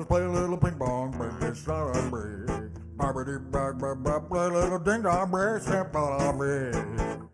Play a little ping pong, little ding dong, simple,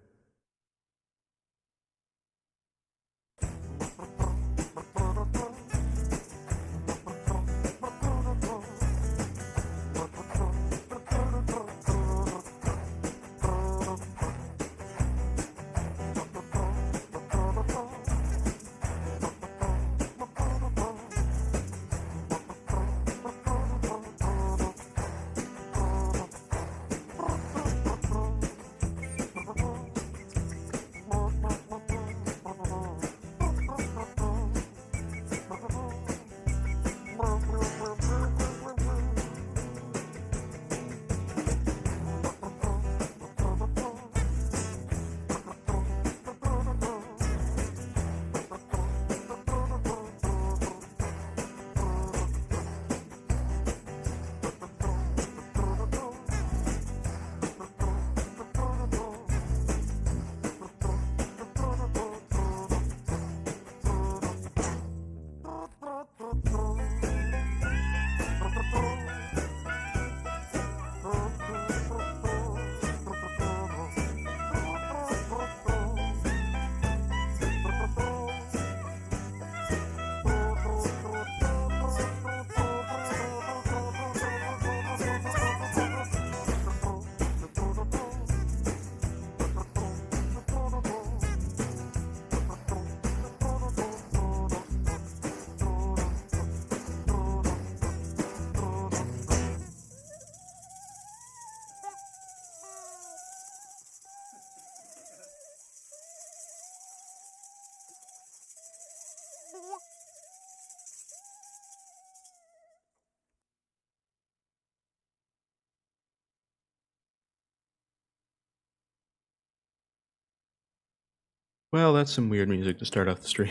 Well, that's some weird music to start off the stream.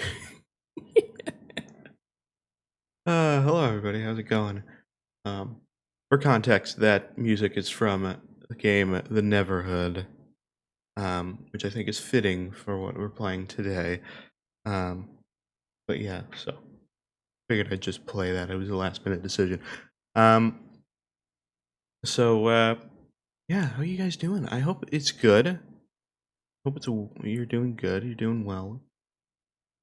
Hello everybody, how's it going? Um, for context, that music is from the game The Neverhood, which I think is fitting for what we're playing today. Um, but yeah, so figured I'd just play that. It was a last minute decision. Um, so yeah, how are you guys doing? I hope it's good. Hope you're doing good. You're doing well.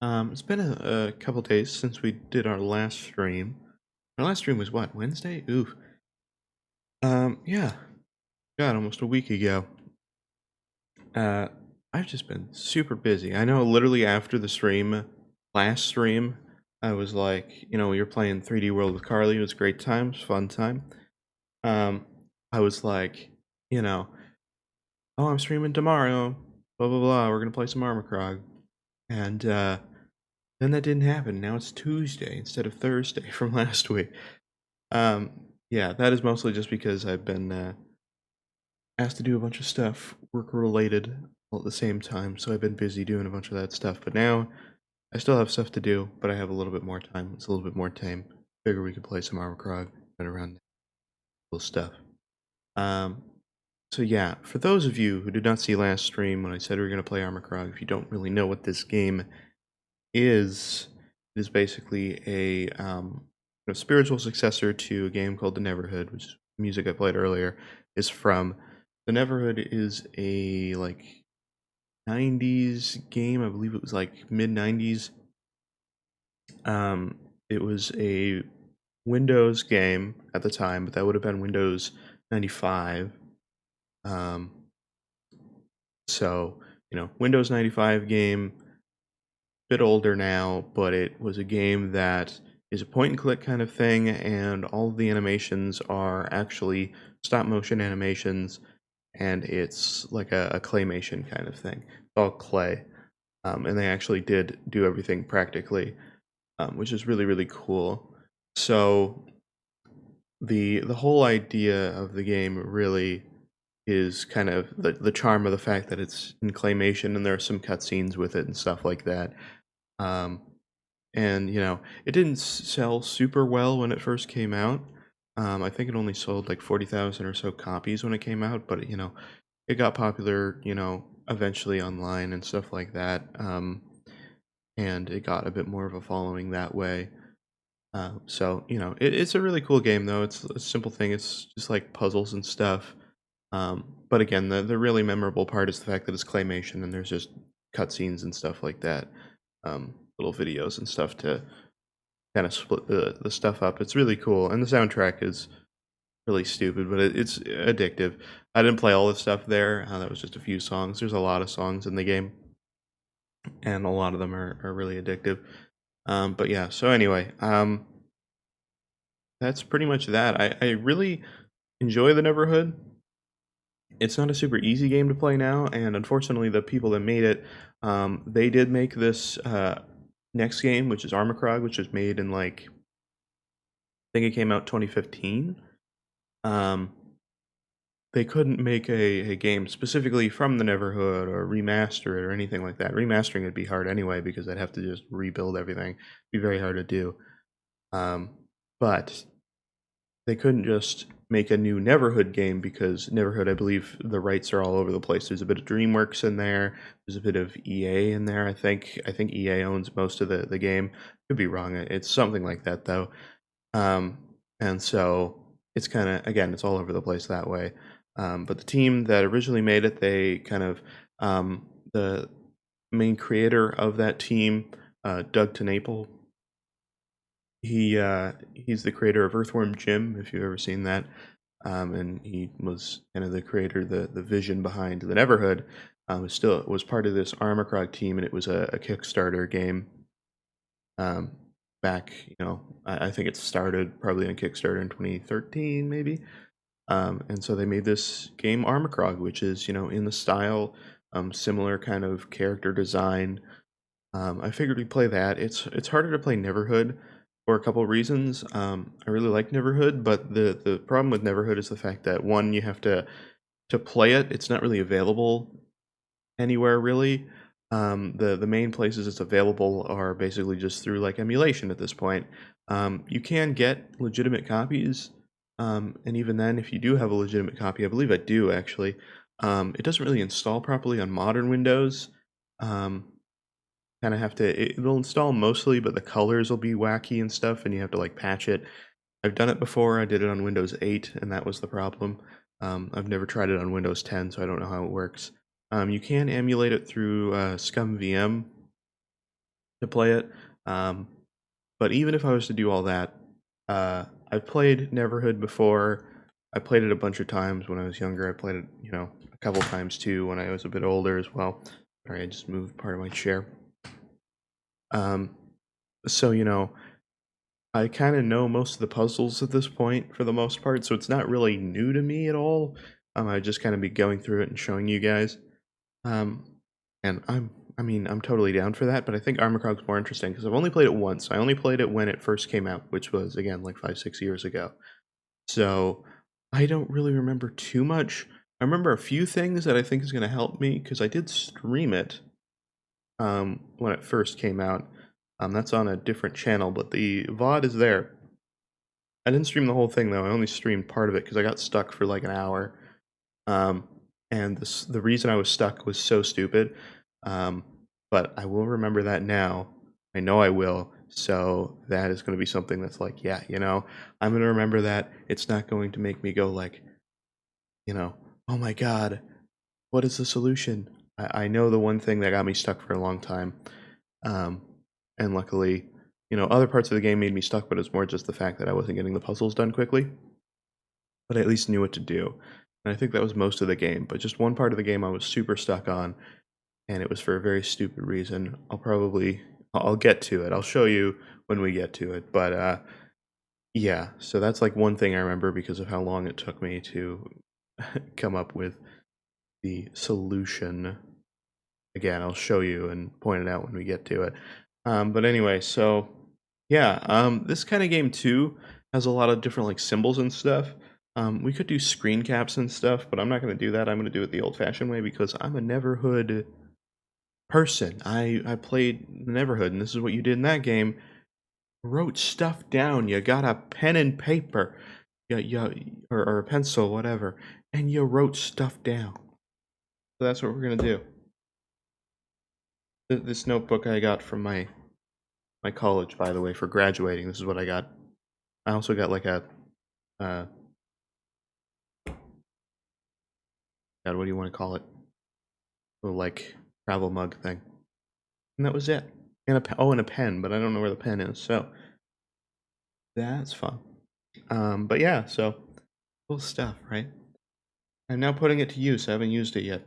It's been a couple days since we did our last stream. Our last stream was what, Wednesday? Oof. Yeah. God, almost a week ago. Uh, I've just been super busy. I know literally after the stream, last stream, I was like, we were playing 3D World with Carly. It was great times, fun time. Um, I was like, you know, oh, I'm streaming tomorrow, blah, blah, blah. We're going to play some Armikrog. And then that didn't happen. Now it's Tuesday instead of Thursday from last week. Um, yeah, that is mostly just because I've been asked to do a bunch of stuff work related all at the same time, so I've been busy doing a bunch of that stuff. But now I still have stuff to do, but I have a little bit more time. It's a little bit more tame. Figure we could play some Armikrog and around cool stuff. Um, so yeah, for those of you who did not see last stream when I said we were going to play Armikrog, if you don't really know what this game is, it is basically a spiritual successor to a game called The Neverhood, which is music I played earlier is from. The Neverhood is a like 90s game. I believe it was like mid 90s. It was a Windows game at the time, but that would have been Windows 95. Um, so, Windows 95 game, bit older now, but it was a game that is a point and click kind of thing, and all of the animations are actually stop motion animations, and it's like a claymation kind of thing. It's all clay, and they actually did do everything practically, which is really really cool. So the whole idea of the game really is kind of the charm of the fact that it's in claymation and there are some cutscenes with it and stuff like that. Um, and it didn't sell super well when it first came out. I think it only sold like 40,000 or so copies when it came out, but it got popular, eventually online and stuff like that. And it got a bit more of a following that way. So it's a really cool game though. It's a simple thing. It's just like puzzles and stuff. But again, the really memorable part is the fact that it's claymation and there's just cutscenes and stuff like that. Little videos and stuff to kind of split the stuff up. It's really cool, and the soundtrack is really stupid, but it's addictive. I didn't play all the stuff there. That was just a few songs. There's a lot of songs in the game, and a lot of them are really addictive. But yeah, so anyway, that's pretty much that. I really enjoy the Neverhood. It's not a super easy game to play now, and unfortunately, the people that made it, they did make this next game, which is Armikrog, which was made in like I think it came out 2015. Um, they couldn't make a game specifically from the Neverhood or remaster it or anything like that. Remastering would be hard anyway because I'd have to just rebuild everything. It'd be very hard to do. But they couldn't just make a new Neverhood game because Neverhood, I believe, the rights are all over the place. There's a bit of DreamWorks in there. There's a bit of EA in there. I think EA owns most of the game. Could be wrong. It's something like that though. And so it's kind of again, it's all over the place that way. But the team that originally made it, they kind of the main creator of that team, Doug TenNapel, he's the creator of Earthworm Jim, if you've ever seen that. And he was kind of the creator, the vision behind the Neverhood. Was part of this Armikrog team, and it was a Kickstarter game. Back, I think it started probably on Kickstarter in 2013, maybe. And so they made this game Armikrog, which is in the style, similar kind of character design. I figured we'd play that. It's harder to play Neverhood for a couple reasons. I really like Neverhood, but the problem with Neverhood is the fact that one, you have to play it. It's not really available anywhere really. The main places it's available are basically just through like emulation at this point. You can get legitimate copies, and even then, if you do have a legitimate copy, I believe I do actually, it doesn't really install properly on modern Windows. Um, Kind of have to. It'll install mostly, but the colors will be wacky and stuff, and you have to like patch it. I've done it before. I did it on Windows 8, and that was the problem. I've never tried it on Windows 10, so I don't know how it works. You can emulate it through ScumVM to play it. Um, but even if I was to do all that, I've played Neverhood before. I played it a bunch of times when I was younger. I played it, a couple times too when I was a bit older as well. Sorry, I just moved part of my chair. Um, so I kind of know most of the puzzles at this point for the most part, so it's not really new to me at all. I just kind of be going through it and showing you guys. Um, and I'm totally down for that, but I think Armikrog's more interesting because I've only played it once. I only played it when it first came out, which was again like 5, 6 years ago. So I don't really remember too much. I remember a few things that I think is going to help me because I did stream it when it first came out. That's on a different channel, but the VOD is there. I didn't stream the whole thing though. I only streamed part of it because I got stuck for like an hour. Um, and the reason I was stuck was so stupid. Um, but I will remember that now. I know I will. So that is going to be something that's like, yeah, I'm going to remember that. It's not going to make me go like, oh my God, what is the solution? I know the one thing that got me stuck for a long time. Um, and luckily, other parts of the game made me stuck, but it's more just the fact that I wasn't getting the puzzles done quickly. But I at least knew what to do. And I think that was most of the game. But just one part of the game I was super stuck on, and it was for a very stupid reason. I'll get to it. I'll show you when we get to it. But yeah, so that's like one thing I remember because of how long it took me to come up with the solution. Again, I'll show you and point it out when we get to it. But anyway, so yeah, this kind of game too has a lot of different like symbols and stuff. We could do screen caps and stuff, but I'm not going to do that. I'm going to do it the old-fashioned way because I'm a Neverhood person. I played Neverhood, and this is what you did in that game. Wrote stuff down. You got a pen and paper, or a pencil, whatever, and you wrote stuff down. So that's what we're going to do. This notebook I got from my college, by the way, for graduating. This is what I got. I also got like a God, what do you want to call it? Little like travel mug thing, and that was it. And and a pen, but I don't know where the pen is. So that's fun. But yeah, so cool stuff, right? I'm now putting it to use. I haven't used it yet.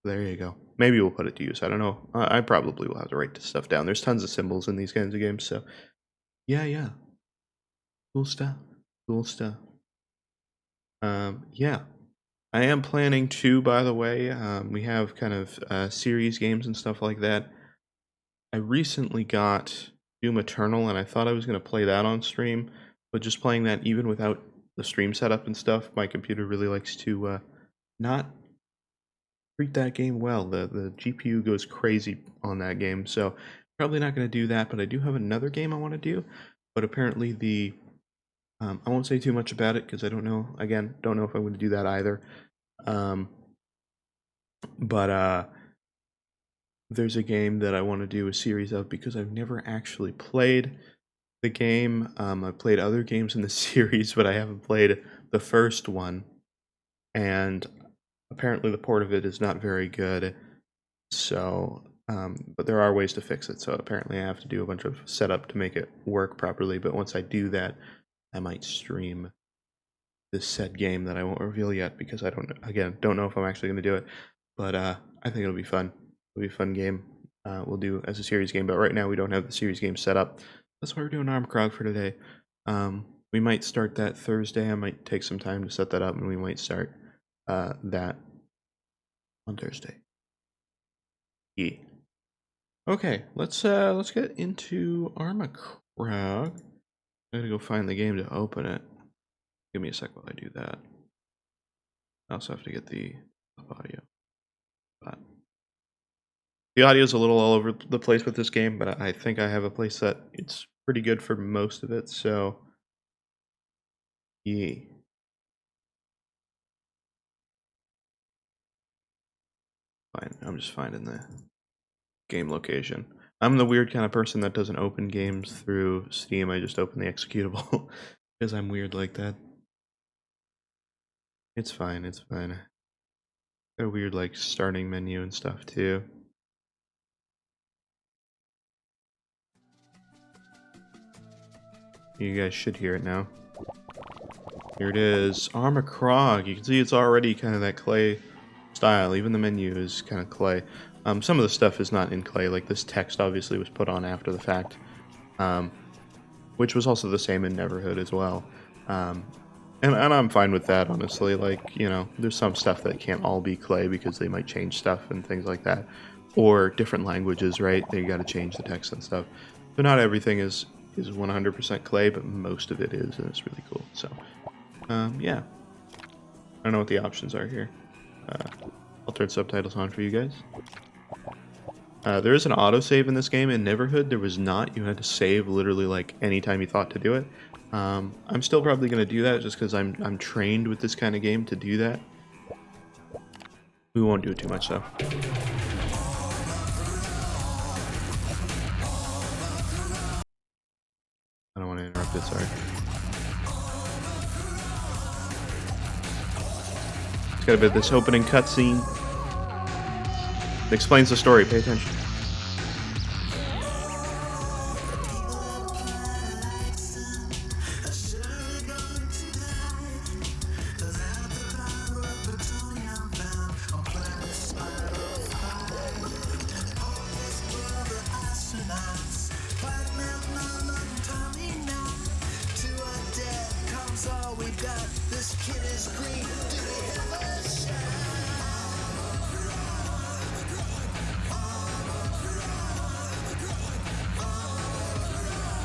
There you go. Maybe we'll put it to use. I don't know. I probably will have to write this stuff down. There's tons of symbols in these kinds of games, so yeah. Cool stuff. Cool stuff. Yeah. I am planning to, by the way. We have kind of series games and stuff like that. I recently got Doom Eternal, and I thought I was going to play that on stream, but just playing that even without the stream setup and stuff, my computer really likes to not treat that game well. The GPU goes crazy on that game, so probably not going to do that. But I do have another game I want to do, but apparently I won't say too much about it because I don't know. Again, don't know if I'm going to do that either. Um, but there's a game that I want to do a series of because I've never actually played the game. I've played other games in the series, but I haven't played the first one. And apparently the port of it is not very good. So, but there are ways to fix it. So apparently I have to do a bunch of setup to make it work properly. But once I do that, I might stream this said game that I won't reveal yet because I don't know if I'm actually going to do it. But I think it'll be fun. It'll be a fun game. We'll do as a series game. But right now we don't have the series game set up. That's why we're doing Armikrog for today. We might start that Thursday. I might take some time to set that up, and we might start that on Thursday. Yeah. Okay, let's get into Armikrog. I gotta go find the game to open it. Give me a sec while I do that. I also have to get the audio. But The audio's a little all over the place with this game, but I think I have a place that it's pretty good for most of it, so yeah. Fine, I'm just finding the game location. I'm the weird kind of person that doesn't open games through Steam, I just open the executable, because I'm weird like that. It's fine, it's fine. Got a weird, like, starting menu and stuff, too. You guys should hear it now. Here it is, Armikrog. You can see it's already kind of that clay style. Even the menu is kind of clay. Some of the stuff is not in clay, like this text obviously was put on after the fact, which was also the same in Neverhood as well. And I'm fine with that, honestly. Like, you know, there's some stuff that can't all be clay because they might change stuff and things like that. Or different languages, right? They got to change the text and stuff. So not everything is 100% clay, but most of it is, and it's really cool. So, yeah. I don't know what the options are here. I'll turn subtitles on for you guys. There is an autosave in this game. In Neverhood, there was not. You had to save literally like anytime you thought to do it. I'm still probably going to do that just because I'm trained with this kind of game to do that. We won't do it too much though. I don't want to interrupt it, sorry. It's got a bit of this opening cutscene. It explains the story, pay attention.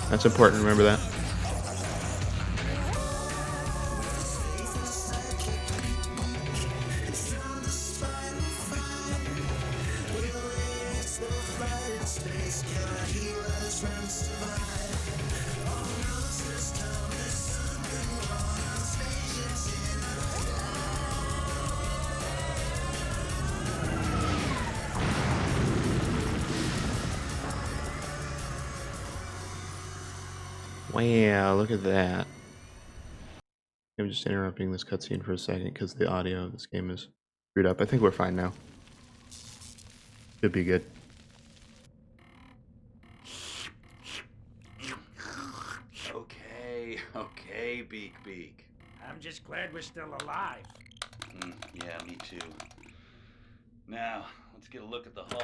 That's important, remember that. Wow, look at that. I'm just interrupting this cutscene for a second because the audio of this game is screwed up. I think we're fine now. Should be good. Okay, Beak. I'm just glad we're still alive. Yeah, me too. Now, let's get a look at the hull.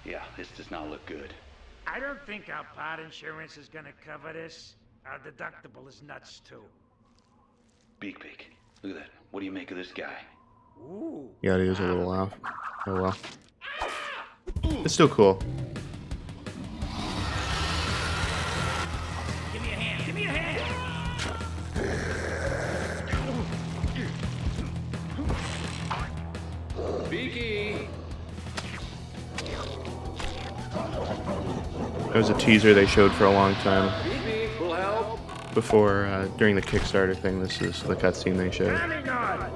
Yeah, this does not look good. I don't think our part insurance is gonna cover this. Our deductible is nuts too. Beak, look at that. What do you make of this guy? Ooh. The audio's a little off. Oh well. It's still cool. Give me a hand. Give me a hand. Beaky! That was a teaser they showed for a long time. Beaky, will help. Before, during the Kickstarter thing, this is the cutscene they showed. Armikrog!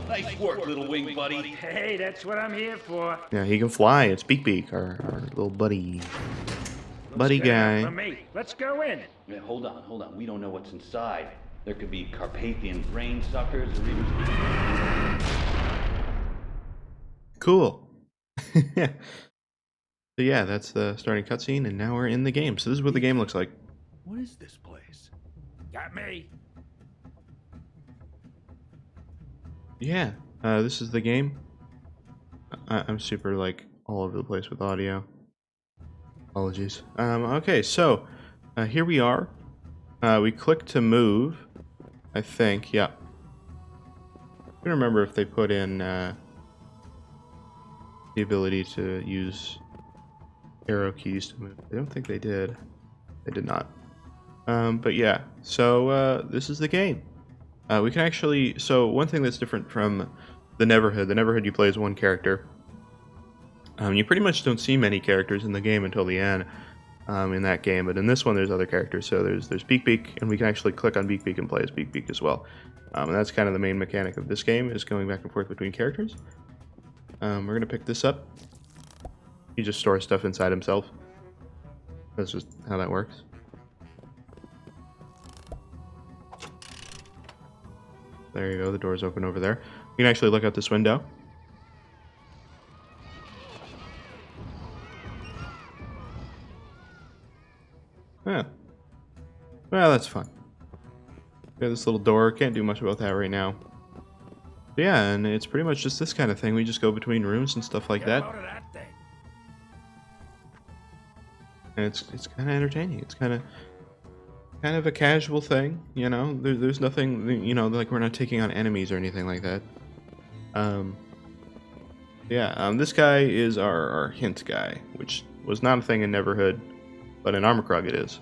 Nice work, little wing buddy. Hey, that's what I'm here for. Yeah, he can fly. It's Beak, our little buddy. Buddy guy. For me. Let's go in. Yeah, hold on. We don't know what's inside. There could be Carpathian brain suckers or even... Cool. So yeah, that's the starting cutscene, and now we're in the game. So this is what the game looks like. What is this place? Got me. Yeah, this is the game. I'm super, like, all over the place with audio. Apologies. Okay, so, here we are. We click to move, I think, yeah. I don't remember if they put in, the ability to use arrow keys to move. I don't think they did. They did not. But yeah, so this is the game. We can actually, so one thing that's different from the Neverhood you play as one character. You pretty much don't see many characters in the game until the end in that game, but in this one there's other characters. So there's Beak, and we can actually click on Beak and play as Beak as well. And that's kind of the main mechanic of this game, is going back and forth between characters. We're gonna pick this up. He just stores stuff inside himself. That's just how that works. There you go, the door's open over there. You can actually look out this window. Yeah. Well, that's fun. Got this little door, can't do much about that right now. But yeah, and it's pretty much just this kind of thing. We just go between rooms and stuff like that. And it's kind of entertaining. It's kind of a casual thing, you know. There's nothing, you know, like we're not taking on enemies or anything like that. This guy is our hint guy, which was not a thing in Neverhood, but in Armikrog it is.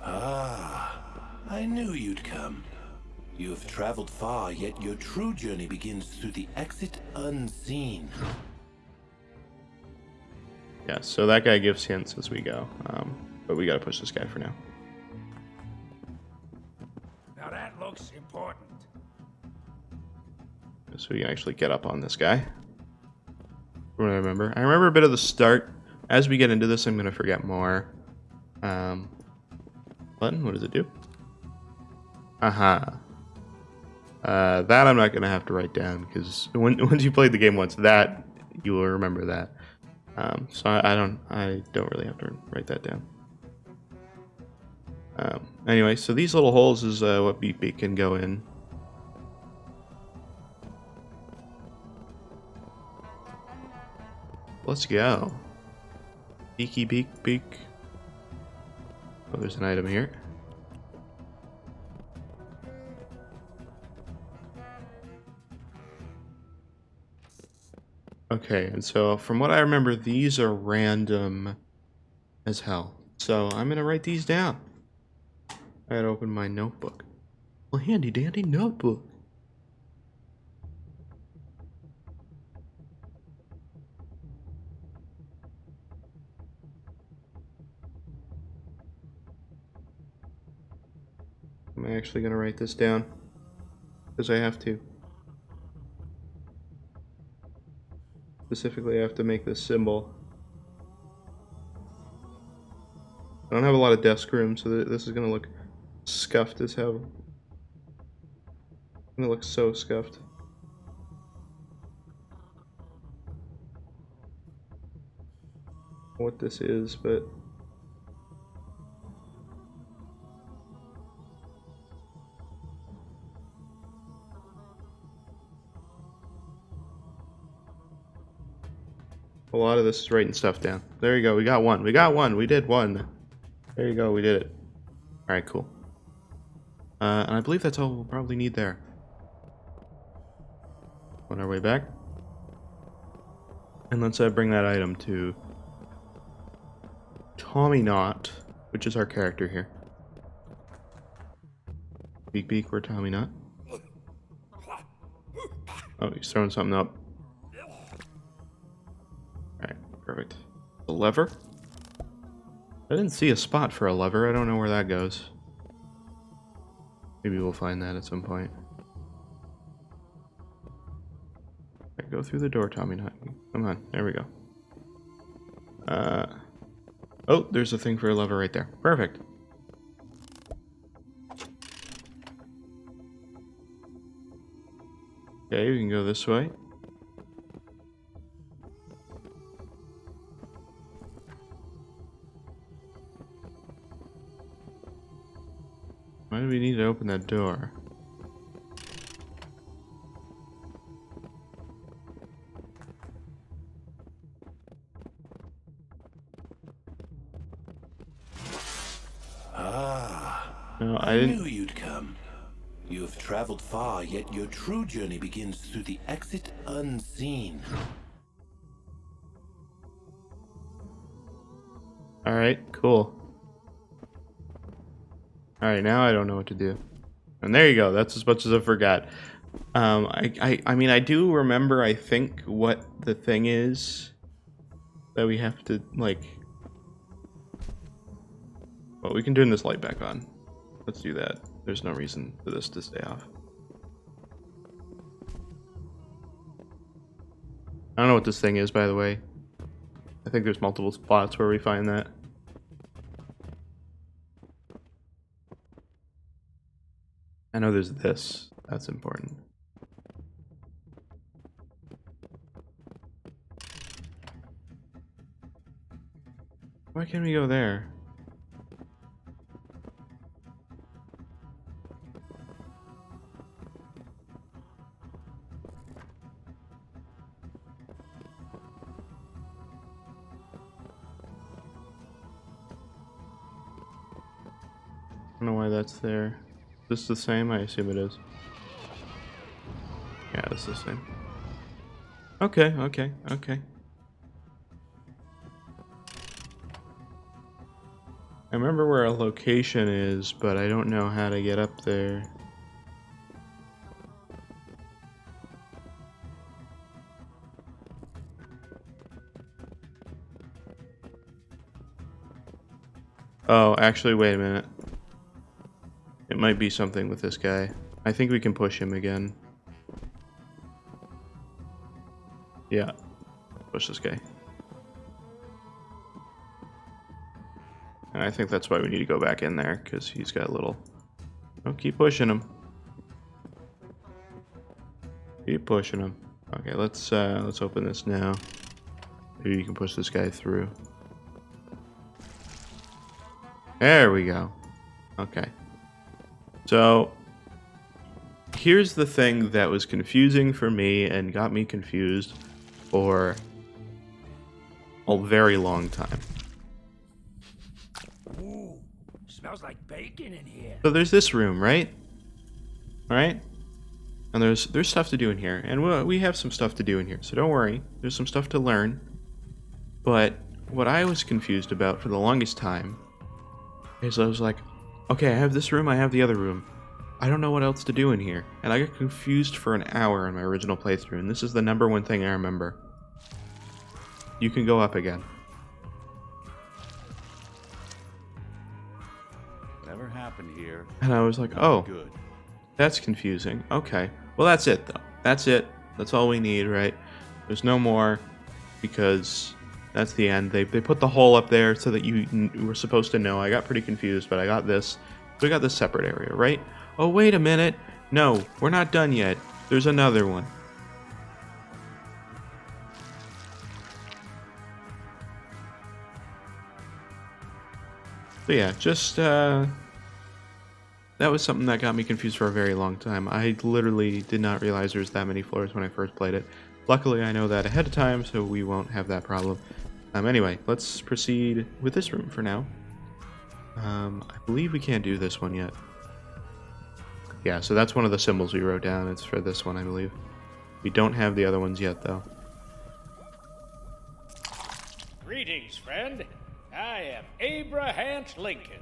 Ah, I knew you'd come. You have traveled far, yet your true journey begins through the exit unseen. Yeah, so that guy gives hints as we go, but we gotta push this guy for now. Now that looks important. So we can actually get up on this guy. What do I remember? I remember a bit of the start. As we get into this, I'm gonna forget more. Button, what does it do? Aha. That I'm not gonna have to write down, because once you played the game once, that you will remember that. So I don't really have to write that down. Anyway, so these little holes is what Beak can go in. Let's go. Beaky Beak. Oh, there's an item here. Okay, and so from what I remember, these are random as hell. So I'm gonna write these down. I gotta open my notebook. Well, handy dandy notebook. I'm actually gonna write this down because I have to. Specifically, I have to make this symbol. I don't have a lot of desk room, so this is gonna look scuffed as hell. It's gonna look so scuffed. What this is, but a lot of this is writing stuff down. There you go. We got one. We got one. We did one. There you go. We did it. All right, cool. And I believe that's all we'll probably need there. On our way back. And let's bring that item to Tommy Knot, which is our character here. Beak, we're Tommy Knot. Oh, he's throwing something up. Alright, perfect. The lever? I didn't see a spot for a lever. I don't know where that goes. Maybe we'll find that at some point. Right, go through the door, Tommy Knot. Come on, there we go. Oh, there's a thing for a lever right there. Perfect. Okay, we can go this way. Why do we need to open that door? Ah, No, I knew you'd come. You have traveled far, yet your true journey begins through the exit unseen. Alright, cool. Alright, now I don't know what to do. And there you go, that's as much as I forgot. I mean, I do remember, I think, what the thing is that we have to, like... Well, we can turn this light back on. Let's do that. There's no reason for this to stay off. I don't know what this thing is, by the way. I think there's multiple spots where we find that. I know there's this. That's important. Why can't we go there? I don't know why that's there. Is this the same? I assume it is. Yeah, it's the same. Okay. I remember where our location is, but I don't know how to get up there. Oh, actually, wait a minute. It might be something with this guy. I think we can push him again. Yeah. Push this guy. And I think that's why we need to go back in there, because he's got a little... Oh, keep pushing him. Keep pushing him. Okay, let's open this now. Maybe you can push this guy through. There we go. Okay. So, here's the thing that was confusing for me and got me confused for a very long time. Ooh, smells like bacon in here. So there's this room, right? Alright? And there's stuff to do in here. And we have some stuff to do in here, so don't worry. There's some stuff to learn. But what I was confused about for the longest time is I was like, okay, I have this room, I have the other room. I don't know what else to do in here. And I got confused for an hour in my original playthrough, and this is the #1 thing I remember. You can go up again. Whatever happened here. And I was like, oh, Good. that's confusing. Okay. Well, that's it, though. That's it. That's all we need, right? There's no more, because that's the end. They put the hole up there so that you were supposed to know. I got pretty confused, but I got this. So we got this separate area, right? Oh, wait a minute. No, we're not done yet. There's another one. So yeah, just, that was something that got me confused for a very long time. I literally did not realize there was that many floors when I first played it. Luckily, I know that ahead of time, so we won't have that problem. Anyway, let's proceed with this room for now. I believe we can't do this one yet. Yeah, so that's one of the symbols we wrote down. It's for this one, I believe. We don't have the other ones yet, though. Greetings, friend. I am Abraham Lincoln.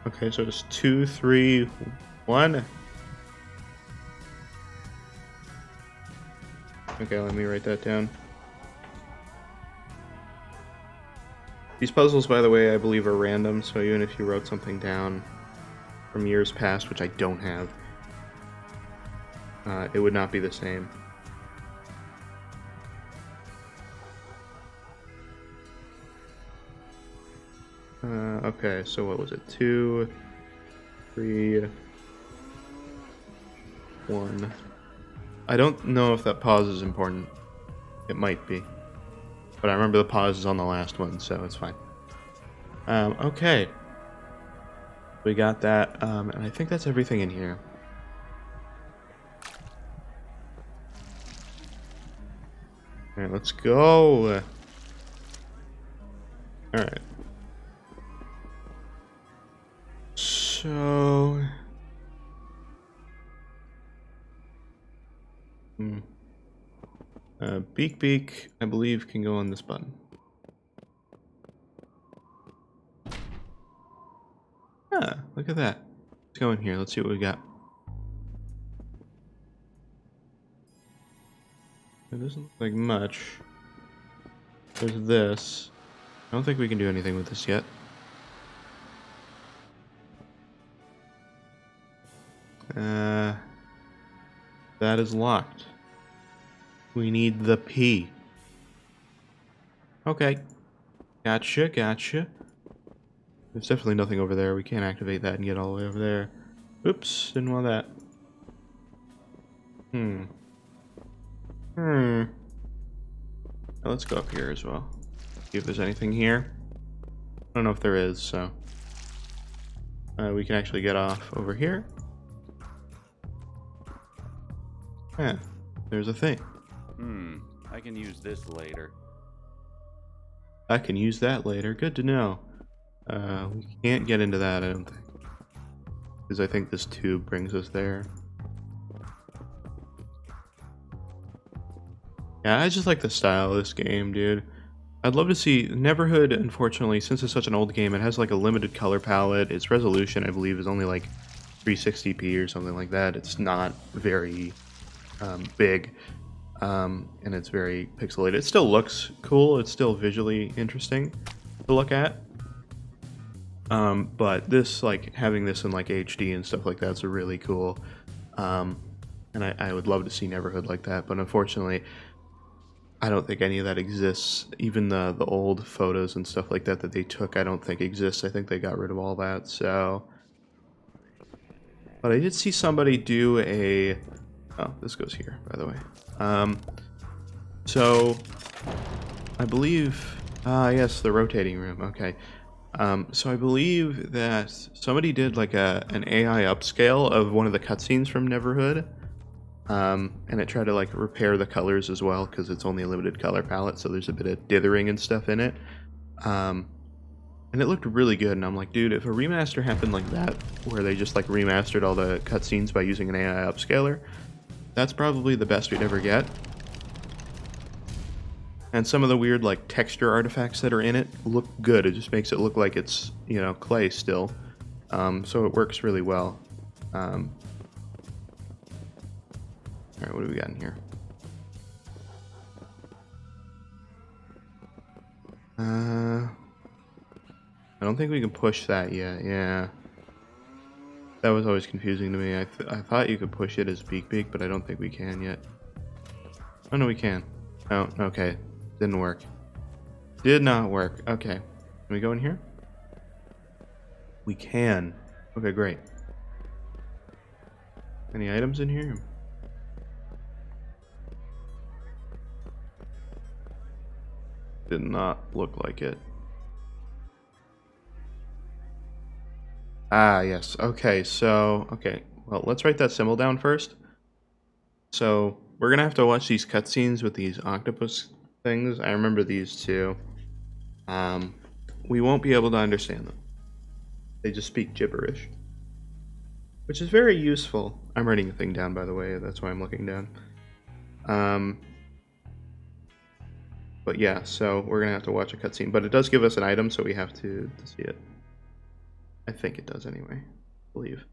Okay, so it's 2, 3, 1. Okay, let me write that down. These puzzles, by the way, I believe are random, so even if you wrote something down from years past, which I don't have, it would not be the same. Okay, so what was it? 2, 3, 1. I don't know if that pause is important. It might be. But I remember the pause is on the last one, so it's fine. Okay. We got that, and I think that's everything in here. Alright, let's go. Alright. So... Beak, I believe, can go on this button. Ah, look at that. Let's go in here. Let's see what we got. It doesn't look like much. There's this. I don't think we can do anything with this yet. That is locked. We need the P. Okay. Gotcha. There's definitely nothing over there. We can't activate that and get all the way over there. Oops, didn't want that. Now let's go up here as well. See if there's anything here. I don't know if there is, so... we can actually get off over here. Yeah, there's a thing. I can use this later. I can use that later. Good to know. We can't get into that, I don't think. Because I think this tube brings us there. Yeah, I just like the style of this game, dude. I'd love to see... Neverhood, unfortunately, since it's such an old game, it has like a limited color palette. Its resolution, I believe, is only like 360p or something like that. It's not very big. And it's very pixelated. It still looks cool. It's still visually interesting to look at. But this, like, having this in, like, HD and stuff like that's really cool. And I would love to see Neverhood like that. But unfortunately, I don't think any of that exists. Even the old photos and stuff like that they took, I don't think exists. I think they got rid of all that, so... But I did see somebody do a... Oh, this goes here, by the way. So, I believe... yes, the rotating room, okay. So I believe that somebody did like an AI upscale of one of the cutscenes from Neverhood. And it tried to like repair the colors as well, because it's only a limited color palette, so there's a bit of dithering and stuff in it. And it looked really good, and I'm like, dude, if a remaster happened like that, where they just like remastered all the cutscenes by using an AI upscaler, that's probably the best we'd ever get. And some of the weird like texture artifacts that are in it look good. It just makes it look like it's, you know, clay still. So it works really well. Alright, what do we got in here? I don't think we can push that yet. Yeah. That was always confusing to me. I thought you could push it as Beak, but I don't think we can yet. Oh, no, we can. Oh, okay. Didn't work. Did not work. Okay. Can we go in here? We can. Okay, great. Any items in here? Did not look like it. Ah, yes. Okay, so... Okay, well, let's write that symbol down first. So, we're gonna have to watch these cutscenes with these octopus things. I remember these two. We won't be able to understand them. They just speak gibberish. Which is very useful. I'm writing a thing down, by the way. That's why I'm looking down. But yeah, so we're gonna have to watch a cutscene. But it does give us an item, so we have to see it. I think it does anyway. I believe.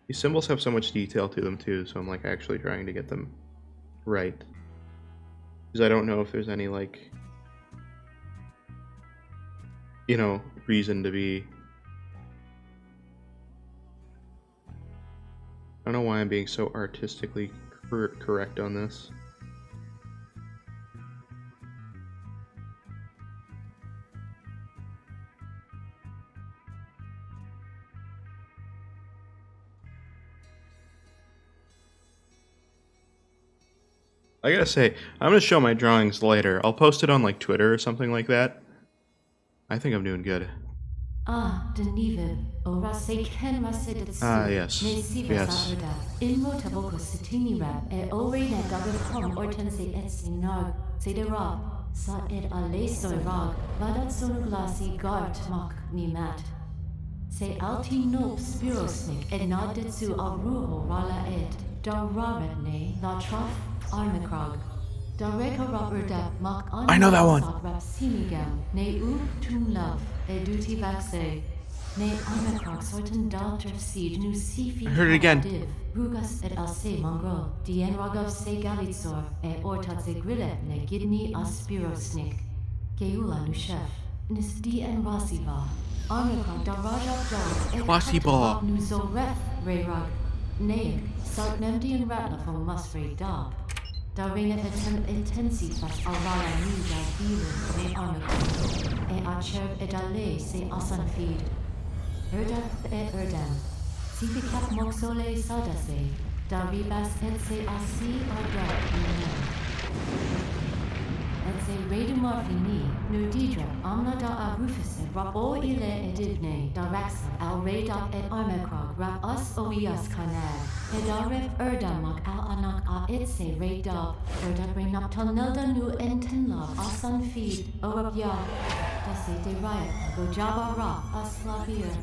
These symbols have so much detail to them too, so I'm like actually trying to get them right. Because I don't know if there's any like, you know, reason to be... I don't know why I'm being so artistically correct on this. I gotta say, I'm gonna show my drawings later. I'll post it on like Twitter or something like that. I think I'm doing good. Ah, Denive, ora se ken rasidit yes. ne siva Yes. sabrda, in motaboko sitini rap, e ore ne dagat hom ortense et sinar, se de rob, sa et ale soy rog, vadat sonuglasi gart mok ni mat. Se alti nob spirosnik, et nadetsu al ruho rala ed, dar raret ne, la trof, Armikrog. Dareka Roberta Mach I know that one. Rap Sinigam, ne Oop Tum Love, Eduti Vaxe, ne Armikrog Sorten Dalter Siege Nu Sifi I heard it again. Div, Rugas et Alse Mongro, Dien Rogov Se Galitsor, e Ortatze Grillet ne Gidni Aspirosnik, Geula Nu Chef, Nis Dien Rasiva, Armikrog Darajab Jog, Rasiba. Nu Zoreth Reyrug, Naik, Sartnemdian Ratla from Musfrey Dob. Daringa intensi fas alvara nuda biru ne Armikrog, e acer edale se asan feed. Erdap e erdam, sificat moxole sadase, daribas et se asi ardat et se redumar fini, nudidra amna da arufise rap o ile edibne, daraxa al redap et Armikrog rap us oias kanad, edaref erdamak al anak a itse redap, erdabrinap tonelda nu entenlab asan feed, orabya, dase de riot, gojaba ra aslavir.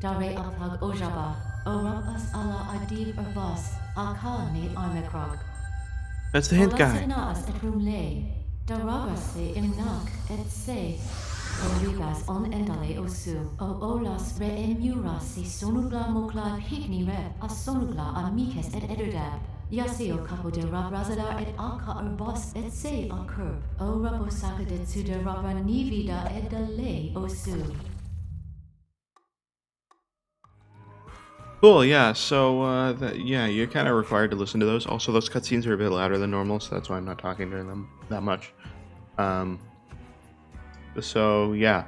Dare apag ojaba, orab as ala adib erbas, akal ne Armikrog. That's the hint guy. Olasenas et rumle, daragase imnak et se, origas on endale osu, o olas re emura se sonugla mokla higni re, a sonugla amikes et ederdab, yaseo capo de rab razadar et alka erbos et se a curb, o raposaka de su de rabra nivida et dele osu. Cool, yeah, so, yeah, you're kind of required to listen to those. Also, those cutscenes are a bit louder than normal, so that's why I'm not talking during them that much. So, yeah.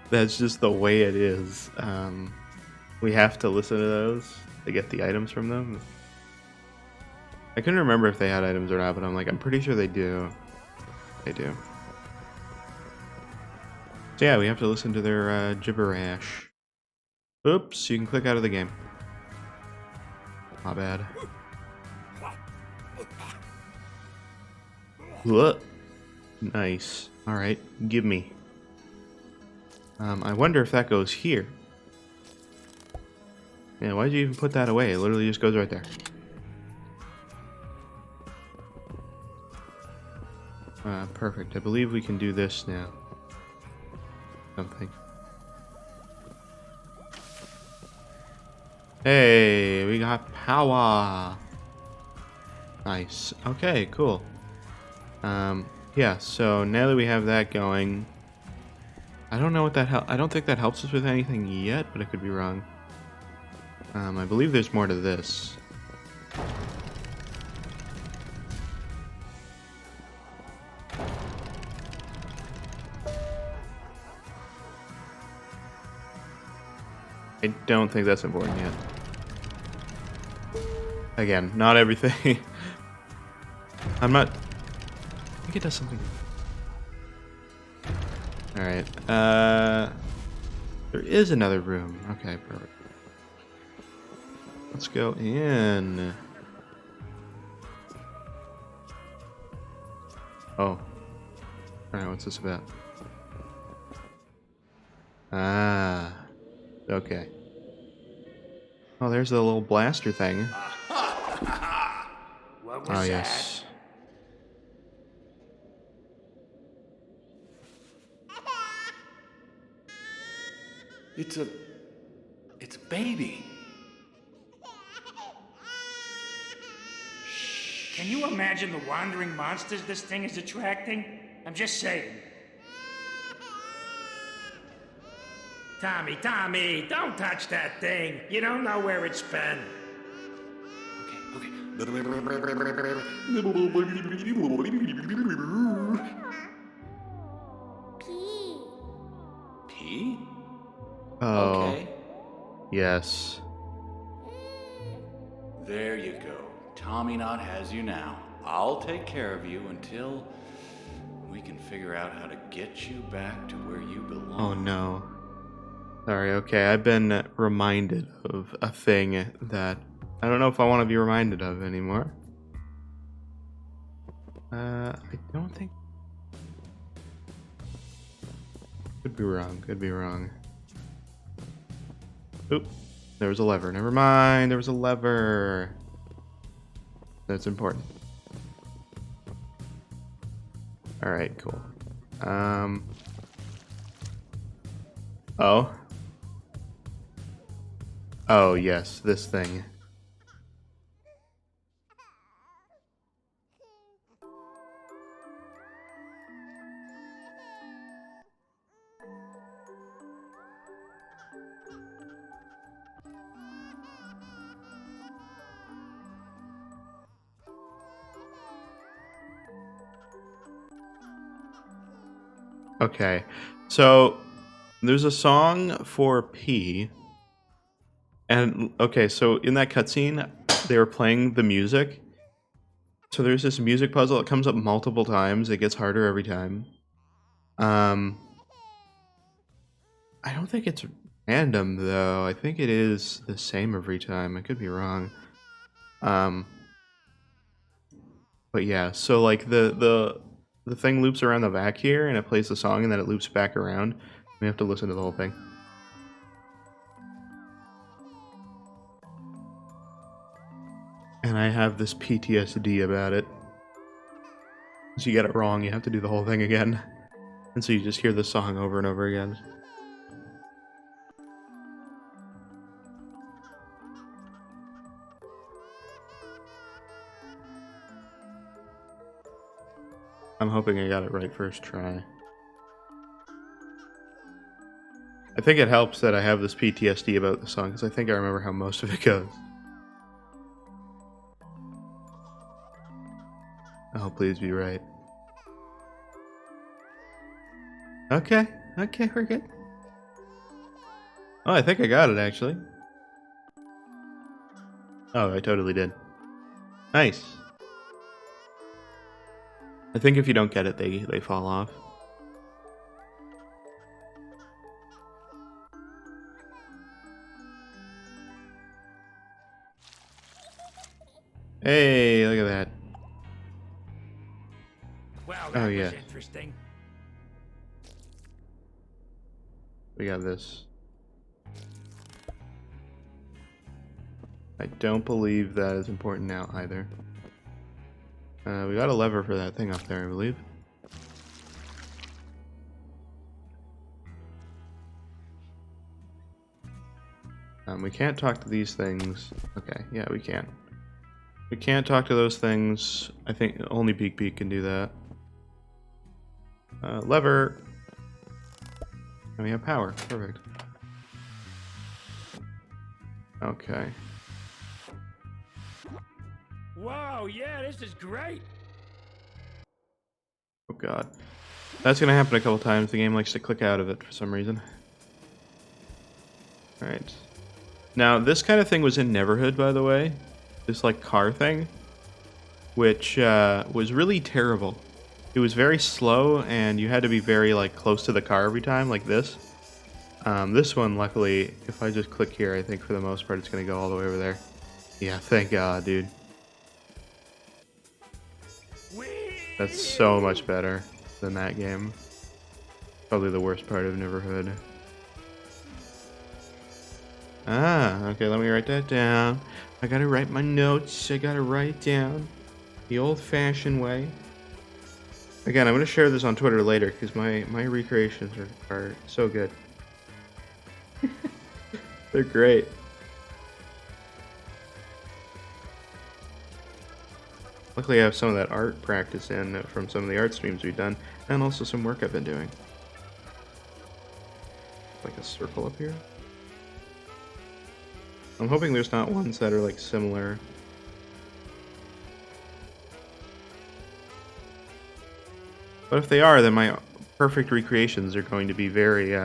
That's just the way it is. We have to listen to those to get the items from them. I couldn't remember if they had items or not, but I'm pretty sure they do. They do. So yeah, we have to listen to their gibberish. Oops, you can click out of the game. My bad. Look. Nice. Alright, give me. I wonder if that goes here. Yeah, why'd you even put that away? It literally just goes right there. Perfect. I believe we can do this now. Something. Hey, we got power. Nice. Okay, cool. Yeah, so now that we have that going, I don't know what that I don't think that helps us with anything yet, but I could be wrong. I believe there's more to this. I don't think that's important yet. Again, not everything. I'm not... I think it does something. Alright, there is another room. Okay, perfect. Let's go in. Oh. Alright, what's this about? Ah. Okay. Oh, there's the little blaster thing. What was Oh, that? yes. It's a baby. Can you imagine the wandering monsters this thing is attracting? I'm just saying. Tommy, don't touch that thing. You don't know where it's been. Okay. Pee? Oh. Okay. Yes. There you go. Tommy Knot has you now. I'll take care of you until We can figure out how to get you back to where you belong. Oh no. Sorry, okay, I've been reminded of a thing that I don't know if I want to be reminded of anymore. I don't think... Could be wrong, could be wrong. Oop, there was a lever. Never mind, there was a lever. That's important. Alright, cool. Oh. Oh, yes, this thing. Okay, so there's a song for P, and okay, so in that cutscene, they were playing the music. So there's this music puzzle that comes up multiple times. It gets harder every time. I don't think it's random though. I think it is the same every time. I could be wrong. But yeah, so like the thing loops around the back here, and it plays the song, and then it loops back around. We have to listen to the whole thing. And I have this PTSD about it. So you get it wrong, you have to do the whole thing again. And so you just hear the song over and over again. I'm hoping I got it right first try. I think it helps that I have this PTSD about the song, because I think I remember how most of it goes. Oh, please be right. Okay, okay, we're good. Oh, I think I got it, actually. Oh, I totally did. Nice. I think if you don't get it, they fall off. Hey, look at that. Well, that yeah. was interesting. We got this. I don't believe that is important now either. We got a lever for that thing up there, I believe. We can't talk to these things. Okay, yeah, we can. We can't talk to those things. I think only Beak Beak can do that. Lever. And we have power. Perfect. Okay. Whoa, yeah, this is great. Oh god. That's gonna happen a couple times. The game likes to click out of it for some reason. Alright. Now, this kind of thing was in Neverhood, by the way. This, like, car thing. Which, was really terrible. It was very slow, and you had to be very, like, close to the car every time, like this. This one, luckily, if I just click here, I think for the most part it's gonna go all the way over there. Yeah, thank god, dude. That's so much better than that game. Probably the worst part of Neverhood. Ah, okay, let me write that down. I gotta write my notes. I gotta write it down. The old-fashioned way. Again, I'm gonna share this on Twitter later, because my recreations are so good. They're great. Luckily, I have some of that art practice in from some of the art streams we've done, and also some work I've been doing. Like a circle up here. I'm hoping there's not ones that are like similar. But if they are, then my perfect recreations are going to be very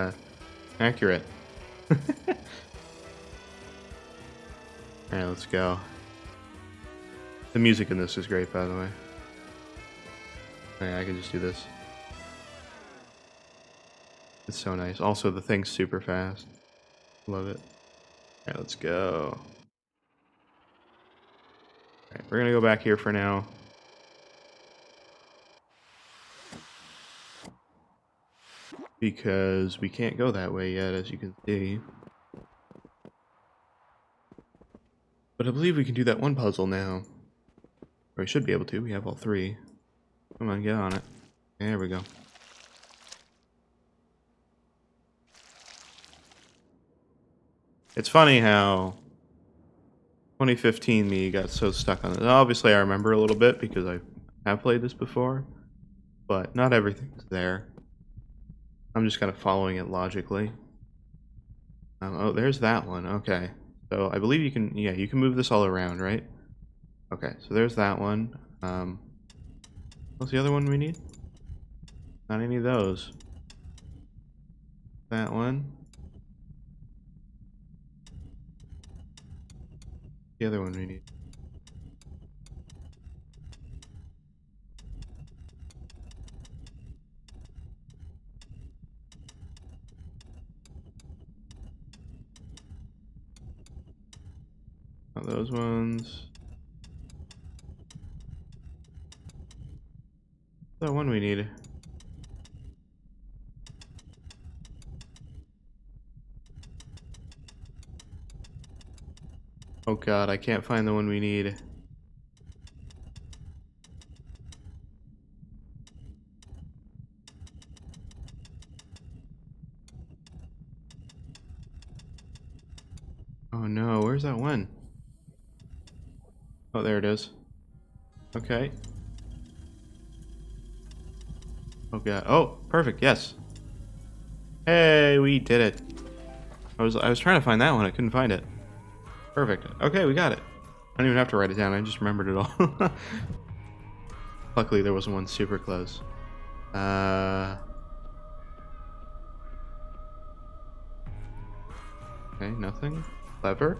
accurate. Alright, let's go. The music in this is great, by the way. Yeah, I can just do this. It's so nice. Also, the thing's super fast. Love it. Alright, let's go. Alright, we're gonna go back here for now. Because we can't go that way yet, as you can see. But I believe we can do that one puzzle now. Or we should be able to. We have all three. Come on, get on it. There we go. It's funny how 2015 me got so stuck on this. Obviously, I remember a little bit because I have played this before. But not everything's there. I'm just kind of following it logically. Oh, there's that one. Okay. So I believe you can, yeah, you can move this all around, right? Okay, so there's that one. What's the other one we need? Not any of those. That one. The other one we need. Not those ones. That one we need. Oh god, I can't find the one we need. Oh no, where's that one? Oh, there it is. Okay. Oh god. Oh, perfect. Yes. Hey, we did it. I was trying to find that one. I couldn't find it. Perfect. Okay, we got it. I don't even have to write it down. I just remembered it all. Luckily, there wasn't one super close. Okay, nothing. Clever.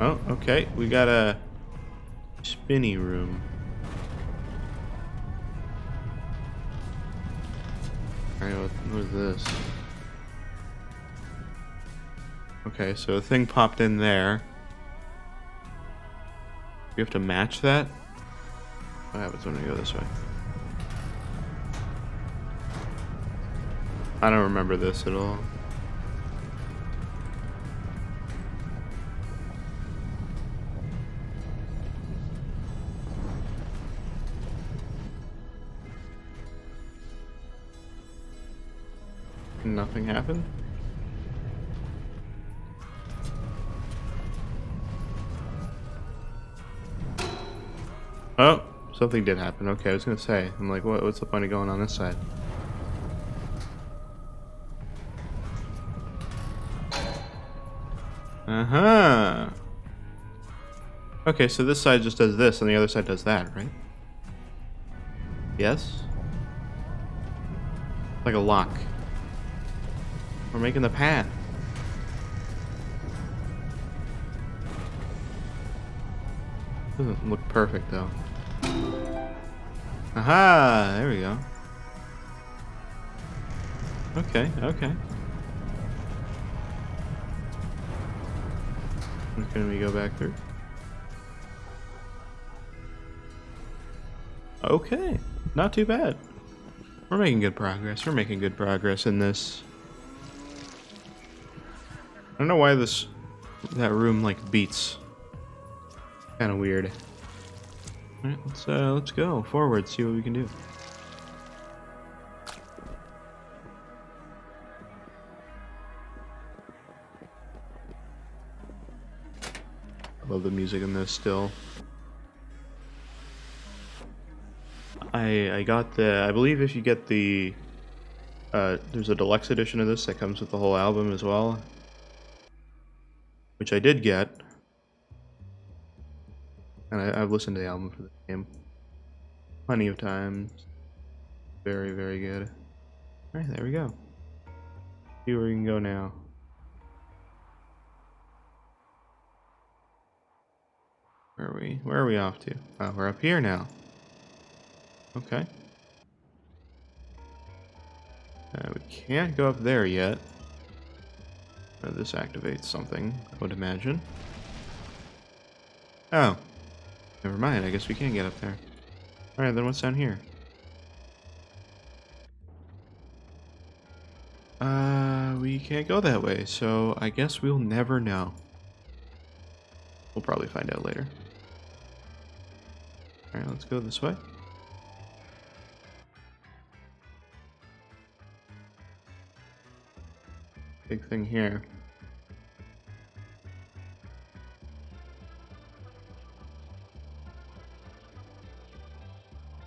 Oh, okay. We got a spinny room. Alright, what is this? Okay, so a thing popped in there. We have to match that? What happens when we go this way? I don't remember this at all. Nothing happened? Oh, something did happen. Okay, I was gonna say. I'm like, what's the point of going on this side? Uh-huh. Okay, so this side just does this and the other side does that, right? Yes? Like a lock. We're making the path. Doesn't look perfect though. Aha! There we go. Okay, okay. Can we go back through? Okay, not too bad. We're making good progress. We're making good progress in this. I don't know why that room like beats. Kind of weird. All right, let's go forward, see what we can do. I love the music in this still. I got I believe if you get the there's a deluxe edition of this that comes with the whole album as well, which I did get, and I've listened to the album for the game plenty of times. Very, very good. All right, there we go. See where we can go now. Where are we off to? Oh, we're up here now. Okay. We can't go up there yet. This activates something, I would imagine. Oh. Never mind, I guess we can get up there. Alright, then what's down here? We can't go that way, so I guess we'll never know. We'll probably find out later. Alright, let's go this way. Big thing here.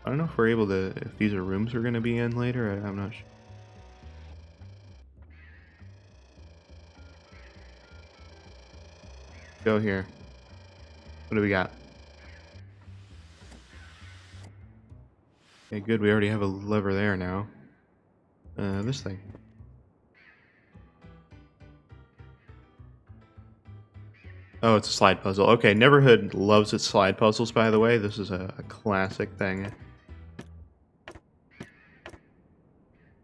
I don't know if we're able to, if these are rooms we're going to be in later, I'm not sure. Go here. What do we got? Okay, good, we already have a lever there now. This thing. Oh, it's a slide puzzle. Okay, Neverhood loves its slide puzzles, by the way. This is a classic thing.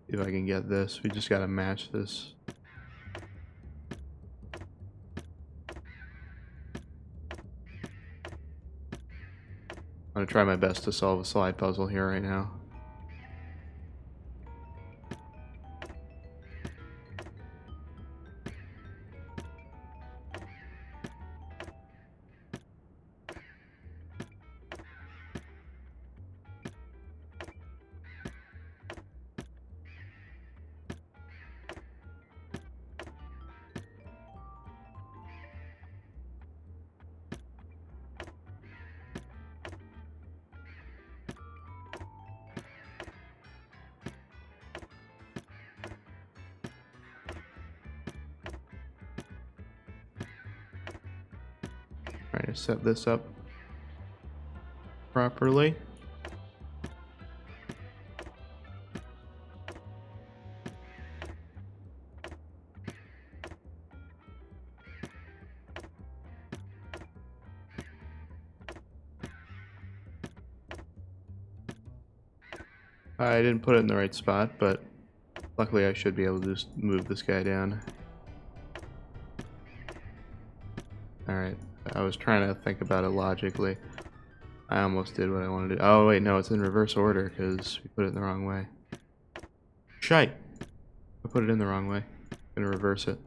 If I can get this, we just gotta match this. I'm gonna try my best to solve a slide puzzle here right now. Trying to set this up properly. I didn't put it in the right spot, but luckily I should be able to just move this guy down. Alright, I was trying to think about it logically. I almost did what I wanted to do. Oh wait, no, it's in reverse order because we put it in the wrong way. Shite! I put it in the wrong way. I'm gonna reverse it.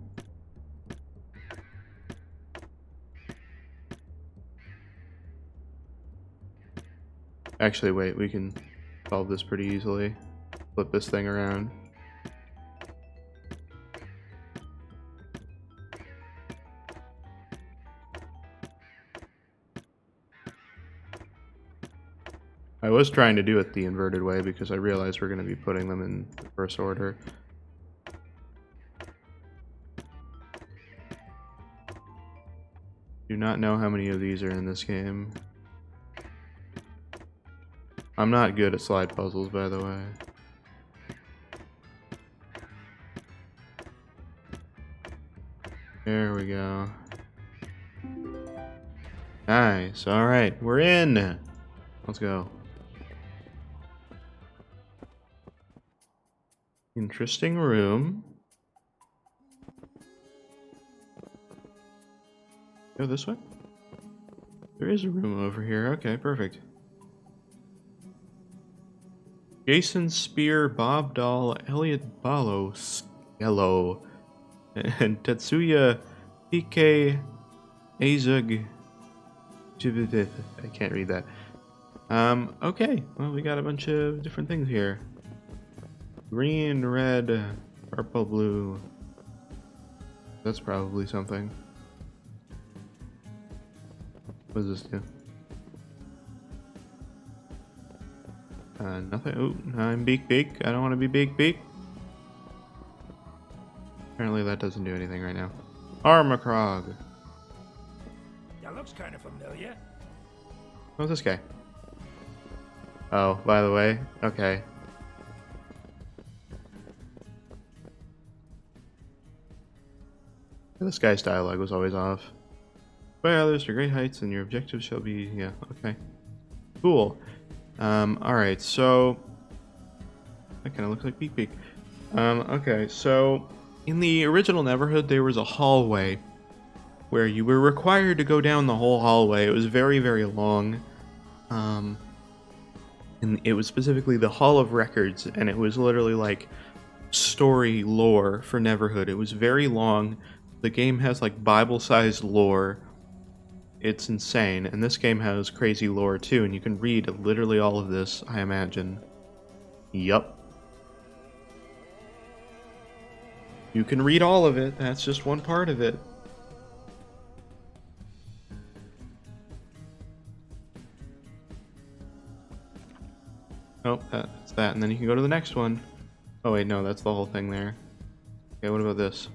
Actually, wait, we can solve this pretty easily. Flip this thing around. I was trying to do it the inverted way because I realized we're going to be putting them in reverse order. Do not know how many of these are in this game. I'm not good at slide puzzles, by the way. There we go. Nice. Alright, we're in. Let's go. Interesting room. Go this way? There is a room over here. Okay, perfect. Jason Spear, Bob Dahl, Elliot Balo, Skello, and Tetsuya PK Azug. I can't read that. Okay. Well, we got a bunch of different things here. Green, red, purple, blue. That's probably something. What does this do? Nothing. Ooh, I'm Beak Beak. I don't want to be Beak Beak. Apparently that doesn't do anything right now. Armikrog. That looks kind of familiar. Who's this guy? Oh, by the way, okay. This guy's dialogue was always off. By others to great heights, and your objectives shall be... Yeah, okay. Cool. Alright, so... That kind of looks like Beak Beak. Okay, so in the original Neverhood, there was a hallway where you were required to go down the whole hallway. It was very, very long. And it was specifically the Hall of Records, and it was literally like story lore for Neverhood. It was very long. The game has like Bible-sized lore. It's insane, and this game has crazy lore too, and you can read literally all of this, I imagine. Yup. You can read all of it, that's just one part of it. Oh, that's that, and then you can go to the next one. Oh wait, no, that's the whole thing there. Okay, what about this?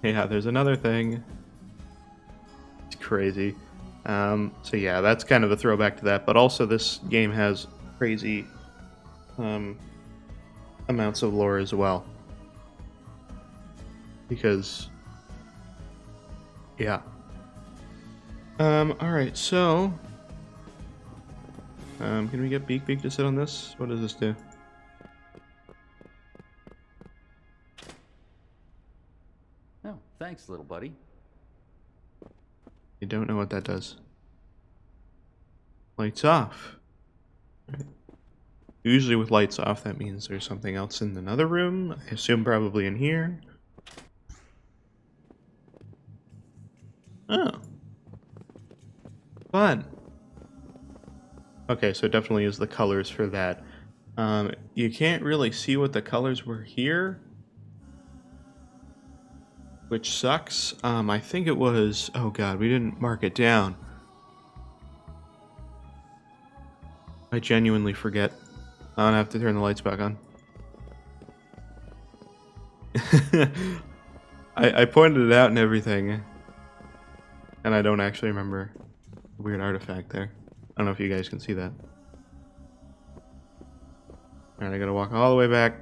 Yeah, there's another thing. It's crazy. So yeah, that's kind of a throwback to that, but also this game has crazy amounts of lore as well. Because, yeah. Alright, so... can we get Beak to sit on this? What does this do? Oh, thanks, little buddy. You don't know what that does. Lights off. Right. Usually with lights off, that means there's something else in another room. I assume probably in here. Oh. Fun. Okay, so it definitely is the colors for that. You can't really see what the colors were here, which sucks. I think it was... Oh god, we didn't mark it down. I genuinely forget. I'm gonna have to turn the lights back on. I pointed it out and everything, and I don't actually remember the weird artifact there. I don't know if you guys can see that. Alright, I gotta walk all the way back.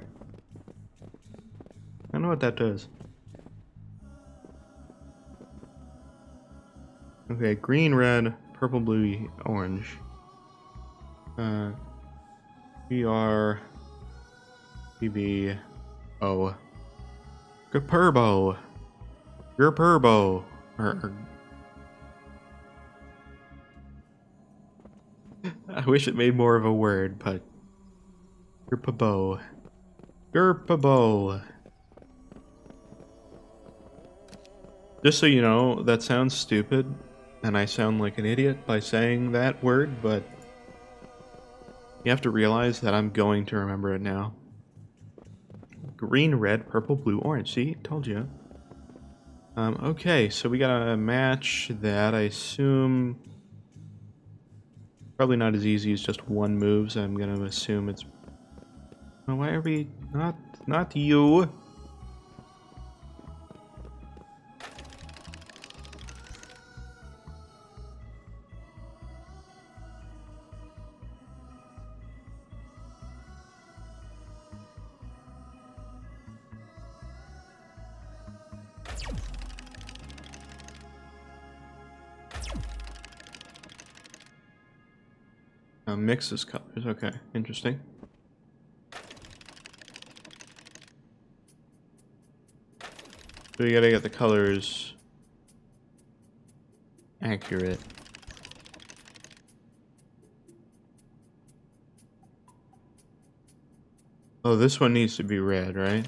I don't know what that does. Okay, green, red, purple, blue, orange. BR, BB, O. Gapurbo. Gapurbo. I wish it made more of a word, but... Gurpabo. Gurpabo. Just so you know, that sounds stupid, and I sound like an idiot by saying that word, but... You have to realize that I'm going to remember it now. Green, red, purple, blue, orange. See? Told you. Okay, so we gotta match that, I assume... Probably not as easy as just one move, so I'm gonna assume it's... Oh, why are we... Not you! Mixes colors, okay, interesting. So you gotta get the colors accurate. Oh, this one needs to be red, right?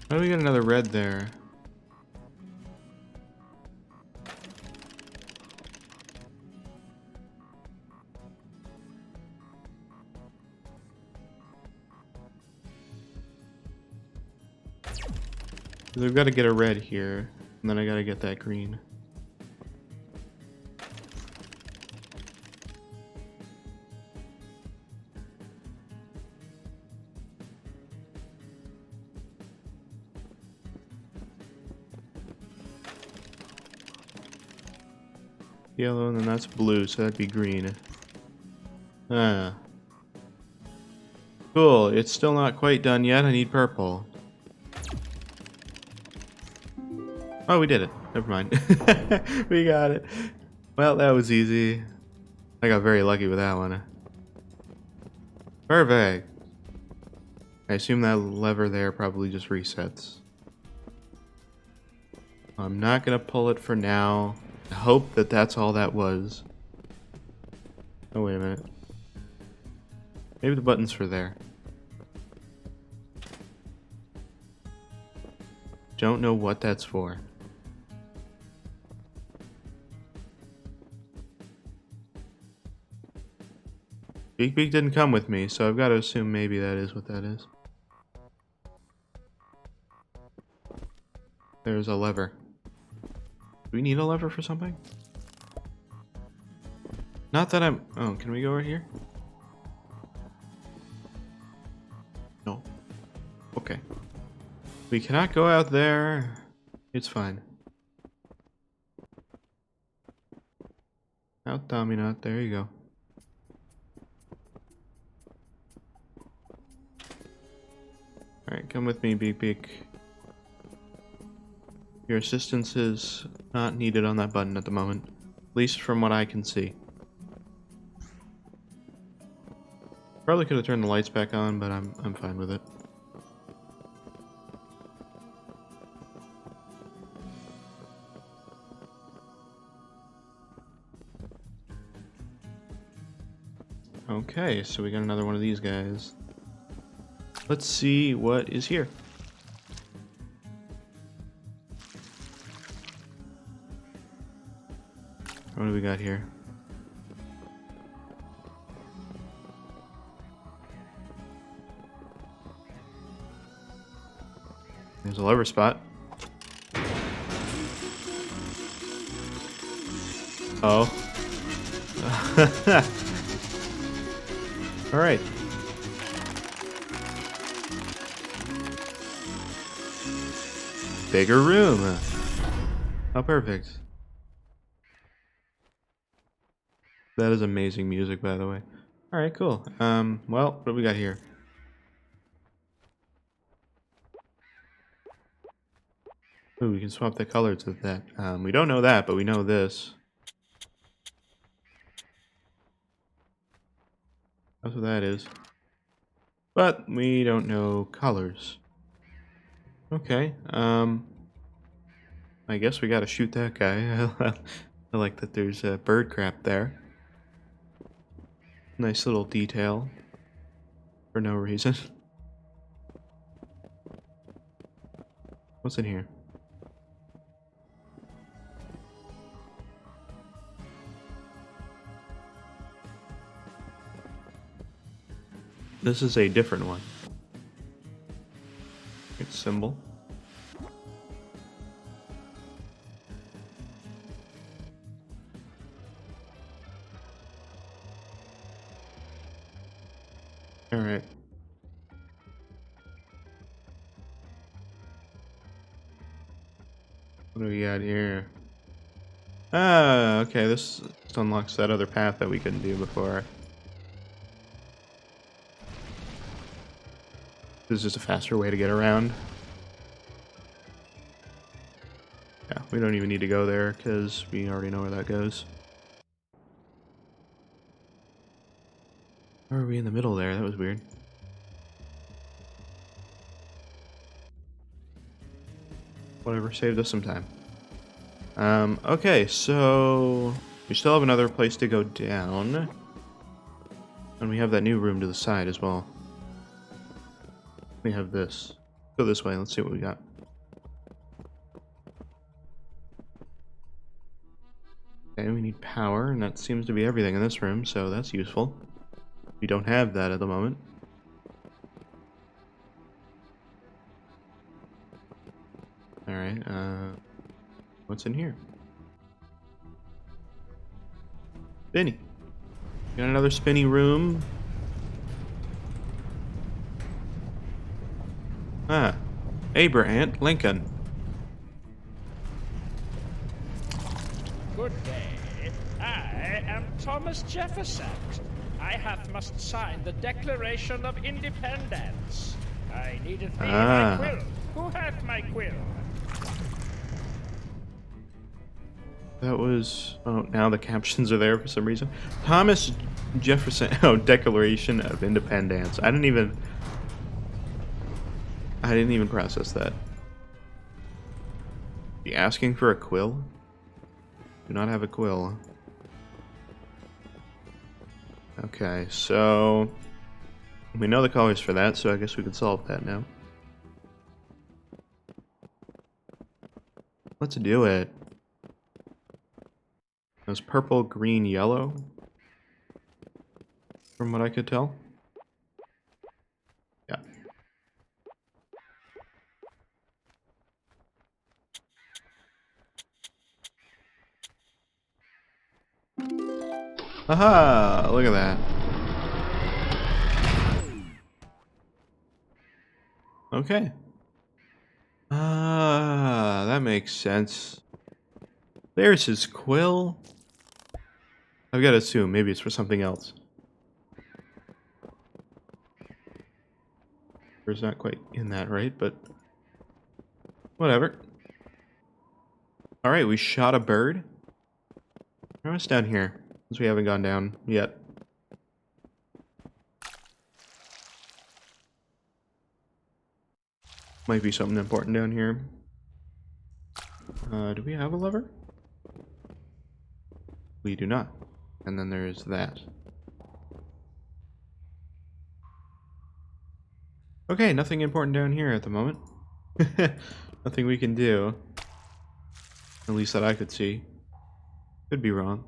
How do we get another red there? I've got to get a red here, and then I got to get that green. yellow, and then that's blue, so that'd be green. Ah. Cool, it's still not quite done yet. I need purple. Oh, we did it. Never mind. We got it. Well, that was easy. I got very lucky with that one. Perfect. I assume that lever there probably just resets. I'm not gonna pull it for now. I hope that that's all that was. Oh, wait a minute. Maybe the button's for there. Don't know what that's for. Beak Beak didn't come with me, so I've got to assume maybe that is what that is. There's a lever. Do we need a lever for something? Not that I'm... Oh, can we go over here? No. Okay. We cannot go out there. It's fine. Out, Dominant. There you go. Alright, come with me, Beak Beak. Your assistance is not needed on that button at the moment. At least from what I can see. Probably could have turned the lights back on, but I'm fine with it. Okay, so we got another one of these guys. Let's see what is here. What do we got here? There's a lever spot. Oh. All right. Bigger room. Oh, perfect. That is amazing music, by the way. All right, cool. Well, what do we got here? Ooh, we can swap the colors of that. We don't know that, but we know this. That's what that is. But we don't know colors. Okay, I guess we gotta shoot that guy. I like that there's a bird crap there. Nice little detail. For no reason. What's in here? This is a different one. It's symbol. All right. What do we got here? Ah, okay. This unlocks that other path that we couldn't do before. This is just a faster way to get around. Yeah, we don't even need to go there because we already know where that goes. Why are we in the middle there? That was weird. Whatever, saved us some time. Okay, so we still have another place to go down. And we have that new room to the side as well. We have this. Go this way, let's see what we got. Okay, we need power, and that seems to be everything in this room, so that's useful. We don't have that at the moment. Alright, what's in here? Spinny. Got another spinny room. Ah, Abraham Lincoln. Good day. Thomas Jefferson. I have must sign the Declaration of Independence. I needeth thee my quill. Who hath my quill? That was... Oh, now the captions are there for some reason. Thomas Jefferson... Oh, Declaration of Independence. I didn't even process that. You asking for a quill? Do not have a quill. Okay, so... We know the colors for that, so I guess we can solve that now. Let's do it. It was purple, green, yellow. From what I could tell. Yeah. Aha! Look at that. Okay. Ah, that makes sense. There's his quill. I've got to assume maybe it's for something else. It's not quite in that, right? But whatever. Alright, we shot a bird. What's down here? Since we haven't gone down yet. Might be something important down here. Do we have a lever? We do not. And then there's that. Okay, nothing important down here at the moment. Nothing we can do. At least that I could see. Could be wrong.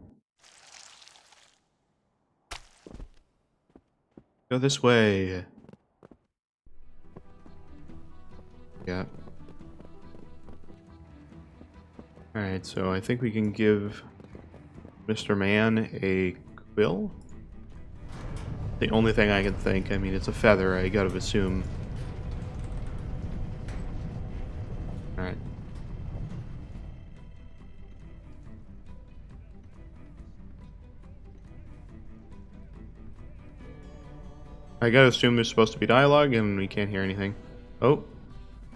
Go this way. Yeah. Alright, so I think we can give Mr. Man a quill? The only thing I can think. I mean, it's a feather, I gotta assume. Alright. I gotta assume there's supposed to be dialogue and we can't hear anything. Oh.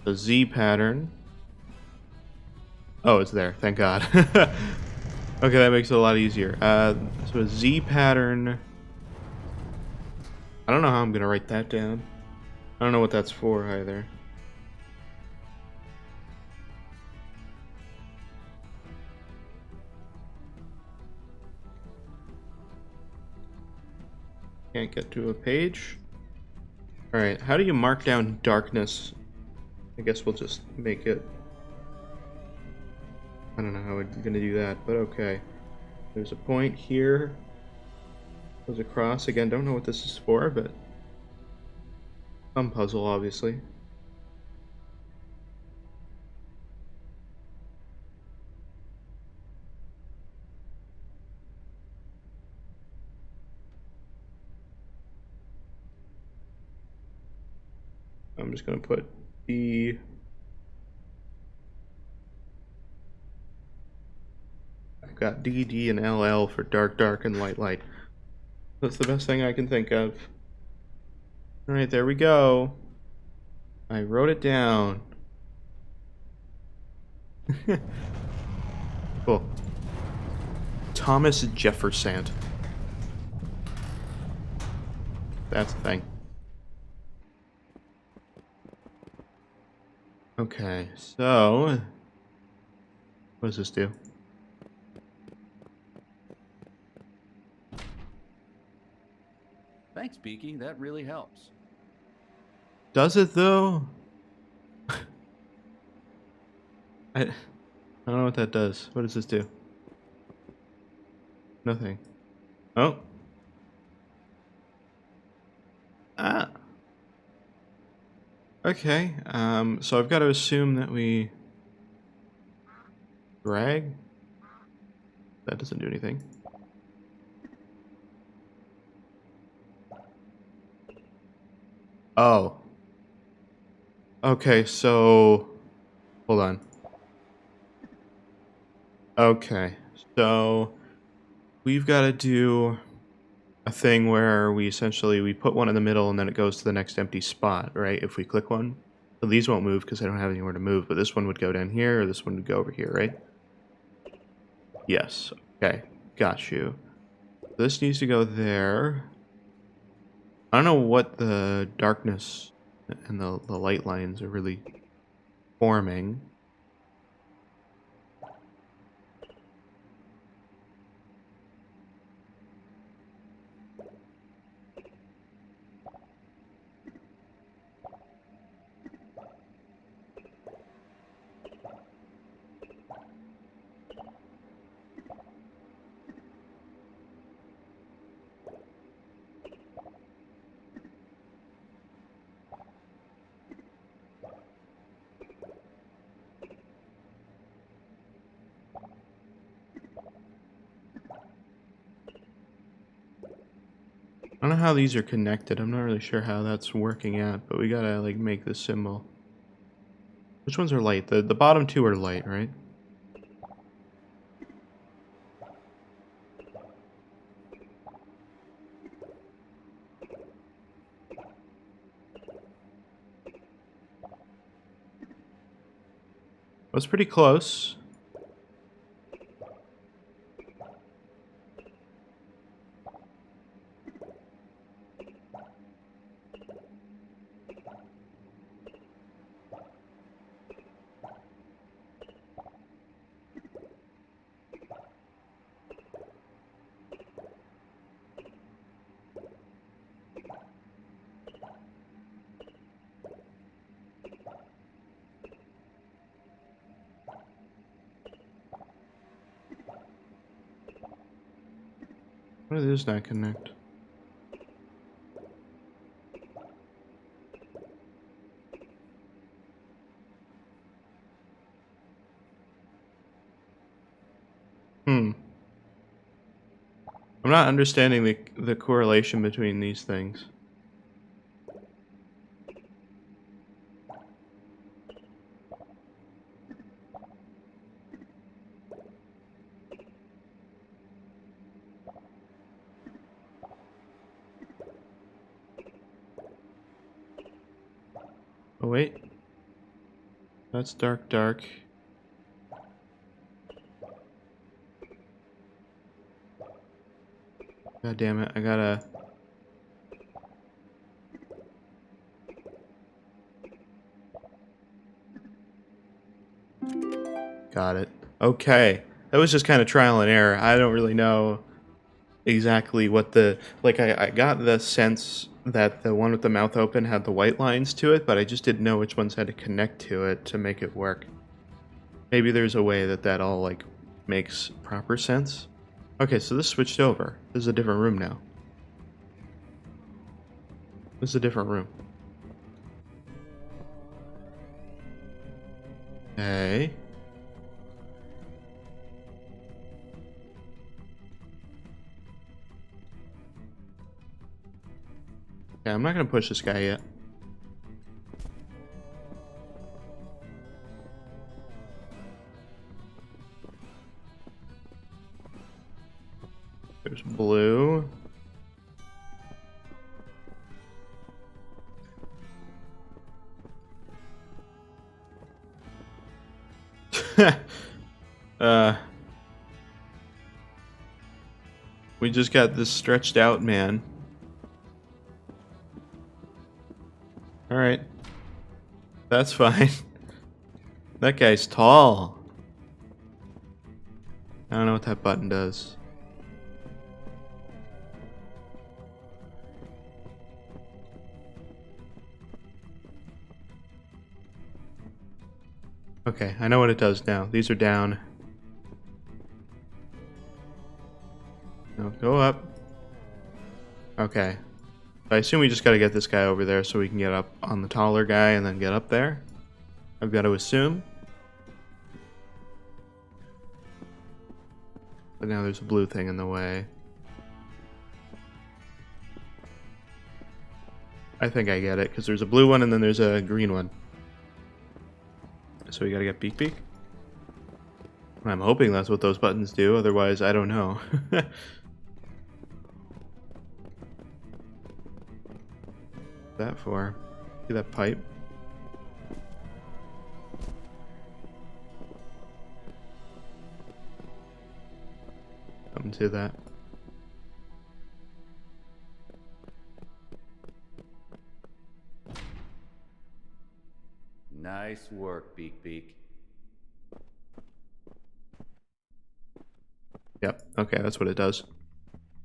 The Z pattern. Oh, it's there. Thank God. Okay, that makes it a lot easier. So a Z pattern. I don't know how I'm gonna write that down. I don't know what that's for either. Can't get to a page. Alright, how do you mark down darkness? I guess we'll just make it... I don't know how we're gonna do that, but okay. There's a point here. Goes across. Again, don't know what this is for, but... some puzzle, obviously. I'm just gonna put D. I've got D, D, and LL for dark, dark, and light, light. That's the best thing I can think of. Alright, there we go. I wrote it down. Cool. Thomas Jefferson. That's the thing. Okay, so... what does this do? Thanks, Beaky. That really helps. Does it though? I don't know what that does. What does this do? Nothing. Oh. Ah. Okay. So I've got to assume that we drag. That doesn't do anything. Oh. Okay, so... hold on. Okay, so... we've got to do a thing where we essentially put one in the middle and then it goes to the next empty spot, right? If we click one. So these won't move because I don't have anywhere to move, but this one would go down here or this one would go over here, right? Yes. Okay. Got you. This needs to go there. I don't know what the darkness and the light lines are really forming. I don't know how these are connected. I'm not really sure how that's working out, but we gotta like make this symbol. Which ones are light? The bottom two are light, right? That's pretty close. Why does this not connect? I'm not understanding the correlation between these things. Oh wait. That's dark, dark. God damn it, I gotta... Got it. Okay. That was just kind of trial and error. I don't really know exactly what the... Like, I got the sense that the one with the mouth open had the white lines to it, but I just didn't know which ones had to connect to it to make it work. Maybe there's a way that all, like, makes proper sense. Okay, so this switched over. This is a different room now. This is a different room. Okay. Okay, I'm not gonna push this guy yet. There's blue. We just got this stretched out man. Alright. That's fine. That guy's tall. I don't know what that button does. Okay, I know what it does now. These are down. No, go up. Okay. I assume we just gotta get this guy over there so we can get up on the taller guy and then get up there. I've got to assume. But now there's a blue thing in the way. I think I get it, because there's a blue one and then there's a green one. So we gotta get Beak Beak? I'm hoping that's what those buttons do, otherwise I don't know. that for? See that pipe? Come to that. Nice work, Beak Beak. Yep. Okay, that's what it does.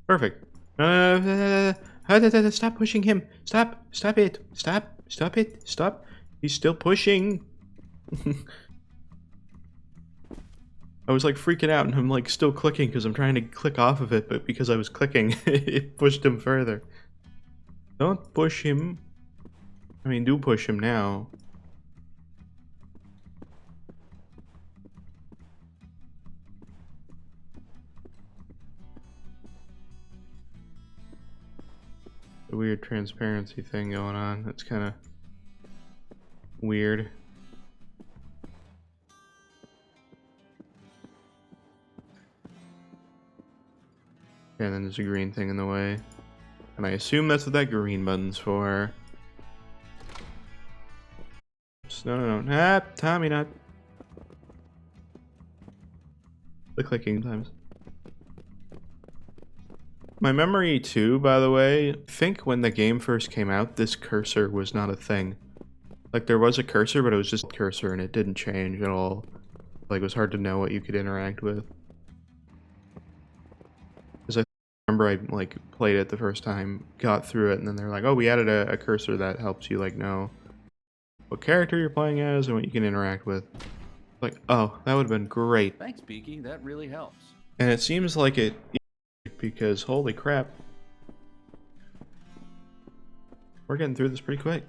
Perfect. Stop pushing him. Stop. Stop it. Stop. Stop it. Stop. He's still pushing. I was like freaking out and I'm like still clicking because I'm trying to click off of it, but because I was clicking, it pushed him further. Don't push him. I mean, do push him now. A weird transparency thing going on. That's kind of weird. And then there's a green thing in the way. And I assume that's what that green button's for. No. Ah, Tommy, not. The clicking times. My memory too, by the way, I think when the game first came out, this cursor was not a thing. Like there was a cursor, but it was just a cursor and it didn't change at all. Like it was hard to know what you could interact with. Because I remember I like played it the first time, got through it, and then they're like, oh, we added a cursor that helps you like know what character you're playing as and what you can interact with. Like, oh, that would have been great. Thanks, Beaky. That really helps. And it seems like it, because holy crap, we're getting through this pretty quick.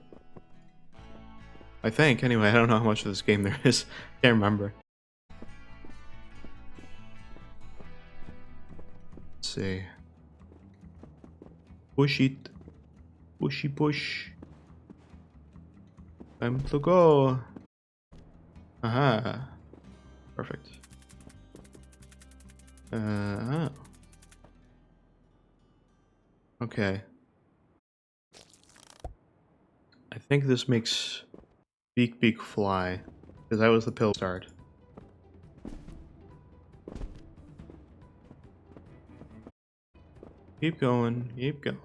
I think, anyway. I don't know how much of this game there is. Can't remember. Let's see. Push it. Pushy push. Time to go. Aha. Perfect. Oh. Okay. I think this makes Beak Beak fly, because that was the pill start. Keep going, keep going.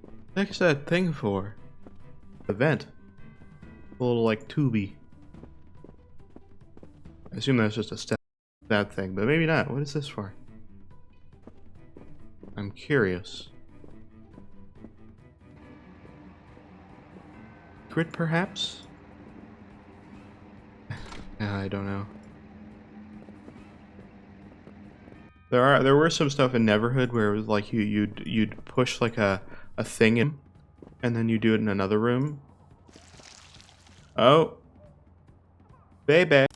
What the heck is that thing for? The vent. A little like tubey. I assume that's just a step that thing, but maybe not. What is this for? I'm curious. Grit, perhaps? I don't know. There were some stuff in Neverhood where it was like you'd push like a thing in, and then you do it in another room. Oh, baby.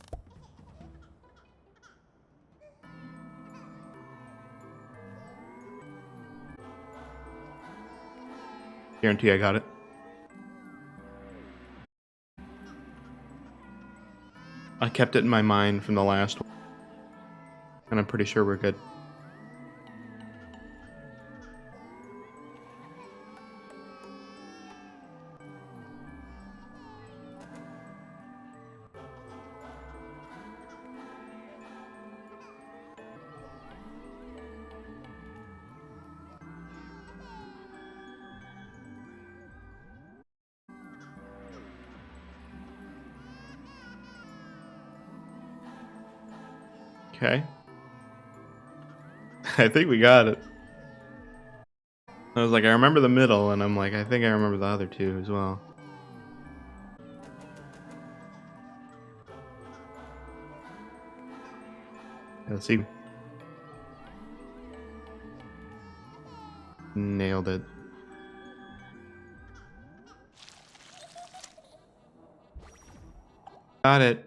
Guarantee I got it. I kept it in my mind from the last one, and I'm pretty sure we're good. Okay. I think we got it. I was like, I remember the middle, and I'm like, I think I remember the other two as well. Let's see. Nailed it. Got it.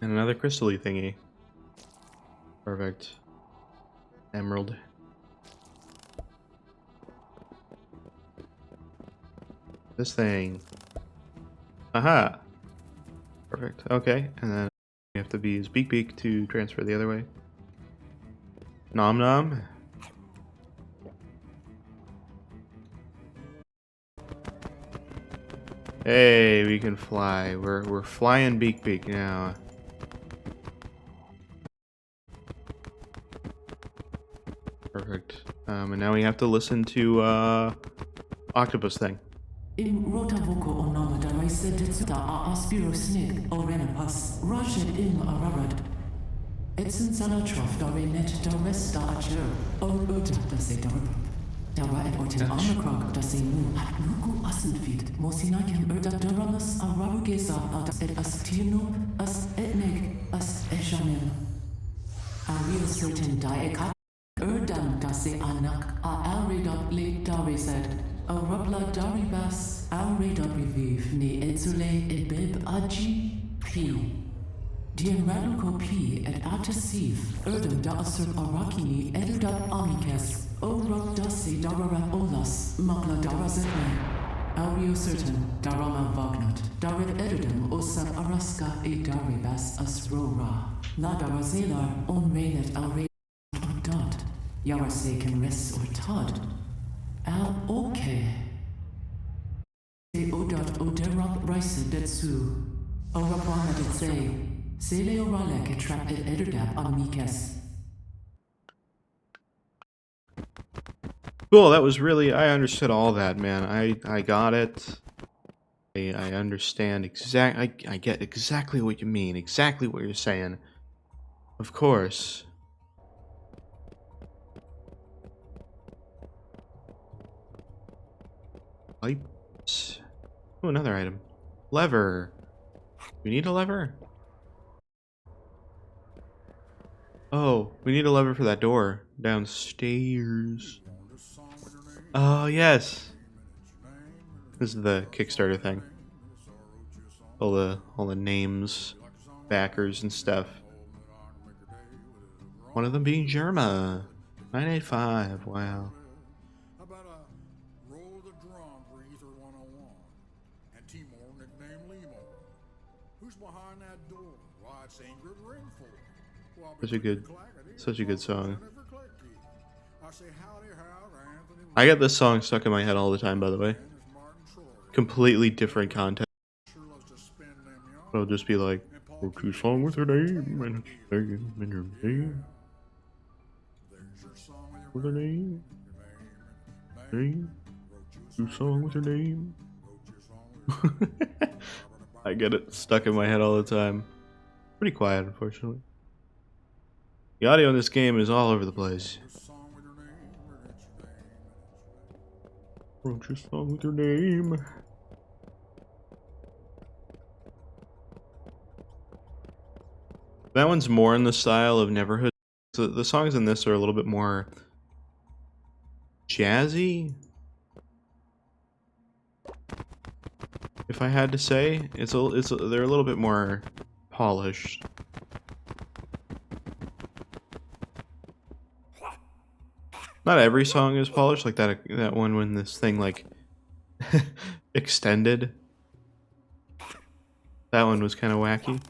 And another crystal-y thingy. Perfect. Emerald. This thing. Aha! Perfect. Okay, and then we have to be his Beak Beak to transfer the other way. Nom Nom. Hey, we can fly. We're flying beak now. Perfect. And now we have to listen to octopus thing. In Rotavoko onama da raisedetsu da a aspiro snig o renapas, rajed im ararad. Etsin salatrof da renet da resta acher, o uta da se darab. Da raed orten Armikrog da se nu, hat nuku asenfid, mosinakem urda daramas ararugesa ad et astino, as etnig, as eshanim. A real certain daekat, urdam da se anak, a alredot le da said. A rabla daribas, alredot reviv, ne etsule et bib aji, p. Dien raduko p et atasiv, urdam da asur arakini, edudat amikes, o rok da se darara olas, makla darazetne. Aurio certain, darama vagnat, darid edudam osab araska e daribas asrora. La darazelar on renet alre dot. Yarase can rest or tod. Al okay. Se odot oderop rice detsu. Orabana det say. Sele orale ke trap et edudap amikes. Cool, that was really, I understood all that, man. I got it. I understand I get exactly what you mean, exactly what you're saying. Of course. Pipes. Oh, another item. Lever. We need a lever? Oh, we need a lever for that door downstairs. Oh, yes. This is the Kickstarter thing. All the names, backers and stuff. One of them being Germa. 985. Wow. How about a roll the drum for Ether 101 and Timor nicknamed Limo? Who's behind that door? Why, it's Ingrid Renfrew. Well, Such a good song. I say howdy how to Anthony I get this song stuck in my head all the time, by the way. Completely different content. But I'll just be like, wrote you a song with her name, and it's name, and her name. With her name. Name. Do song with her name. I get it stuck in my head all the time. Pretty quiet, unfortunately. The audio in this game is all over the place. Wrote your song with your name. That one's more in the style of Neverhood. So the songs in this are a little bit more jazzy, if I had to say. They're a little bit more polished. Not every song is polished, like that one when this thing like extended. That one was kind of wacky.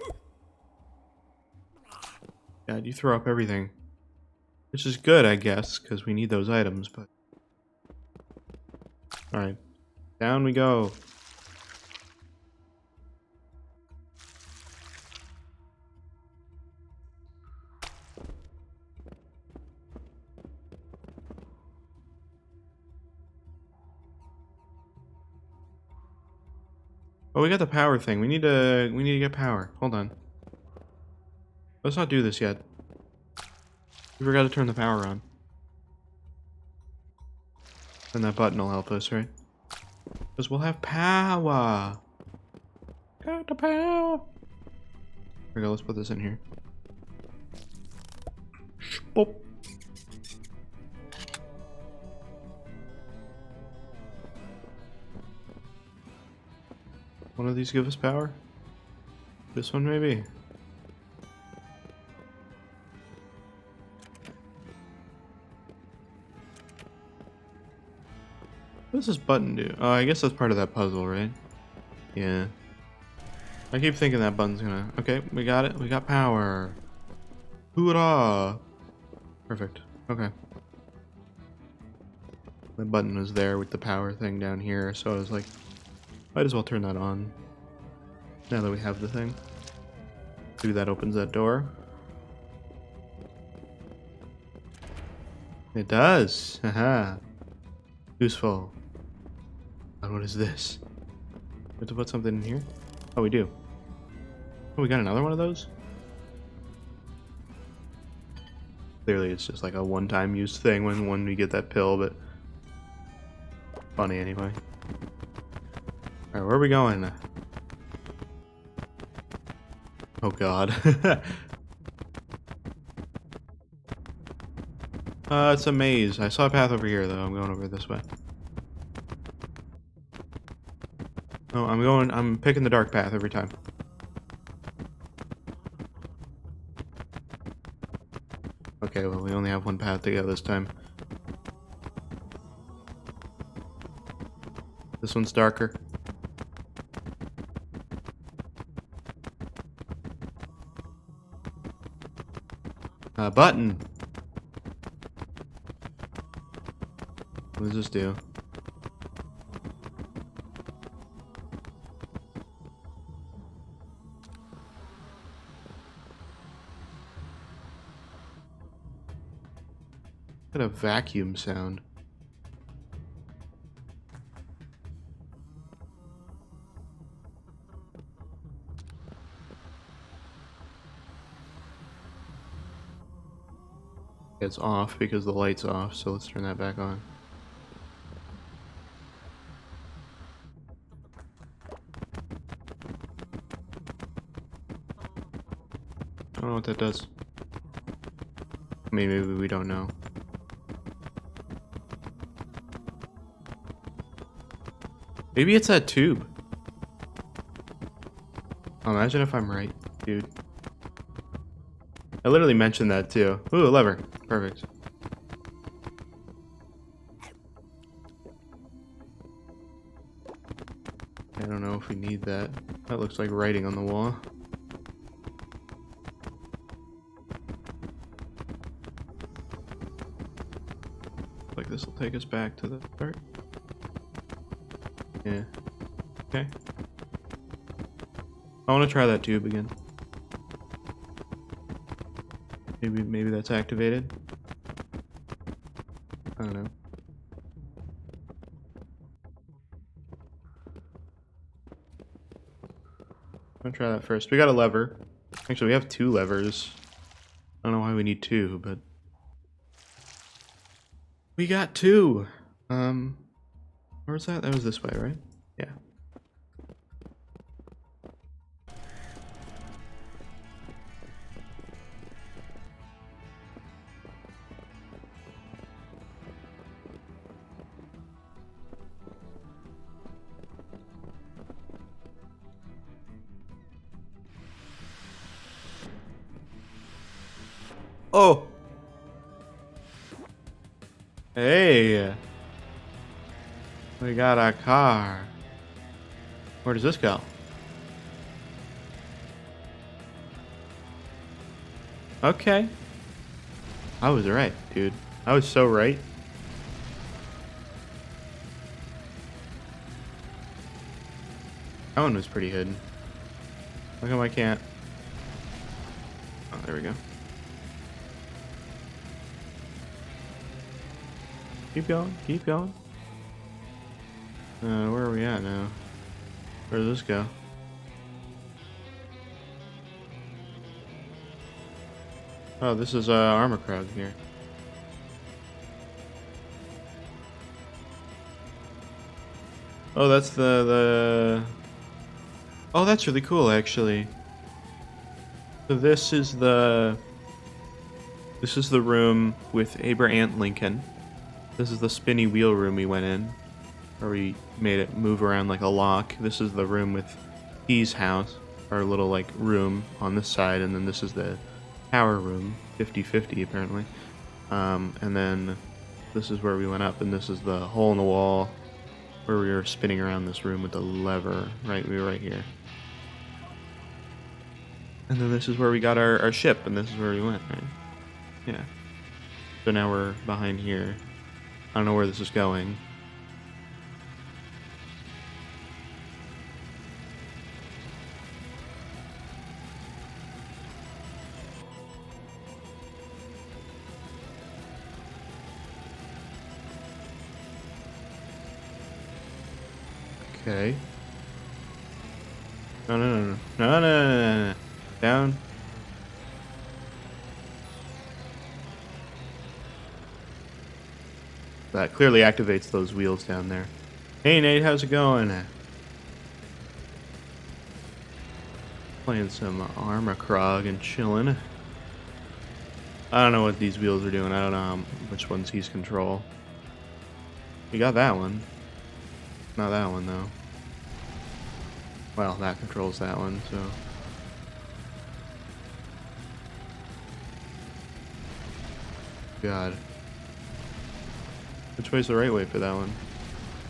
God, you throw up everything. Which is good, I guess, because we need those items, but... Alright. Down we go. Oh, we got the power thing. We need to get power. Hold on. Let's not do this yet. We forgot to turn the power on. And that button will help us, right? Because we'll have power. Got the power. Here we go, let's put this in here. Boop. One of these give us power? This one maybe? What does this button do? Oh, I guess that's part of that puzzle, right? Yeah. I keep thinking that button's gonna... Okay, we got it. We got power. Hoorah! Perfect. Okay. The button was there with the power thing down here, so I was like... Might as well turn that on. Now that we have the thing. Maybe that opens that door. It does! Haha. Useful. And what is this? We have to put something in here? Oh, we do. Oh, we got another one of those? Clearly it's just like a one-time use thing when we get that pill, but funny anyway. Alright, where are we going? Oh god. It's a maze. I saw a path over here though. I'm going over this way. Oh, I'm picking the dark path every time. Okay, well, we only have one path to go this time. This one's darker. Button! What does this do? Got a vacuum sound. It's off because the light's off, so let's turn that back on. I don't know what that does. I mean, maybe we don't know. Maybe it's that tube. Imagine if I'm right, dude. I literally mentioned that too. Ooh, a lever. Perfect. I don't know if we need that. That looks like writing on the wall. Like this will take us back to the start. Yeah. Okay. I want to try that tube again. Maybe that's activated. I don't know. I'm gonna try that first. We got a lever. Actually, we have two levers. I don't know why we need two, but we got two. Where's that? That was this way, right? Yeah. Oh! Hey! We got a car. Where does this go? Okay. I was right, dude. I was so right. That one was pretty hidden. How come I can't? Oh, there we go. Keep going, keep going. Where are we at now? Where does this go? Oh, this is Armikrog here. Oh, that's the... Oh, that's really cool, actually. So this is the room with Abraham Lincoln. This is the spinny wheel room we went in, where we made it move around like a lock. This is the room with T's house, our little like room on this side, and then this is the tower room, 50-50 apparently. And then this is where we went up, and this is the hole in the wall where we were spinning around this room with the lever. Right, we were right here. And then this is where we got our ship, and this is where we went, right? Yeah. So now we're behind here. I don't know where this is going. Okay. No, no, no, no. No, no, no, no, no. Down. That clearly activates those wheels down there. Hey, Nate, how's it going? Playing some Armikrog and chilling. I don't know what these wheels are doing. I don't know which ones he's control. You got that one. Not that one, though. Well, that controls that one, so... God. Which way's the right way for that one?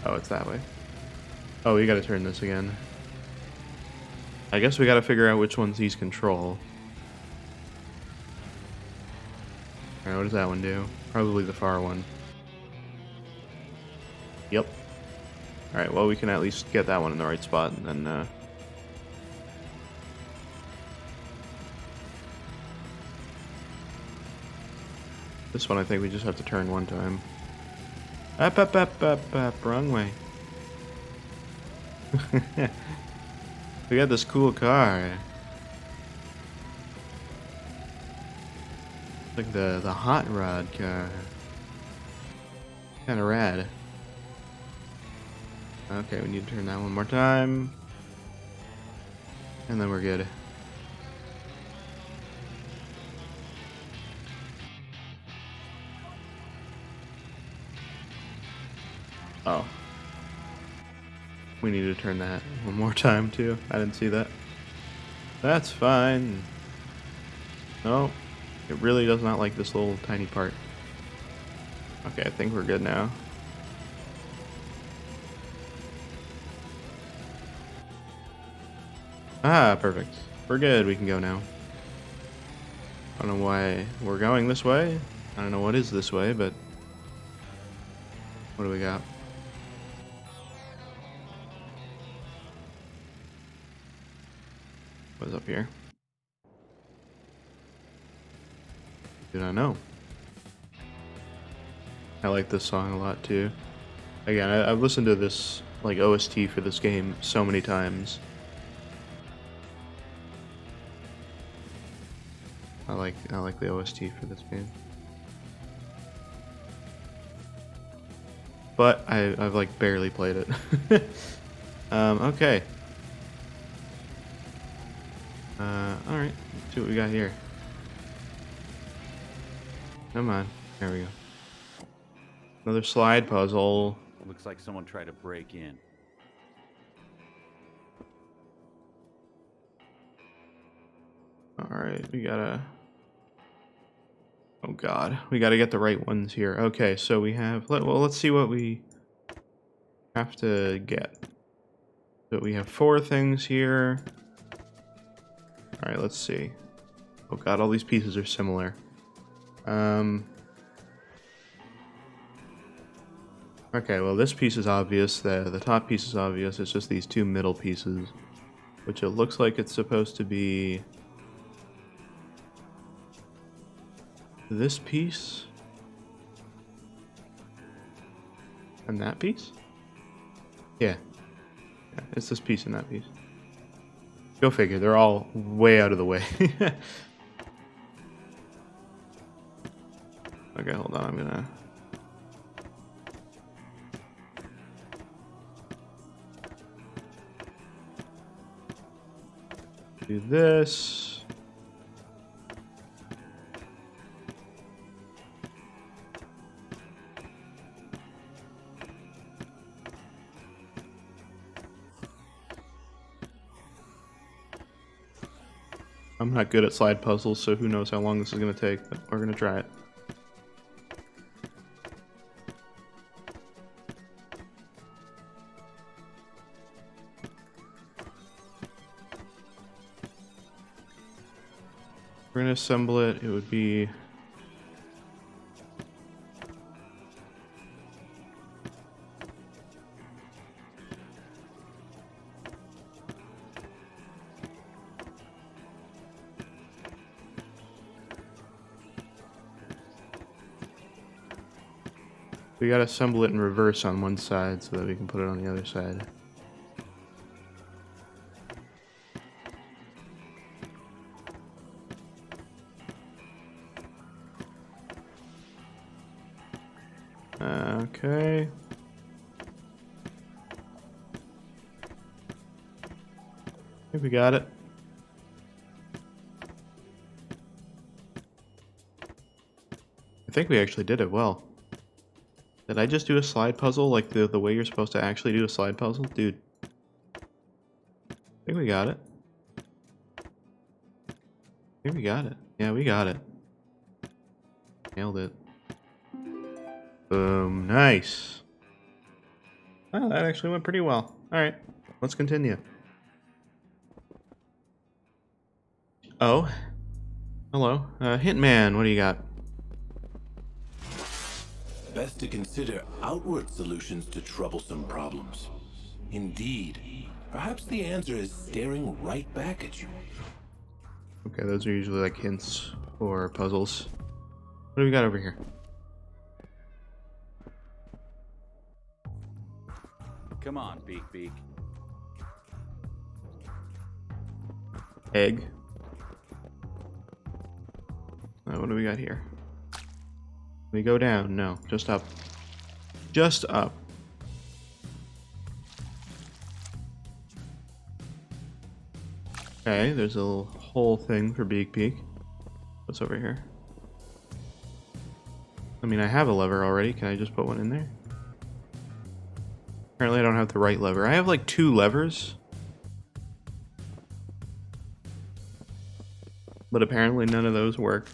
Oh, it's that way. Oh, we gotta turn this again. I guess we gotta figure out which ones he's control. Alright, what does that one do? Probably the far one. Yep. Alright, well, we can at least get that one in the right spot, and then, this one I think we just have to turn one time. Up, up, up, up, up, wrong way. We got this cool car. Like the hot rod car. Kinda rad. Okay, we need to turn that one more time. And then we're good. Oh. We need to turn that one more time too. I didn't see that. That's fine. No. It really does not like this little tiny part. Okay, I think we're good now. Ah, perfect. We're good. We can go now. I don't know why we're going this way. I don't know what is this way, but... What do we got? What's up here? Do not know. I like this song a lot too. Again, I've listened to this like OST for this game so many times. I like the OST for this game. But I've like barely played it. Okay. Alright, let's see what we got here. Come on, there we go. Another slide puzzle. Looks like someone tried to break in. Alright, we gotta... Oh god, we gotta get the right ones here. Okay, so we have... Well, let's see what we have to get. So we have 4 things here. Alright, let's see. Oh god, all these pieces are similar. Okay, well this piece is obvious. The top piece is obvious. It's just these 2 middle pieces. Which it looks like it's supposed to be... this piece? And that piece? Yeah. Yeah, it's this piece and that piece. Go figure, they're all way out of the way. Okay, hold on, I'm gonna... do this. I'm not good at slide puzzles, so who knows how long this is going to take, but we're going to try it. We're going to assemble it. It would be... we gotta assemble it in reverse on one side so that we can put it on the other side. Okay. I think we got it. I think we actually did it well. Did I just do a slide puzzle like the way you're supposed to actually do a slide puzzle? Dude. I think we got it. I think we got it. Yeah, we got it. Nailed it. Boom. Nice. Oh, that actually went pretty well. Alright, let's continue. Oh. Hello. Hitman, what do you got? Best to consider outward solutions to troublesome problems. Indeed. Perhaps the answer is staring right back at you. Okay, those are usually like hints or puzzles. What do we got over here? Come on, Beak. Egg. What do we got here? We go down? No, just up. Just up. Okay, there's a little whole thing for Beak. What's over here? I mean, I have a lever already. Can I just put one in there? Apparently I don't have the right lever. I have like 2 levers. But apparently none of those work.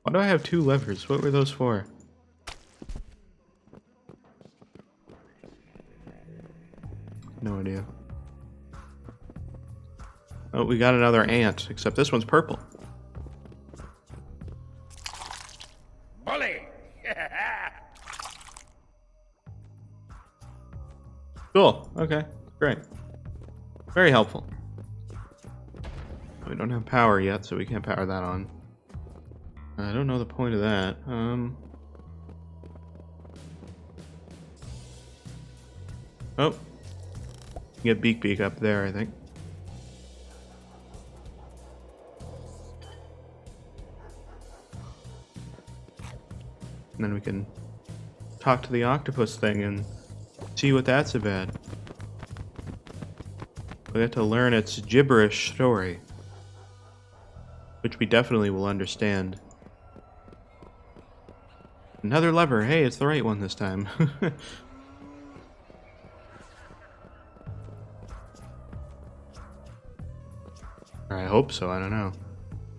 Why do I have 2 levers? What were those for? No idea. Oh, we got another ant, except this one's purple. Bully! Cool. Okay. Great. Very helpful. We don't have power yet, so we can't power that on. I don't know the point of that. Oh. Get Beak up there, I think. And then we can talk to the octopus thing and see what that's about. We have to learn its gibberish story, which we definitely will understand. Another lever. Hey, it's the right one this time. Or I hope so, I don't know.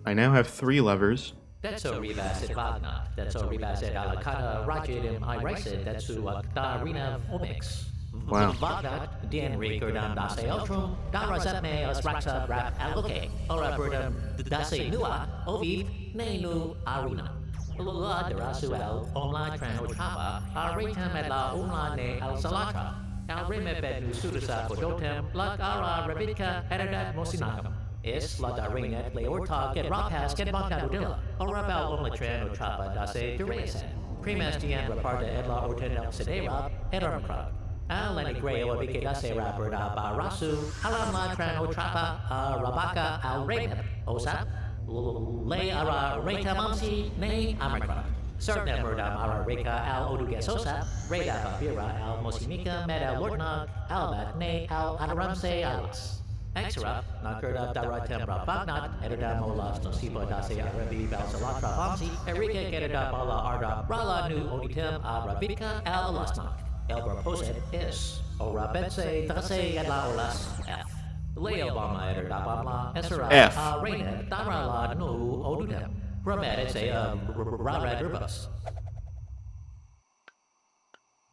I now have 3 levers. That's a rebasit Wagner. That's a rebasit Alakata Rocket and I Riced. That's a Darina Omics. Wow. Wagner, Dan Riker Dan Dase Ultrum, Dara Zapme Asraxa Rap Aloke, Ora Burdam Dase Nua, Oviv, Nenu Aruna. Lula Derasuel, Online Tranotrapa, Aritam at la Online Al Salatra, Al Remebed Sudasa Podotem, La Ara Revitka, Eredat Mosinakam. Is la Darinet Leorta get Rapas get Bakadilla, or about only Tranotrapa Dase Duresan, Premastian Raparta Edla Ortenel Sedera, Ed Armikrog. Aleni Grayo Abikidase Rapper Barasu, Alamla Tranotrapa, Rabaka Al Raven, Osap. Le ara reka mamsi ne Armikrog. Certain murdam ara reka al odugesosa, reda babira al mosimika med al lordnog, albat ne al adaramse alas. Exera, nakurda daratembra bagnat, edada molas nosiba dase arabi balsalatra famsi, erika gedada bala arda, rala nu oditem arabika al lasnak. Elbra poset is, ora bense dase yadla olas F. Leo Bama Eder Dabama Esra F. Raina Darala No Odudem Ramed say Rarad Rubus.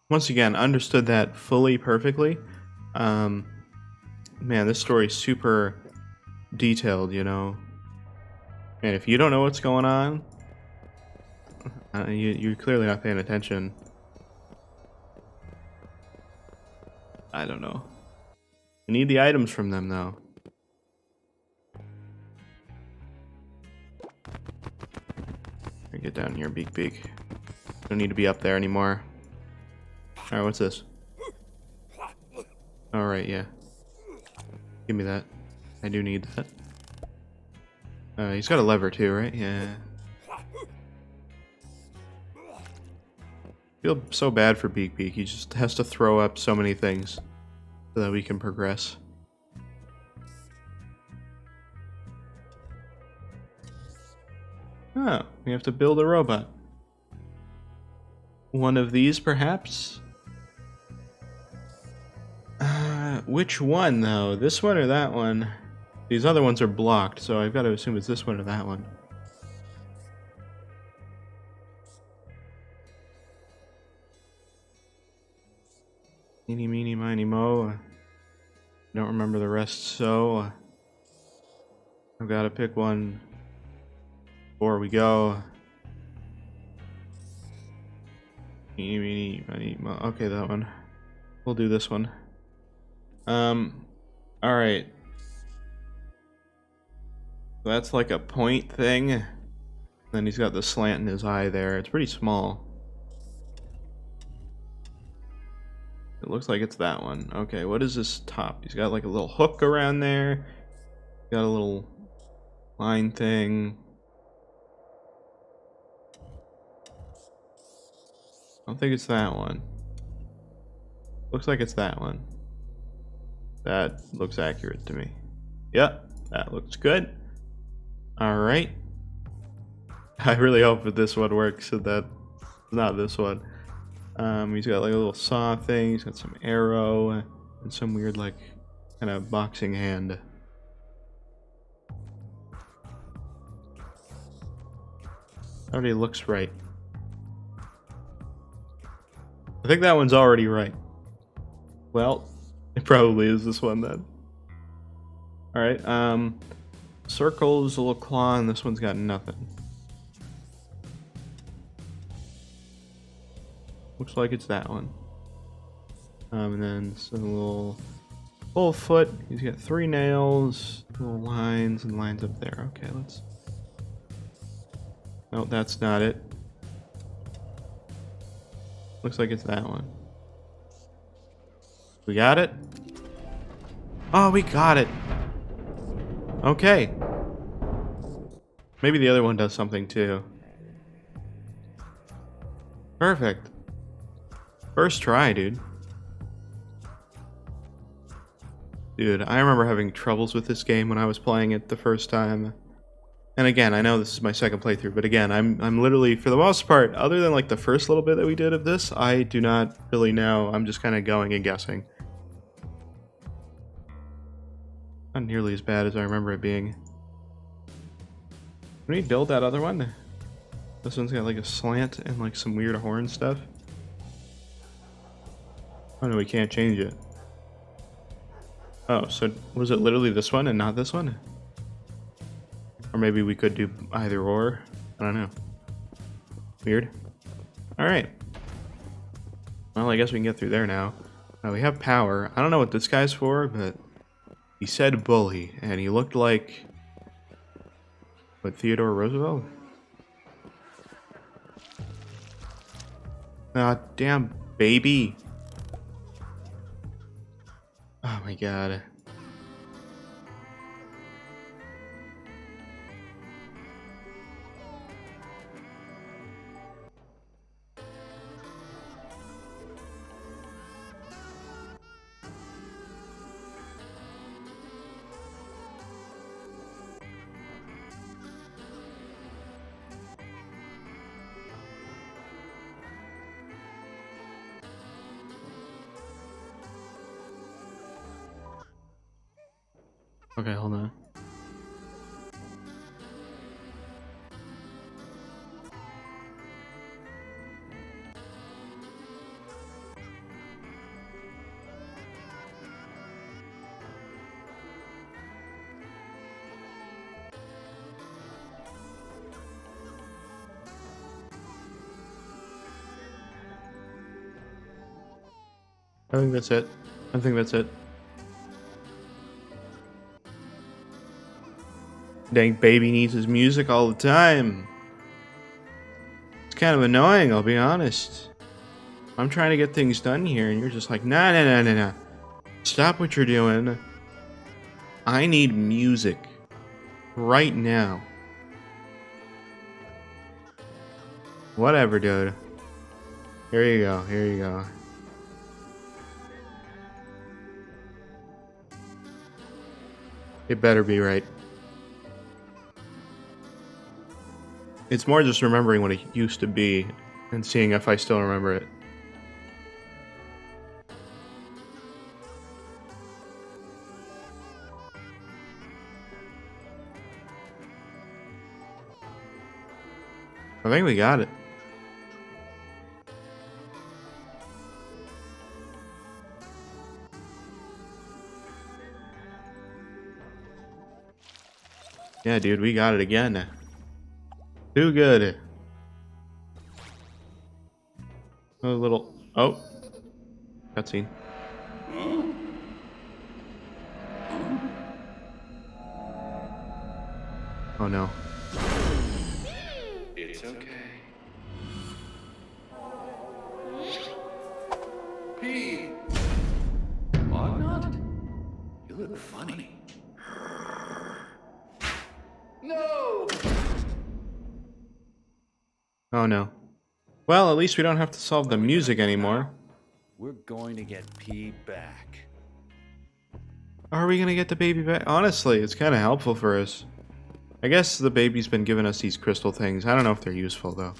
Once again, understood that fully perfectly. Man, this story's super detailed, you know. And if you don't know what's going on, you're clearly not paying attention. I don't know. We need the items from them, though. Get down here, Beak. Don't need to be up there anymore. Alright, what's this? Alright, yeah. Give me that. I do need that. He's got a lever too, right? Yeah. feel so bad for Beak Beak. He just has to throw up so many things so that we can progress. Oh, we have to build a robot. One of these, perhaps? Which one, though? This one or that one? These other ones are blocked, so I've got to assume it's this one or that one. Eeny, meeny, miny, mo. Don't remember the rest, so I've got to pick one before we go. Eeny, meeny, miny, mo. Okay, that one. We'll do this one. Alright. That's like a point thing. Then he's got the slant in his eye there. It's pretty small. It looks like it's that one. Okay, what is this top? He's got like a little hook around there. Got a little line thing. I don't think it's that one. Looks like it's that one. That looks accurate to me. Yep, that looks good. Alright. I really hope that this one works and that not this one. He's got like a little saw thing, he's got some arrow, and some weird like kind of boxing hand. Already looks right. I think that one's already right. Well, it probably is this one then. Alright, circles, a little claw, and this one's got nothing. Looks like it's that one. And then some little full foot. He's got 3 nails, little lines, and lines up there. Okay, let's... No, that's not it. Looks like it's that one. We got it? Oh, we got it! Okay. Maybe the other one does something too. Perfect. First try, dude. Dude, I remember having troubles with this game when I was playing it the first time. And again, I know this is my second playthrough, but again, I'm literally, for the most part, other than like the first little bit that we did of this, I do not really know. I'm just kind of going and guessing. Not nearly as bad as I remember it being. Can we build that other one? This one's got like a slant and like some weird horn stuff. Oh no, we can't change it. Oh, so was it literally this one and not this one? Or maybe we could do either or. I don't know. Weird. Alright. Well, I guess we can get through there now. We have power. I don't know what this guy's for, but he said bully, and he looked like... What, Theodore Roosevelt? Ah, damn baby. Oh my god. Okay, hold on. I think that's it. I think that's it. Dang baby needs his music all the time. It's kind of annoying, I'll be honest. I'm trying to get things done here and you're just like, nah, nah, nah, nah, nah. Stop what you're doing. I need music. Right now. Whatever, dude. Here you go. Here you go. It better be right. It's more just remembering what it used to be and seeing if I still remember it. I think we got it. Yeah, dude, we got it again. Too good. A little... Oh. Cutscene. Oh no. It's okay. Pete! Lognot? You look funny. No! Oh no. Well, at least we don't have to solve the music anymore. We're going to get P back. Are we gonna get the baby back? Honestly, it's kind of helpful for us. I guess the baby's been giving us these crystal things. I don't know if they're useful, though.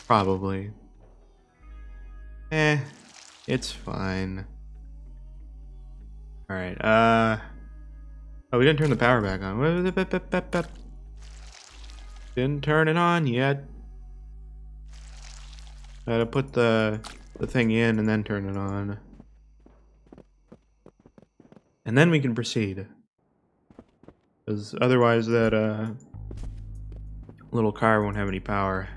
Probably. It's fine. Alright, oh, we didn't turn the power back on. Didn't turn it on yet. Gotta put the thing in and then turn it on. And then we can proceed. Because otherwise that little car won't have any power.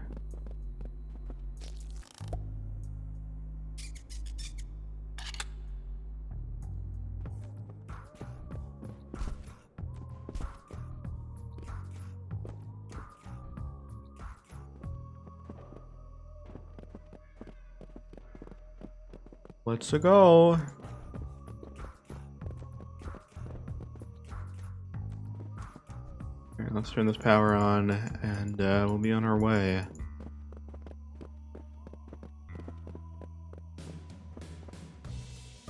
Let's go. Alright, let's turn this power on and we'll be on our way.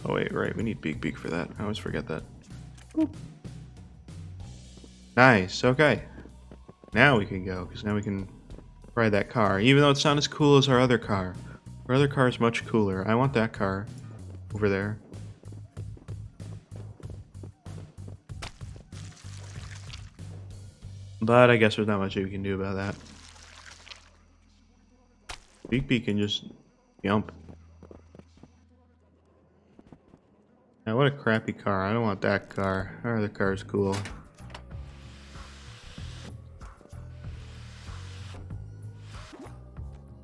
Oh wait, right, we need Beak for that. I always forget that. Boop. Nice, okay. Now we can go, because now we can ride that car. Even though it's not as cool as our other car. Our other car is much cooler. I want that car over there. But I guess there's not much we can do about that. Beak can just jump. Now what a crappy car. I don't want that car. Our other car is cool.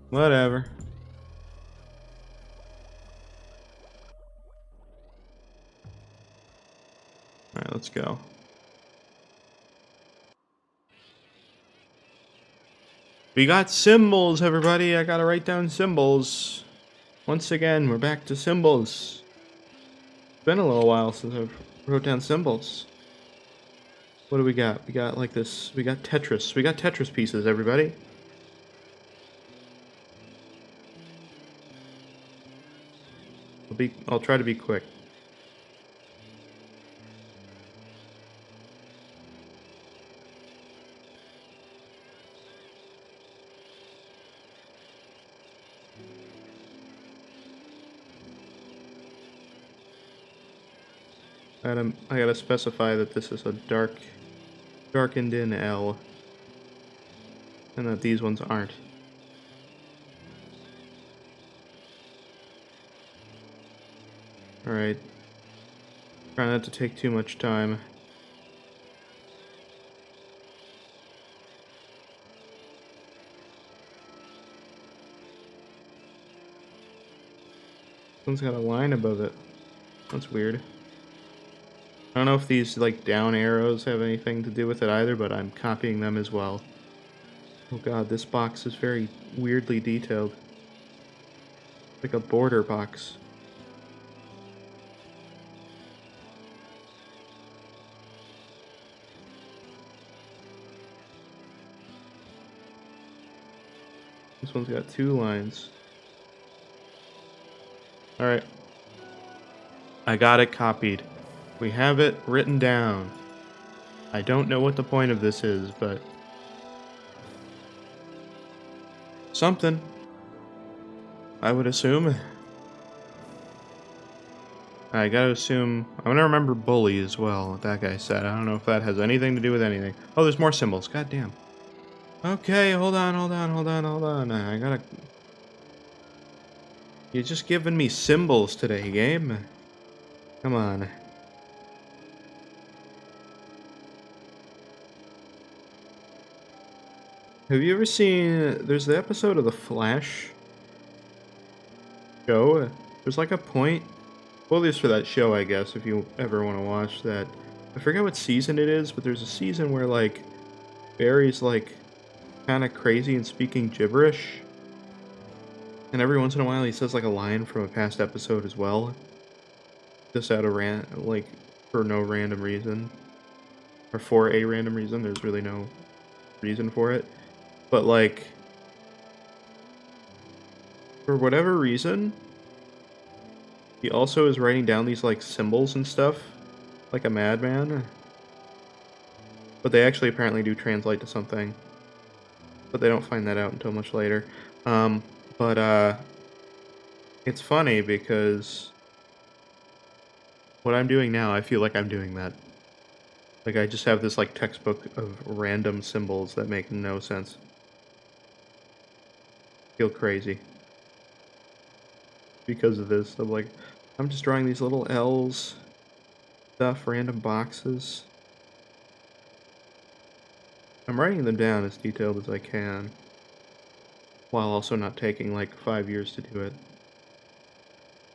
Whatever. Alright, let's go. We got symbols, everybody. I gotta write down symbols. Once again, we're back to symbols. It's been a little while since I've wrote down symbols. What do we got? We got like this. We got Tetris. We got Tetris pieces, everybody. I'll try to be quick. I gotta specify that this is a darkened in L, and that these ones aren't. Alright. Try not to take too much time. This one's got a line above it. That's weird. I don't know if these like down arrows have anything to do with it either, but I'm copying them as well. Oh god, this box is very weirdly detailed. Like a border box. This one's got two lines. Alright. I got it copied. We have it written down. I don't know what the point of this is, but... something. I would assume. I gotta assume... I'm gonna remember bully as well, what that guy said. I don't know if that has anything to do with anything. Oh, there's more symbols. God damn. Okay, hold on. I gotta... You're just giving me symbols today, game. Come on. Have you ever seen... There's the episode of The Flash show. There's like a point... Well, at least for that show, I guess, if you ever want to watch that. I forget what season it is, but there's a season where, like, Barry's, like, kind of crazy and speaking gibberish. And every once in a while he says, like, a line from a past episode as well. Just out of like, for no random reason. Or for a random reason, there's really no reason for it. But, like, for whatever reason, he also is writing down these, like, symbols and stuff, like a madman. But they actually apparently do translate to something. But they don't find that out until much later. It's funny because what I'm doing now, I feel like I'm doing that. Like, I just have this, like, textbook of random symbols that make no sense. I feel crazy. Because of this, I'm like, I'm just drawing these little L's, stuff, random boxes. I'm writing them down as detailed as I can, while also not taking like 5 years to do it.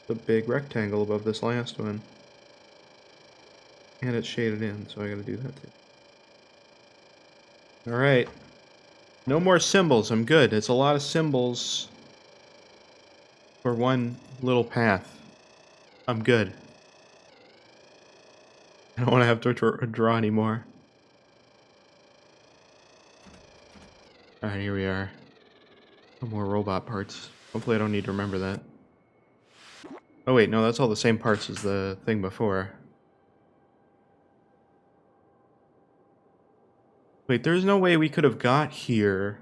The big rectangle above this last one. And it's shaded in, so I gotta do that too. Alright. No more symbols, I'm good. It's a lot of symbols for one little path. I'm good. I don't want to have to draw anymore. Alright, here we are. No more robot parts. Hopefully I don't need to remember that. Oh wait, no, that's all the same parts as the thing before. Wait, there's no way we could have got here.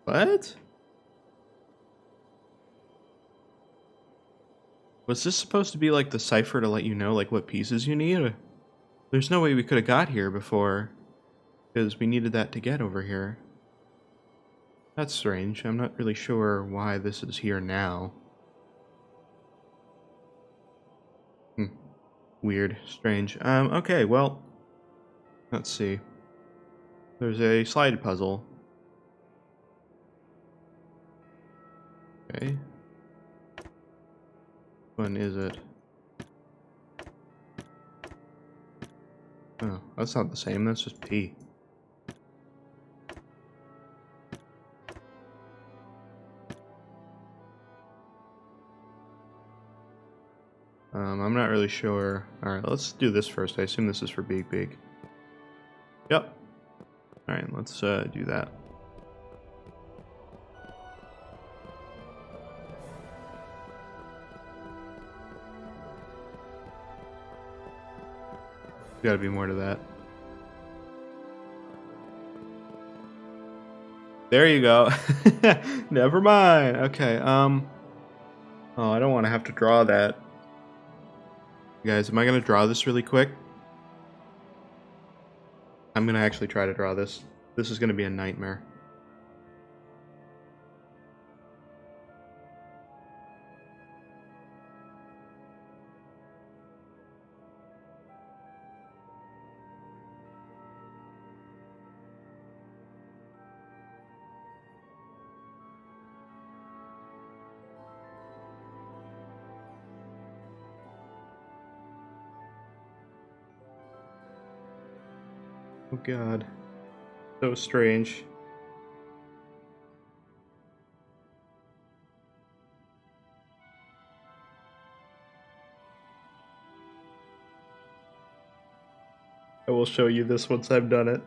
What? Was this supposed to be like the cipher to let you know like what pieces you need? There's no way we could have got here before, because we needed that to get over here. That's strange. I'm not really sure why this is here now. Weird. Strange. Okay, well, let's see. There's a slide puzzle. Okay. When is it? Oh, that's not the same. That's just P. I'm not really sure. Alright, let's do this first. I assume this is for Beak Beak. Yep. Alright, let's do that. Gotta be more to that. There you go. Never mind. Okay, oh, I don't want to have to draw that. Guys, am I gonna draw this really quick? I'm gonna actually try to draw this. This is gonna be a nightmare. Oh god. So strange. I will show you this once I've done it.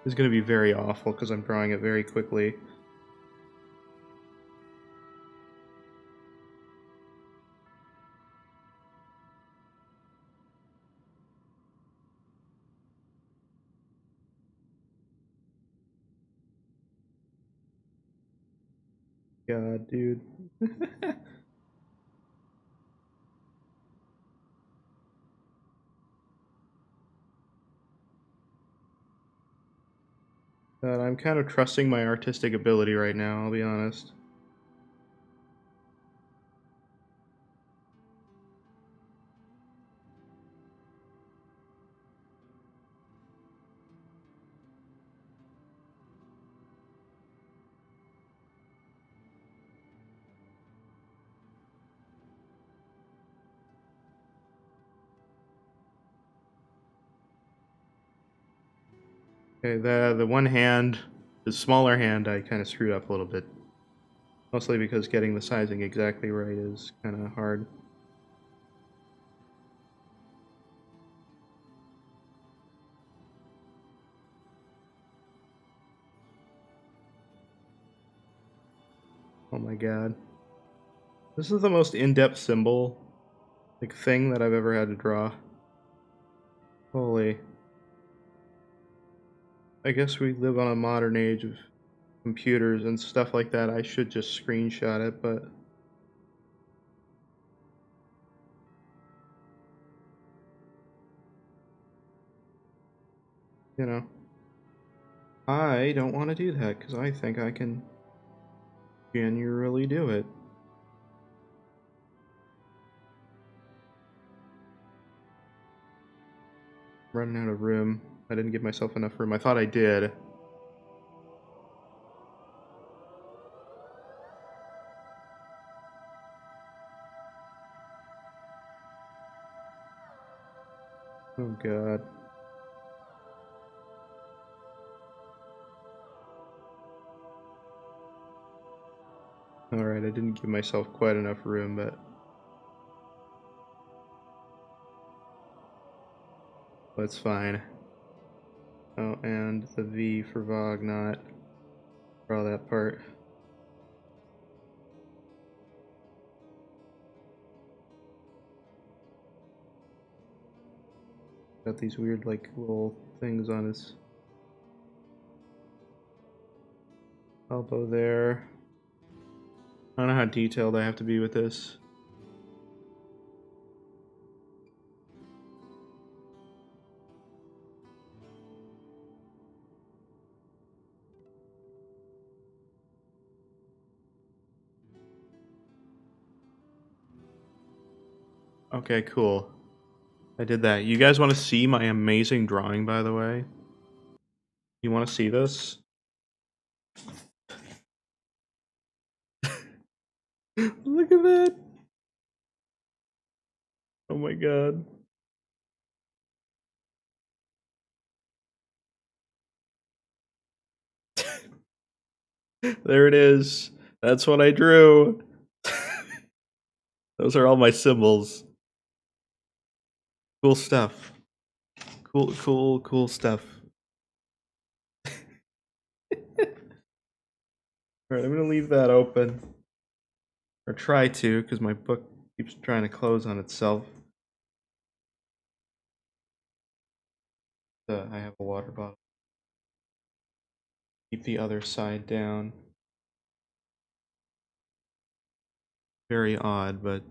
is going to be very awful because I'm drawing it very quickly. God, dude. God, I'm kind of trusting my artistic ability right now, I'll be honest. Okay, the one hand, the smaller hand, I kind of screwed up a little bit. Mostly because getting the sizing exactly right is kind of hard. Oh my god. This is the most in-depth symbol, like, thing that I've ever had to draw. Holy. I guess we live on a modern age of computers and stuff like that. I should just screenshot it, but... you know. I don't want to do that, because I think I can genuinely do it. Running out of room. I didn't give myself enough room. I thought I did. Oh god. Alright, I didn't give myself quite enough room, but... that's fine. Oh, and the V for Vogue, not draw that part. Got these weird, like, little things on his elbow there. I don't know how detailed I have to be with this. Okay, cool. I did that. You guys want to see my amazing drawing, by the way? You want to see this? Look at that! Oh my god. There it is. That's what I drew. Those are all my symbols. Cool stuff. Cool stuff. Alright, I'm gonna leave that open. Or try to, because my book keeps trying to close on itself. I have a water bottle. Keep the other side down. Very odd, but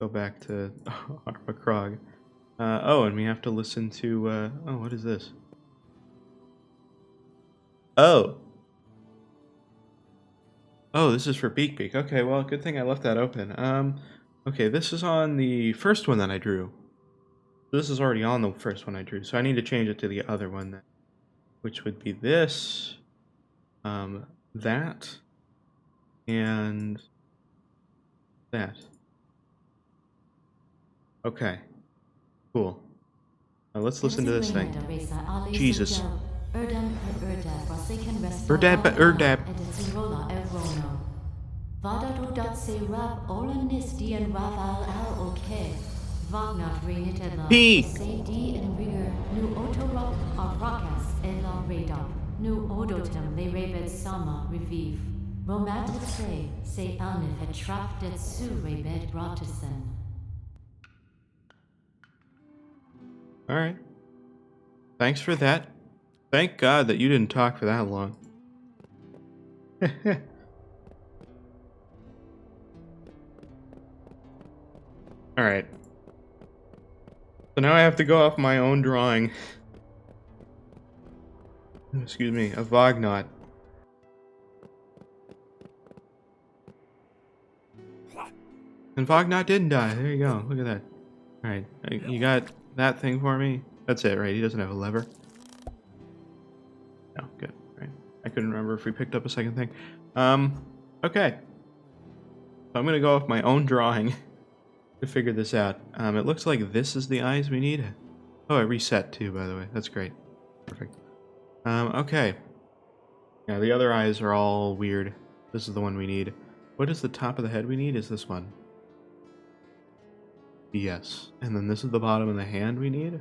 go back to Armikrog. Oh, and we have to listen to, oh, what is this? Oh! Oh, this is for Beak. Okay, well, good thing I left that open. Okay, this is on the first one that I drew. This is already on the first one I drew, so I need to change it to the other one then, which would be this, that, and that. Okay, cool. Now let's listen to this thing. Jesus. Erdab. Wagner Renitella. P. Se di in rigor nu autorop arrakas et la redop. Nu odotem le rebet sama revive. Romantic se alnif et trap det su rebet brotisen. Alright. Thanks for that. Thank God that you didn't talk for that long. Alright. So now I have to go off my own drawing. Excuse me, a Vognot. And Vognot didn't die. There you go. Look at that. Alright. You got that thing for me? That's it, right? He doesn't have a lever. No, good. Right. I couldn't remember if we picked up a second thing. Okay. So I'm gonna go off my own drawing to figure this out. It looks like this is the eyes we need. Oh, I reset too, by the way. That's great. Perfect. Okay. Yeah, the other eyes are all weird. This is the one we need. What is the top of the head we need? Is this one? Yes. And then this is the bottom of the hand we need?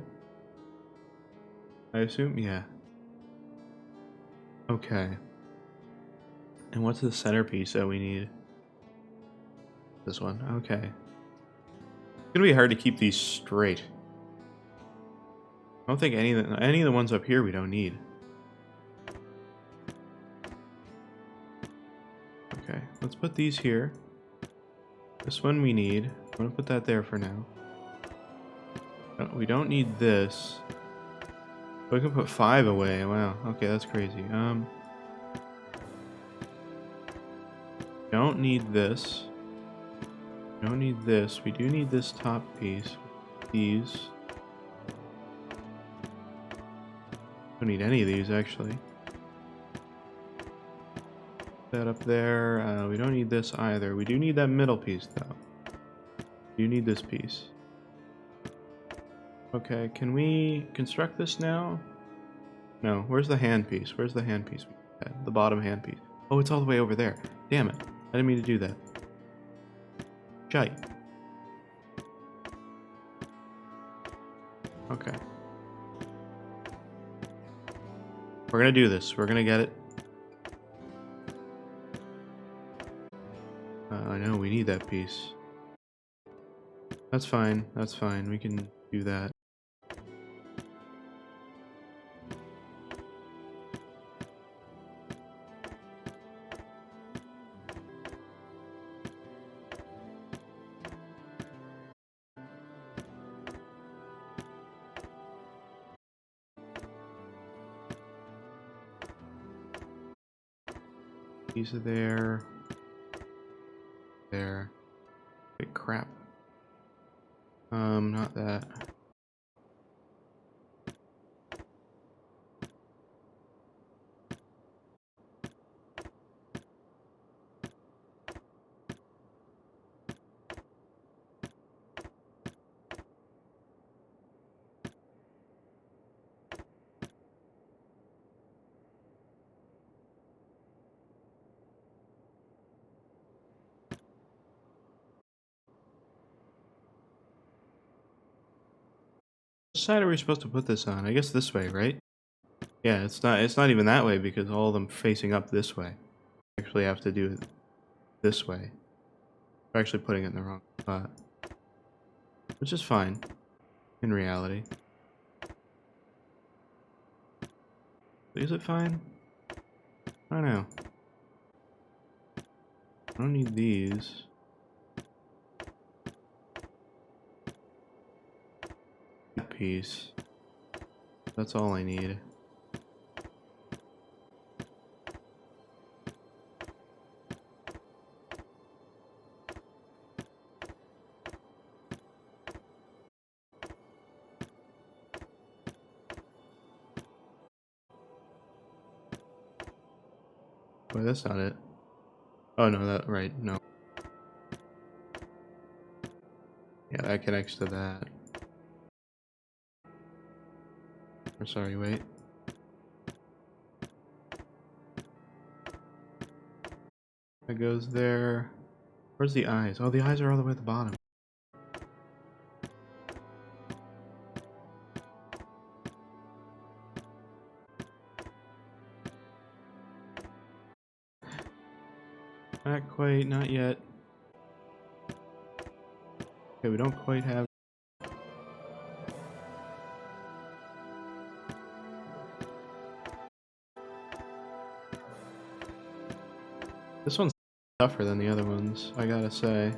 I assume? Yeah. Okay. And what's the centerpiece that we need? This one. Okay. It's gonna be hard to keep these straight. I don't think any of the ones up here we don't need. Okay, let's put these here. This one we need. I'm gonna put that there for now. No, we don't need this. We can put 5 away. Wow. Okay, that's crazy. Don't need this. Don't need this. We do need this top piece. These. Don't need any of these actually. That up there. We don't need this either. We do need that middle piece though. We do need this piece. Okay, can we construct this now? No, where's the hand piece? Where's the hand piece? The bottom hand piece. Oh, it's all the way over there. Damn it. I didn't mean to do that. Shite. Okay. We're gonna do this. We're gonna get it. I know, we need that piece. That's fine. That's fine. We can do that. These are there. There. Wait, crap. Not that. Which side are we supposed to put this on? I guess this way, right? Yeah, it's not even that way because all of them facing up this way. Actually have to do it this way. We're actually putting it in the wrong spot. Which is fine in reality. Is it fine? I don't know. I don't need these. Piece. That's all I need. Wait, that's not it. Oh no, that right, no. Yeah, that connects to that. Or sorry, wait. That goes there. Where's the eyes? Oh, the eyes are all the way at the bottom. Not quite, not yet. Okay, we don't quite have... This one's tougher than the other ones, I gotta say.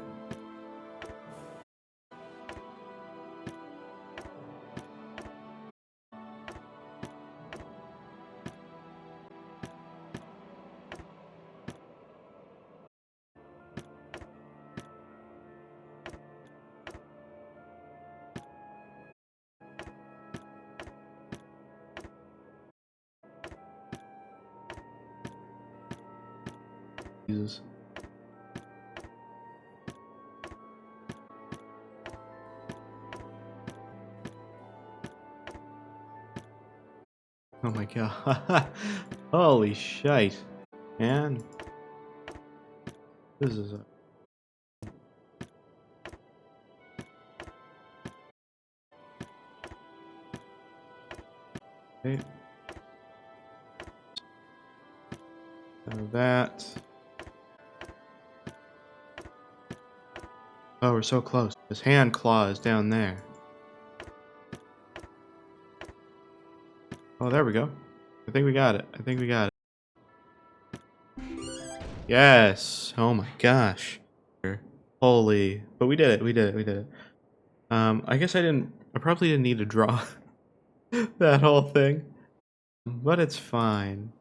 Jesus. Oh my god. Holy shite. Man. This is a... Okay. That. Oh, we're so close. His hand claw is down there. Oh, there we go. I think we got it. I think we got it. Yes! Oh my gosh. Holy. But we did it. We did it. We did it. I guess I probably didn't need to draw that whole thing. But it's fine.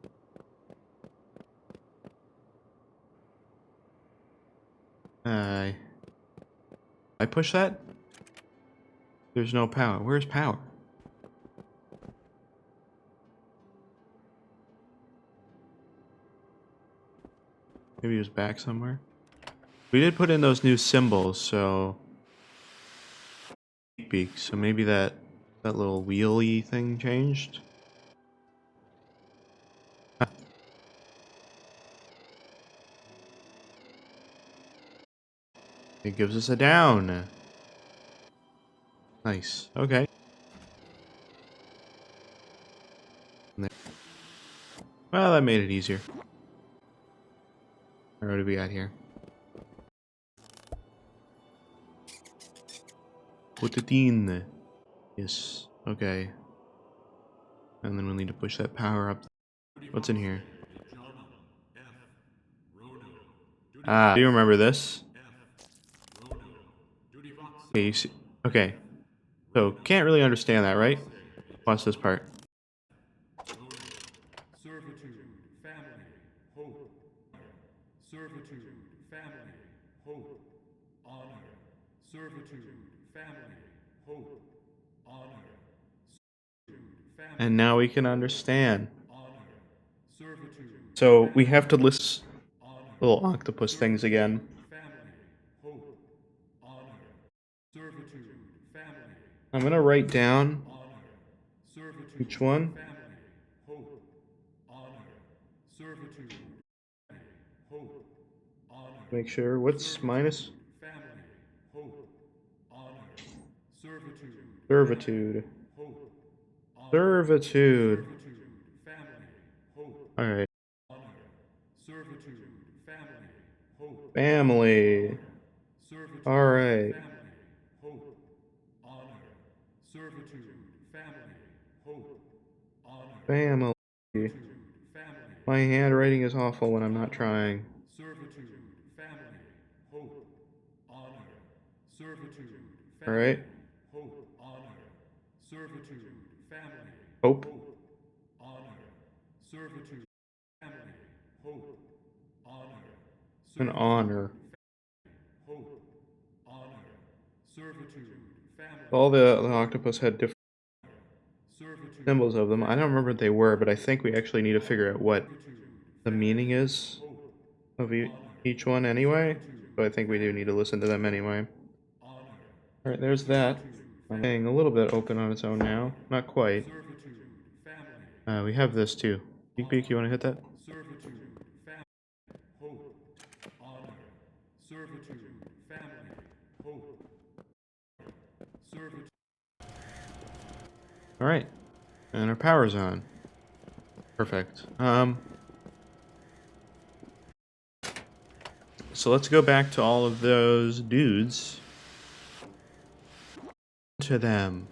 I push that? There's no power. Where's power? Maybe he was back somewhere. We did put in those new symbols, so... Beak, so maybe that little wheelie thing changed? It gives us a down. Nice. Okay. Well, that made it easier. What do we got here? Put it in. Yes. Okay. And then we'll need to push that power up. What's in here? Ah, do you remember this? Okay, you see. Okay. So, can't really understand that, right? Watch this part. Servitude, family, hope. Servitude, family, hope, honor. Servitude, family, hope, honor. And now we can understand. So we have to list little octopus things again. I'm gonna write down each one. Make sure what's minus servitude. Servitude. Alright. Family. Alright. Family. My handwriting is awful when I'm not trying. Alright. Hope. An honor. All the octopus had different symbols of them. I don't remember what they were, but I think we actually need to figure out what the meaning is of each one anyway. So I think we do need to listen to them anyway. Alright, there's that. I'm getting a little bit open on its own now. Not quite. We have this too. Beak Beak, you want to hit that? Alright. And our power's on. Perfect. so let's go back to all of those dudes. To them.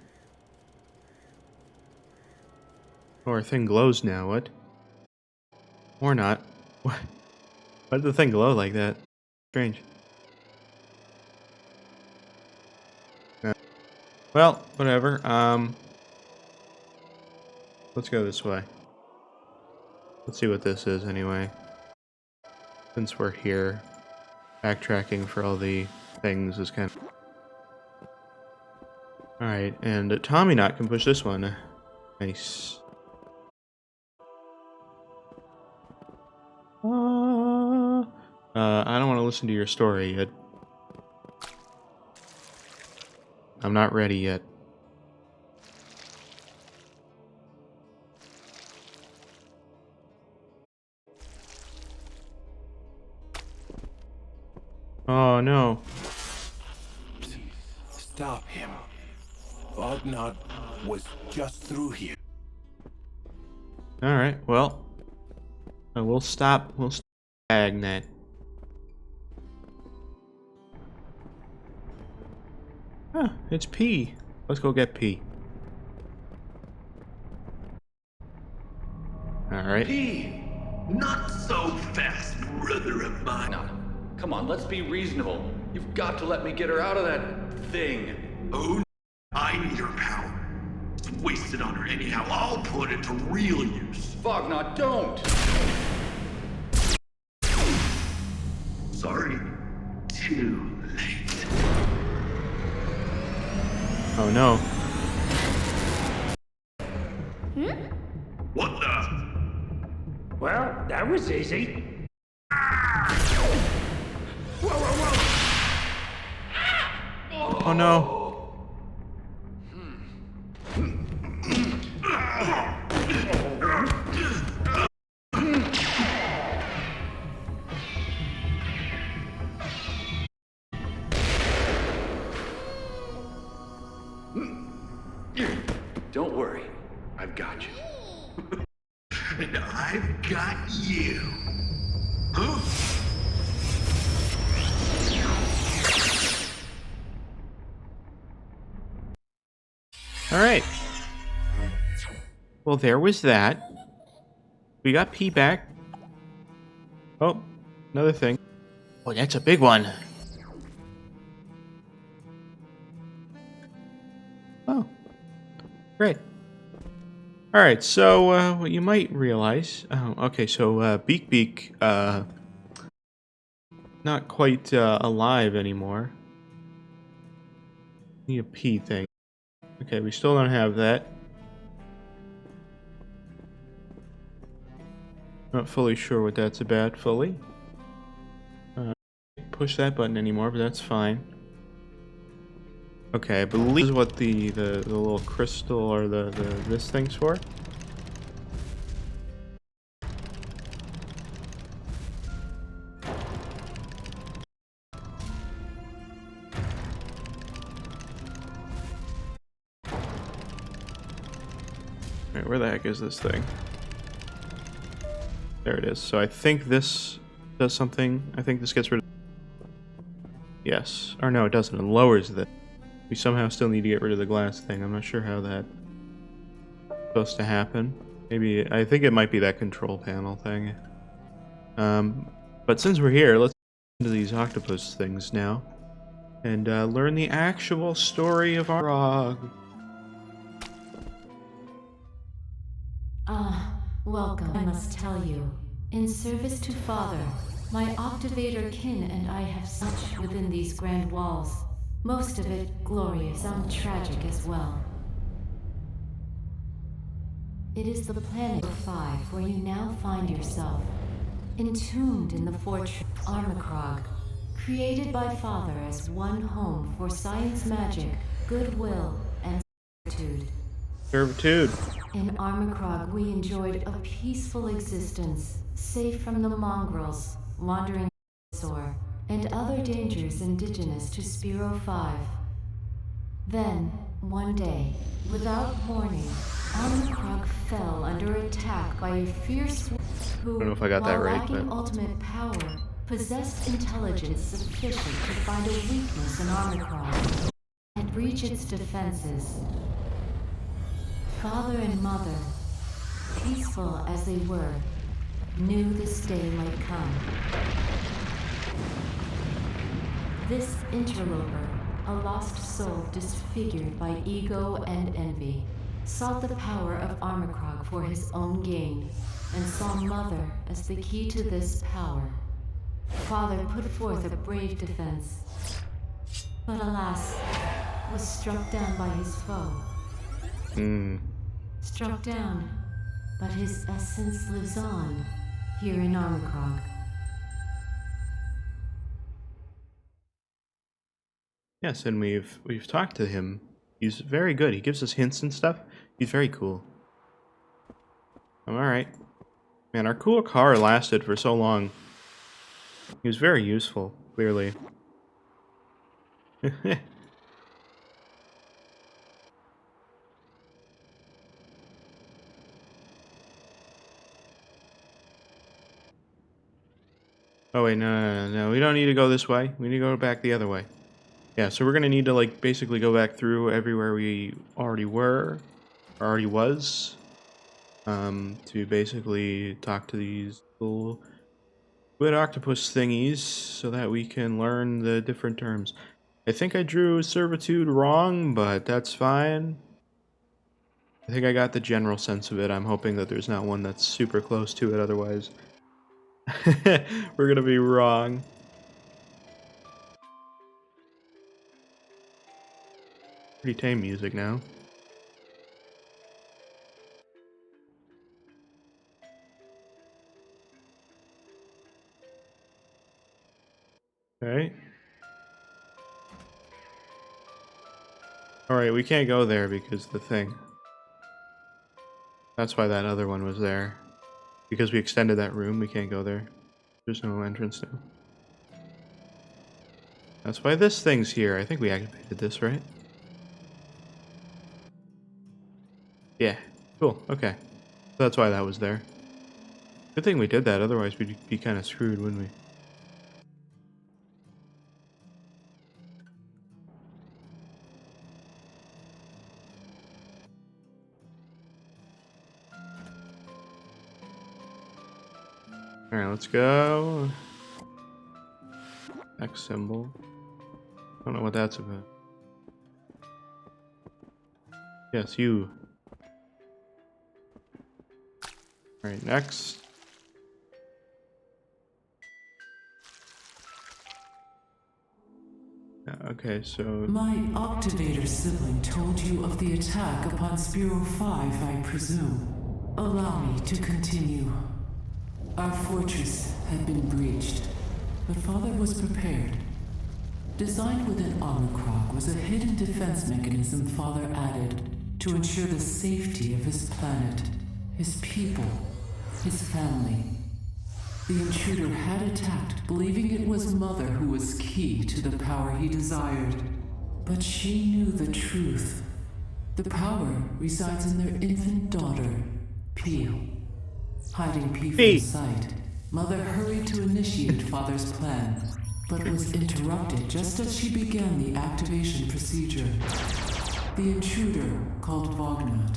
Oh, our thing glows now, what? Or not. What? Why did the thing glow like that? Strange. Well, whatever. Let's go this way. Let's see what this is anyway. Since we're here, backtracking for all the things is kind of... Alright, and Tommyknot can push this one. Nice. I don't want to listen to your story yet. I'm not ready yet. Oh no. Stop him. Fogknot was just through here. Alright, well. We'll stop Agnet. Huh, it's P. Let's go get P. Alright. P! Not so fast, brother of mine. No, come on, let's be reasonable. You've got to let me get her out of that thing. Oh, I need her power. It's wasted on her anyhow. I'll put it to real use. Fogknot, don't! Sorry. Too late. Oh no. What the? Well, that was easy. Whoa, whoa, whoa! Oh no. Don't worry, I've got you. And I've got you. Huh? Alright. Well, there was that. We got P back. Oh, another thing. Oh, that's a big one. Oh. Great. Alright, so, what you might realize... Oh, okay, so, Beak, not quite, alive anymore. Need a P thing. Okay, we still don't have that. Not fully sure what that's about, fully. Push that button anymore, but that's fine. Okay, I believe this is what the little crystal or this thing's for. Alright, where the heck is this thing? There it is. So I think this does something. I think this gets rid of... Yes. Or no, it doesn't. It lowers the... We somehow still need to get rid of the glass thing. I'm not sure how that's supposed to happen. Maybe... I think it might be that control panel thing. But since we're here, let's get into these octopus things now. And learn the actual story of Armikrog. Welcome, I must tell you. In service to Father, my Octavator kin and I have such within these grand walls. Most of it glorious, some tragic as well. It is the planet 5 where you now find yourself, entombed in the fortress Armikrog, created by Father as one home for science magic, goodwill, and Servitude. In Armikrog, we enjoyed a peaceful existence, safe from the mongrels, wandering dinosaur, and other dangers indigenous to Spiro 5. Then, one day, without warning, Armikrog fell under attack by a fierce who, I don't know if I got that while right, lacking but... ultimate power, possessed intelligence sufficient to find a weakness in Armikrog and breach its defenses. Father and mother, peaceful as they were, knew this day might come. This interloper, a lost soul disfigured by ego and envy, sought the power of Armikrog for his own gain, and saw Mother as the key to this power. Father put forth a brave defense, but alas, was struck down by his foe. Struck down, but his essence lives on, here in Armikrog. Yes, and we've talked to him. He's very good. He gives us hints and stuff. He's very cool. I'm alright. Man, our cool car lasted for so long. He was very useful, clearly. Oh wait, no. We don't need to go this way. We need to go back the other way. Yeah, so we're gonna need to, like, basically go back through everywhere we already were, or already was, to basically talk to these little squid octopus thingies so that we can learn the different terms. I think I drew servitude wrong, but that's fine. I think I got the general sense of it. I'm hoping that there's not one that's super close to it, otherwise we're gonna be wrong. Pretty tame music now. Okay. Alright, we can't go there because the thing. That's why that other one was there. Because we extended that room, we can't go there. There's no entrance now. That's why this thing's here. I think we activated this, right? Yeah. Cool. Okay. So that's why that was there. Good thing we did that, otherwise we'd be kind of screwed, wouldn't we? Alright, let's go. X symbol. Don't know what that's about. Yes, you. Alright, next. Okay, so... My Octavator sibling told you of the attack upon Spiro 5, I presume. Allow me to continue. Our fortress had been breached, but Father was prepared. Designed within Armikrog was a hidden defense mechanism Father added to ensure the safety of his planet, his people, his family. The intruder had attacked, believing it was Mother who was key to the power he desired. But she knew the truth. The power resides in their infant daughter, P. Hiding P from sight, Mother hurried to initiate Father's plan, but was interrupted just as she began the activation procedure. The intruder, called Vognot,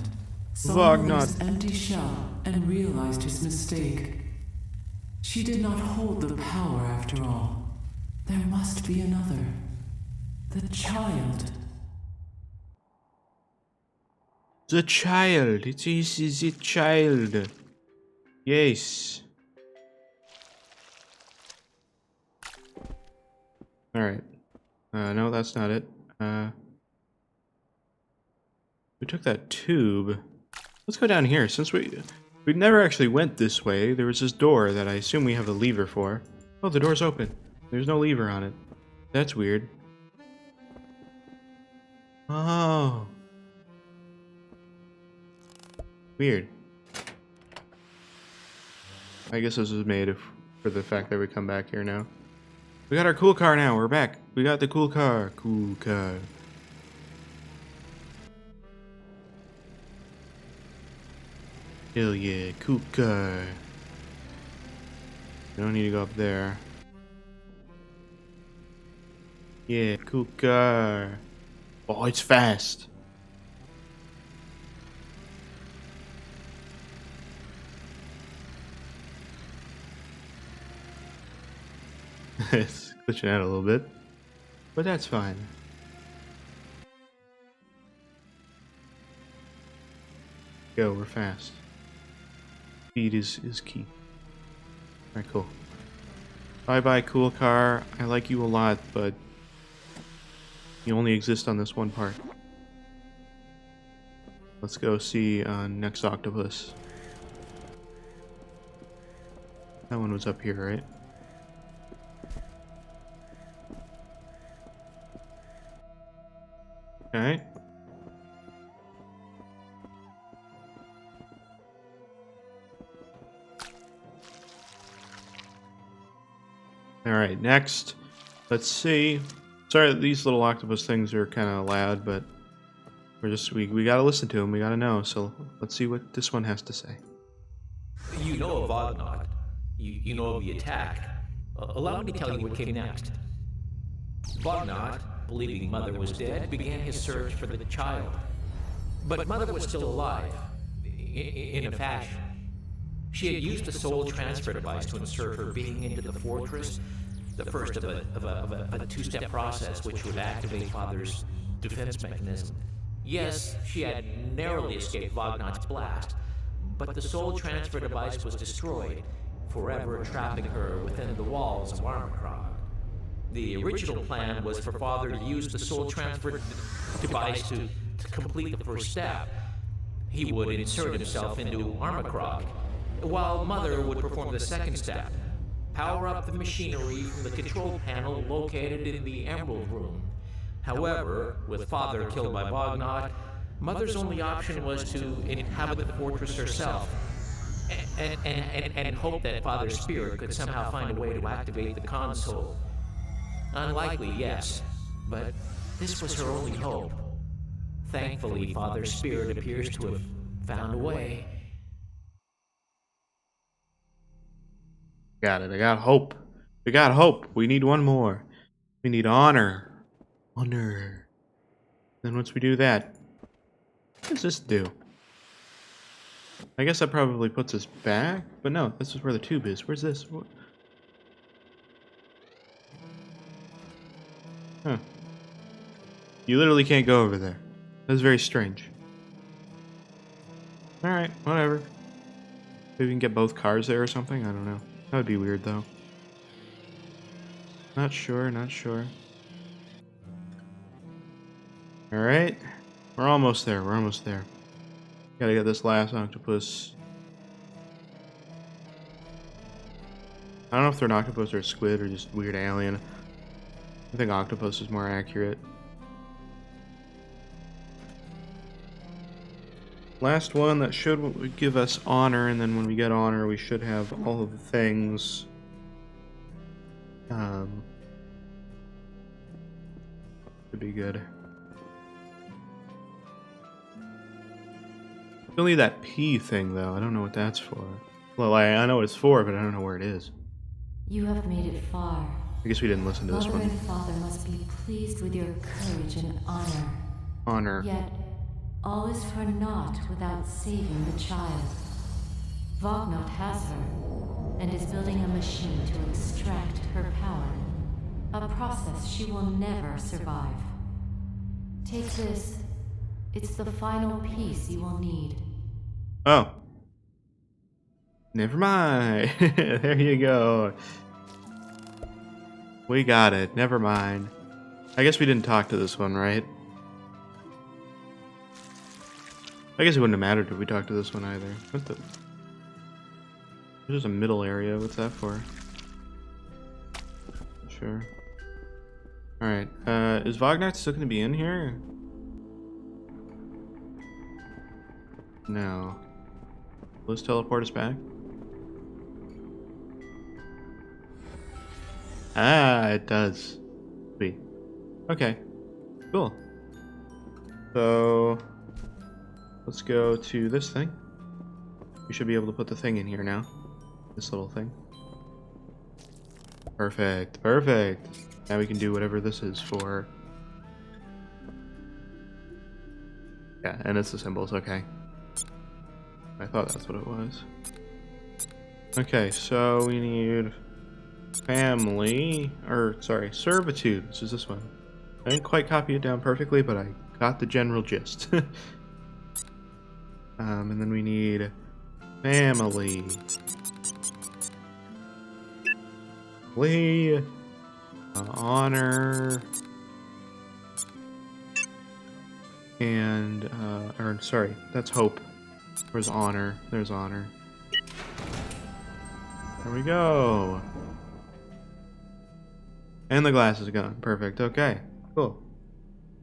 saw Mother's empty shell and realized his mistake. She did not hold the power after all. There must be another. The child. The child. It is the child. Yes. Alright. No, that's not it. We took that tube. Let's go down here. Since we never actually went this way, there was this door that I assume we have a lever for. Oh, the door's open. There's no lever on it. That's weird. Oh. Weird. I guess this is made for the fact that we come back here now. We got our cool car now. We're back. We got the cool car. Cool car. Hell yeah, cool car. We don't need to go up there. Yeah, cool car. Oh, it's fast. It's glitching out a little bit, but that's fine. Go, we're fast. Speed is key. Alright, cool. Bye-bye, cool car. I like you a lot, but you only exist on this one part. Let's go see next octopus. That one was up here, right? Alright. Alright, next. Let's see. Sorry, these little octopus things are kind of loud, but we gotta listen to them. We gotta know. So let's see what this one has to say. You know of Vognot. You know of the attack. Allow me to tell you what came next. Vognot, believing Mother was dead, began his search for the child. But Mother was still alive. In a fashion. She had used the soul transfer device to insert her being into the fortress, the first of a two-step process which would activate Father's defense mechanism. Yes, she had narrowly escaped Vognot's blast, but the soul transfer device was destroyed, forever trapping her within the walls of Armikrog. The original plan was for Father to use the soul transfer device to complete the first step. He would insert himself into Armikrog, while Mother would perform the second step, power up the machinery from the control panel located in the Emerald Room. However, with Father killed by Vognot, Mother's only option was to inhabit the fortress herself, and hope that Father's spirit could somehow find a way to activate the console. Unlikely, yes, but this was her only hope. Thankfully, Father's spirit appears to have found a way. Got it. I got hope. We got hope. We need one more. We need honor. Honor. Then once we do that, what does this do? I guess that probably puts us back, but no, this is where the tube is. Where's this? Huh. You literally can't go over there. That's very strange. Alright, whatever. Maybe we can get both cars there or something? I don't know. That would be weird, though. Not sure, not sure. Alright. We're almost there, we're almost there. Gotta get this last octopus. I don't know if they're an octopus or a squid or just weird alien. I think octopus is more accurate. Last one that should give us honor, and then when we get honor, we should have all of the things. Should be good. Still need that P thing, though. I don't know what that's for. Well, I know what it's for, but I don't know where it is. You have made it far. I guess we didn't listen to this Mother one. and Father must be pleased with your courage and honor. Honor. Yet, all is for naught without saving the child. Vognot has her, and is building a machine to extract her power. A process she will never survive. Take this. It's the final piece you will need. Oh. Never mind. There you go. We got it. Never mind. I guess we didn't talk to this one, right? I guess it wouldn't have mattered if we talked to this one either. What the? There's a middle area. What's that for? Sure. Alright. Is Vognot still going to be in here? No. Will this teleport us back? Ah, it does. Sweet. Okay. Cool. So, let's go to this thing. We should be able to put the thing in here now. This little thing. Perfect. Perfect. Now we can do whatever this is for. Yeah, and it's the symbols, okay. I thought that's what it was. Okay, so we need family, or sorry, servitude, which is this one. I didn't quite copy it down perfectly, but I got the general gist. And then we need family. Honor. And, or sorry, that's hope. Where's honor? There's honor. There we go. And the glass is gone. Perfect. Okay. Cool.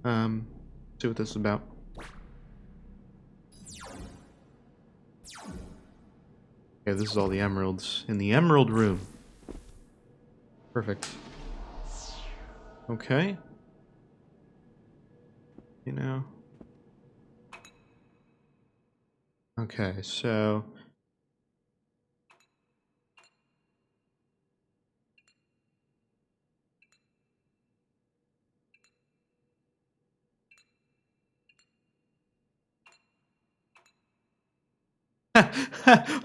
See what this is about. Okay, this is all the emeralds in the emerald room. Perfect. Okay. You know. Okay, so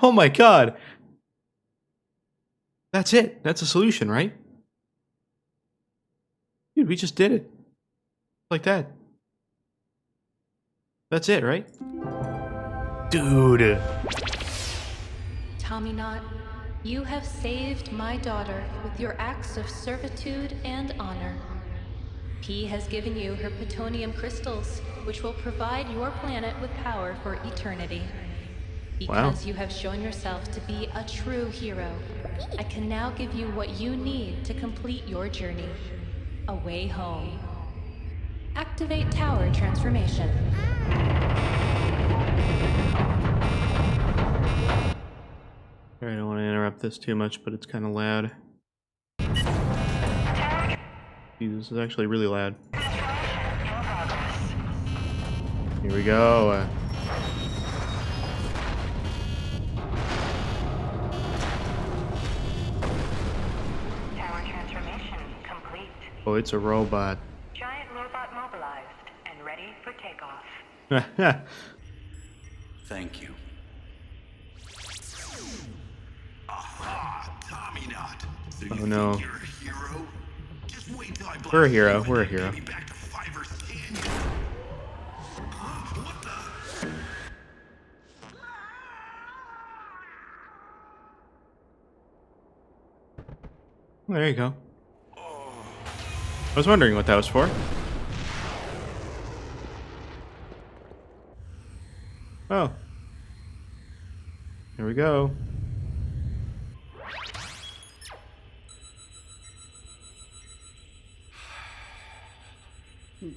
oh my god. That's it. That's a solution, right? Dude, we just did it. Like that. That's it, right? Dude. Tommyknot, you have saved my daughter with your acts of servitude and honor. P has given you her plutonium crystals, which will provide your planet with power for eternity. Because you have shown yourself to be a true hero, I can now give you what you need to complete your journey. A way home. Activate tower transformation. I don't want to interrupt this too much, but it's kind of loud. Jesus, this is actually really loud. Here we go. Tower transformation complete. Oh, it's a robot. Giant robot mobilized and ready for takeoff. Thank you. Aha, Tommyknot. So Oh you no. think you're a hero? Just wait till I blast We're a hero. you We're a and hero. get me back to Fiver's Canyon. What the? There you go. I was wondering what that was for. Oh. Here we go.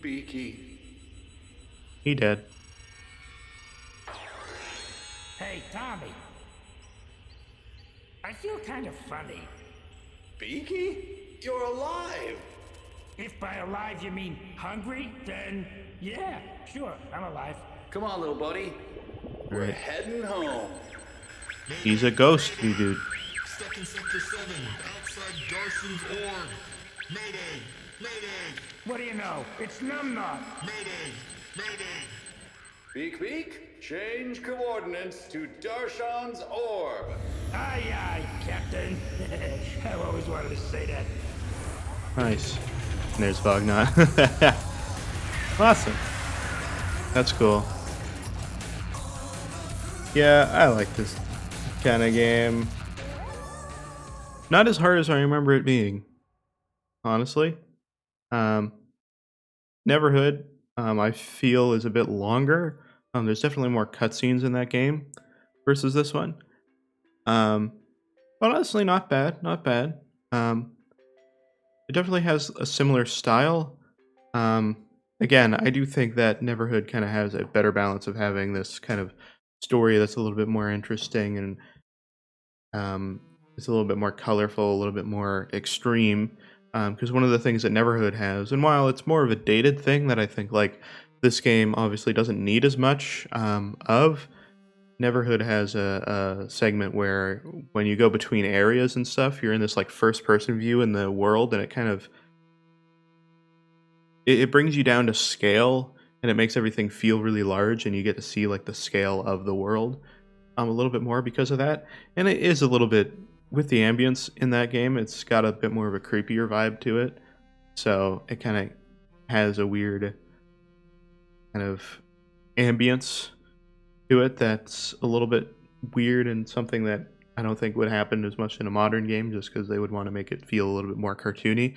Beaky. He dead. Hey, Tommy. I feel kind of funny. Beaky? You're alive! If by alive you mean hungry, then yeah, sure, I'm alive. Come on, little buddy. We're Right. heading home. He's a ghostly dude. Stuck in Sector 7, outside Darson's org. Mayday! Mayday! What do you know? It's Numbnod. Mayday! Mayday! Beak, change coordinates to Darshan's orb. Aye, aye, Captain. I've always wanted to say that. Nice. And there's Vognot. Awesome. That's cool. Yeah, I like this kind of game. Not as hard as I remember it being, honestly. Neverhood, I feel is a bit longer. There's definitely more cutscenes in that game versus this one. But honestly, not bad, not bad. It definitely has a similar style. Again, I do think that Neverhood kind of has a better balance of having this kind of story that's a little bit more interesting and it's a little bit more colorful, a little bit more extreme. Because one of the things that Neverhood has, and while it's more of a dated thing that I think like this game obviously doesn't need as much of, Neverhood has a segment where when you go between areas and stuff, you're in this like first person view in the world, and it kind of it brings you down to scale, and it makes everything feel really large, and you get to see like the scale of the world a little bit more because of that. And it is a little bit, with the ambience in that game, it's got a bit more of a creepier vibe to it. So it kind of has a weird kind of ambience to it that's a little bit weird, and something that I don't think would happen as much in a modern game, just because they would want to make it feel a little bit more cartoony.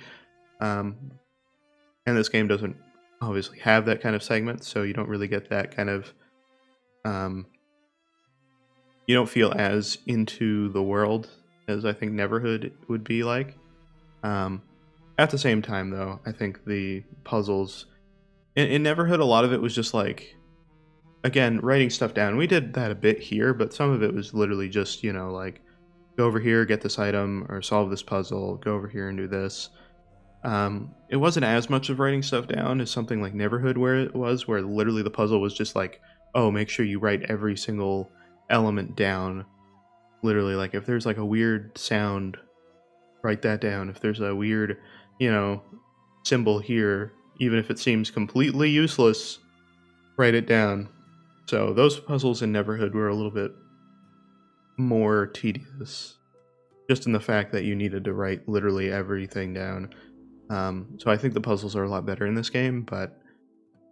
And this game doesn't obviously have that kind of segment, so you don't really get that kind of you don't feel as into the world as I think Neverhood would be like. At the same time, though, I think the puzzles in Neverhood, a lot of it was just like, again, writing stuff down. We did that a bit here, but some of it was literally just, like, go over here, get this item, or solve this puzzle, go over here and do this. It wasn't as much of writing stuff down as something like Neverhood, where literally the puzzle was just like, oh, make sure you write every single element down. Literally, like, if there's like a weird sound, write that down. If there's a weird, symbol here, even if it seems completely useless, write it down. So those puzzles in Neverhood were a little bit more tedious, just in the fact that you needed to write literally everything down. So I think the puzzles are a lot better in this game, but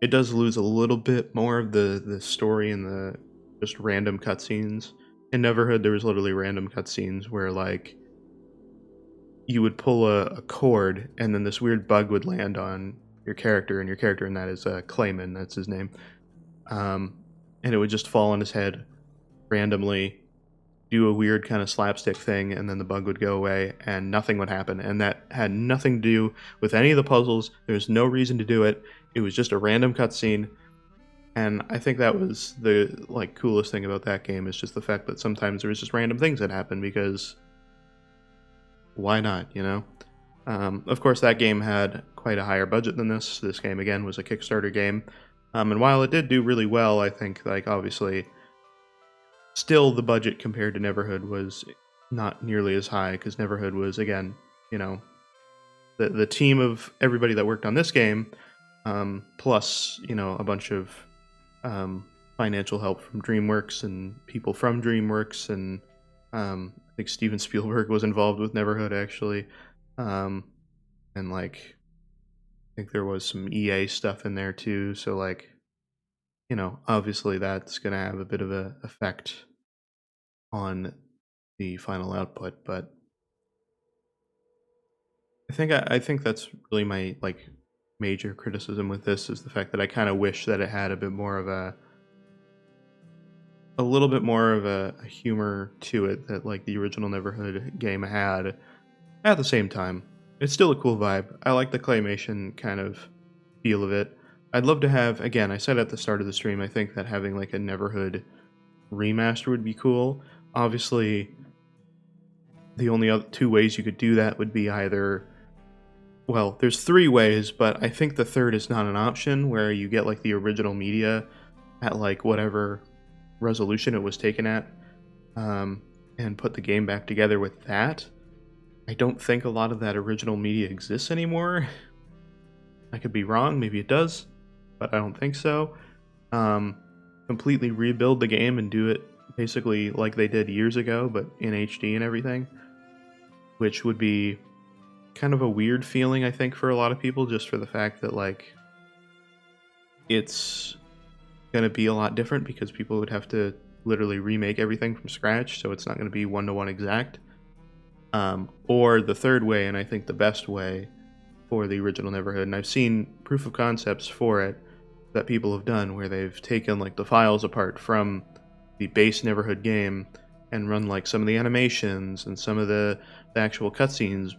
it does lose a little bit more of the story and the just random cutscenes. In Neverhood, there was literally random cutscenes where, like, you would pull a cord, and then this weird bug would land on your character, and your character in that is Clayman, that's his name. And it would just fall on his head randomly, do a weird kind of slapstick thing, and then the bug would go away, and nothing would happen. And that had nothing to do with any of the puzzles. There's no reason to do it. It was just a random cutscene. And I think that was the coolest thing about that game, is just the fact that sometimes there was just random things that happened, because why not, Of course, that game had quite a higher budget than this. This game, again, was a Kickstarter game. And while it did do really well, I think, obviously, still the budget compared to Neverhood was not nearly as high, because Neverhood was, again, the team of everybody that worked on this game, plus, a bunch of financial help from DreamWorks and people from DreamWorks, and I think Steven Spielberg was involved with Neverhood, actually. And, I think there was some EA stuff in there, too, so, obviously that's going to have a bit of an effect on the final output, but I think that's really my major criticism with this, is the fact that I kind of wish that it had a bit more of a little bit more of a humor to it that the original Neverhood game had. At the same time, it's still a cool vibe. I like the claymation kind of feel of it. I'd love to have, again, I said at the start of the stream, I think that having a Neverhood remaster would be cool. Obviously, the only other two ways you could do that would be either, well, there's three ways, but I think the third is not an option, where you get the original media at whatever resolution it was taken at, and put the game back together with that. I don't think a lot of that original media exists anymore. I could be wrong, maybe it does, but I don't think so. Completely rebuild the game and do it basically like they did years ago, but in HD and everything, which would be kind of a weird feeling, I think, for a lot of people, just for the fact that it's gonna be a lot different, because people would have to literally remake everything from scratch, so it's not gonna be one-to-one exact. Or the third way, and I think the best way for the original Neverhood, and I've seen proof of concepts for it that people have done, where they've taken the files apart from the base Neverhood game and run some of the animations and some of the actual cutscenes,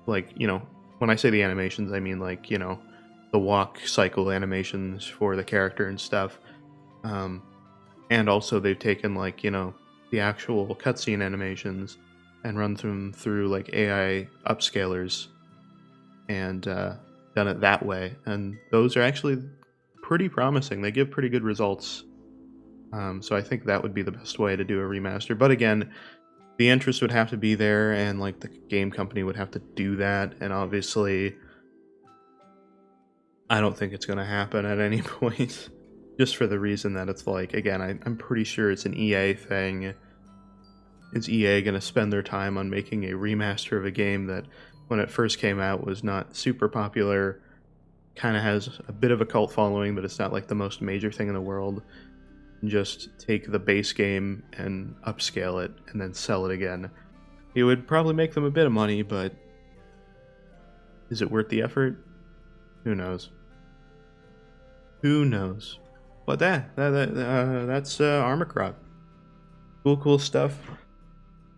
when I say the animations, I mean the walk cycle animations for the character and stuff. And also they've taken the actual cutscene animations and run them through AI upscalers and done it that way. And those are actually pretty promising. They give pretty good results. So I think that would be the best way to do a remaster. But again, the interest would have to be there, and the game company would have to do that. And obviously, I don't think it's going to happen at any point. Just for the reason that it's like, again, I'm pretty sure it's an EA thing. Is EA going to spend their time on making a remaster of a game that, when it first came out, was not super popular, kind of has a bit of a cult following, but it's not like the most major thing in the world, and just take the base game and upscale it and then sell it again? It would probably make them a bit of money, but is it worth the effort? Who knows? Who knows? But that's Armikrog. Cool stuff.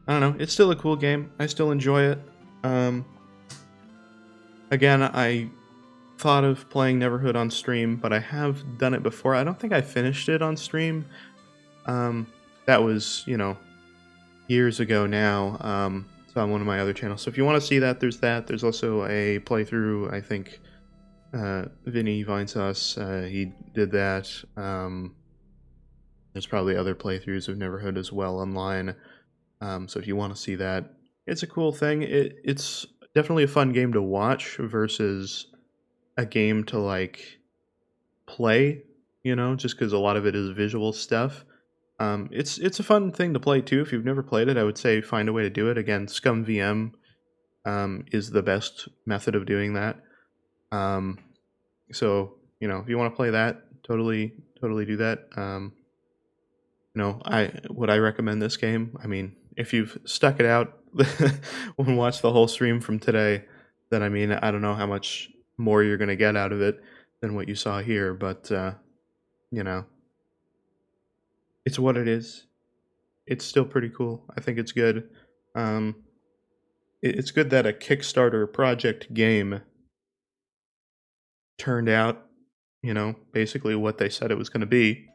I don't know. It's still a cool game. I still enjoy it. Again, I thought of playing Neverhood on stream, but I have done it before. I don't think I finished it on stream. That was, years ago now. So on one of my other channels. So if you want to see that, there's that. There's also a playthrough, I think, Vinny Vinesauce, he did that. There's probably other playthroughs of Neverhood as well online. So if you want to see that, it's a cool thing. It's definitely a fun game to watch versus a game to like play, just because a lot of it is visual stuff. It's a fun thing to play too. If you've never played it, I would say find a way to do it. Again, ScumVM is the best method of doing that. So, if you want to play that, totally do that. Would I recommend this game? I mean, if you've stuck it out and watched the whole stream from today, then I don't know how much more you're going to get out of it than what you saw here, but, it's what it is. It's still pretty cool. I think it's good. It's good that a Kickstarter project game turned out, basically what they said it was going to be.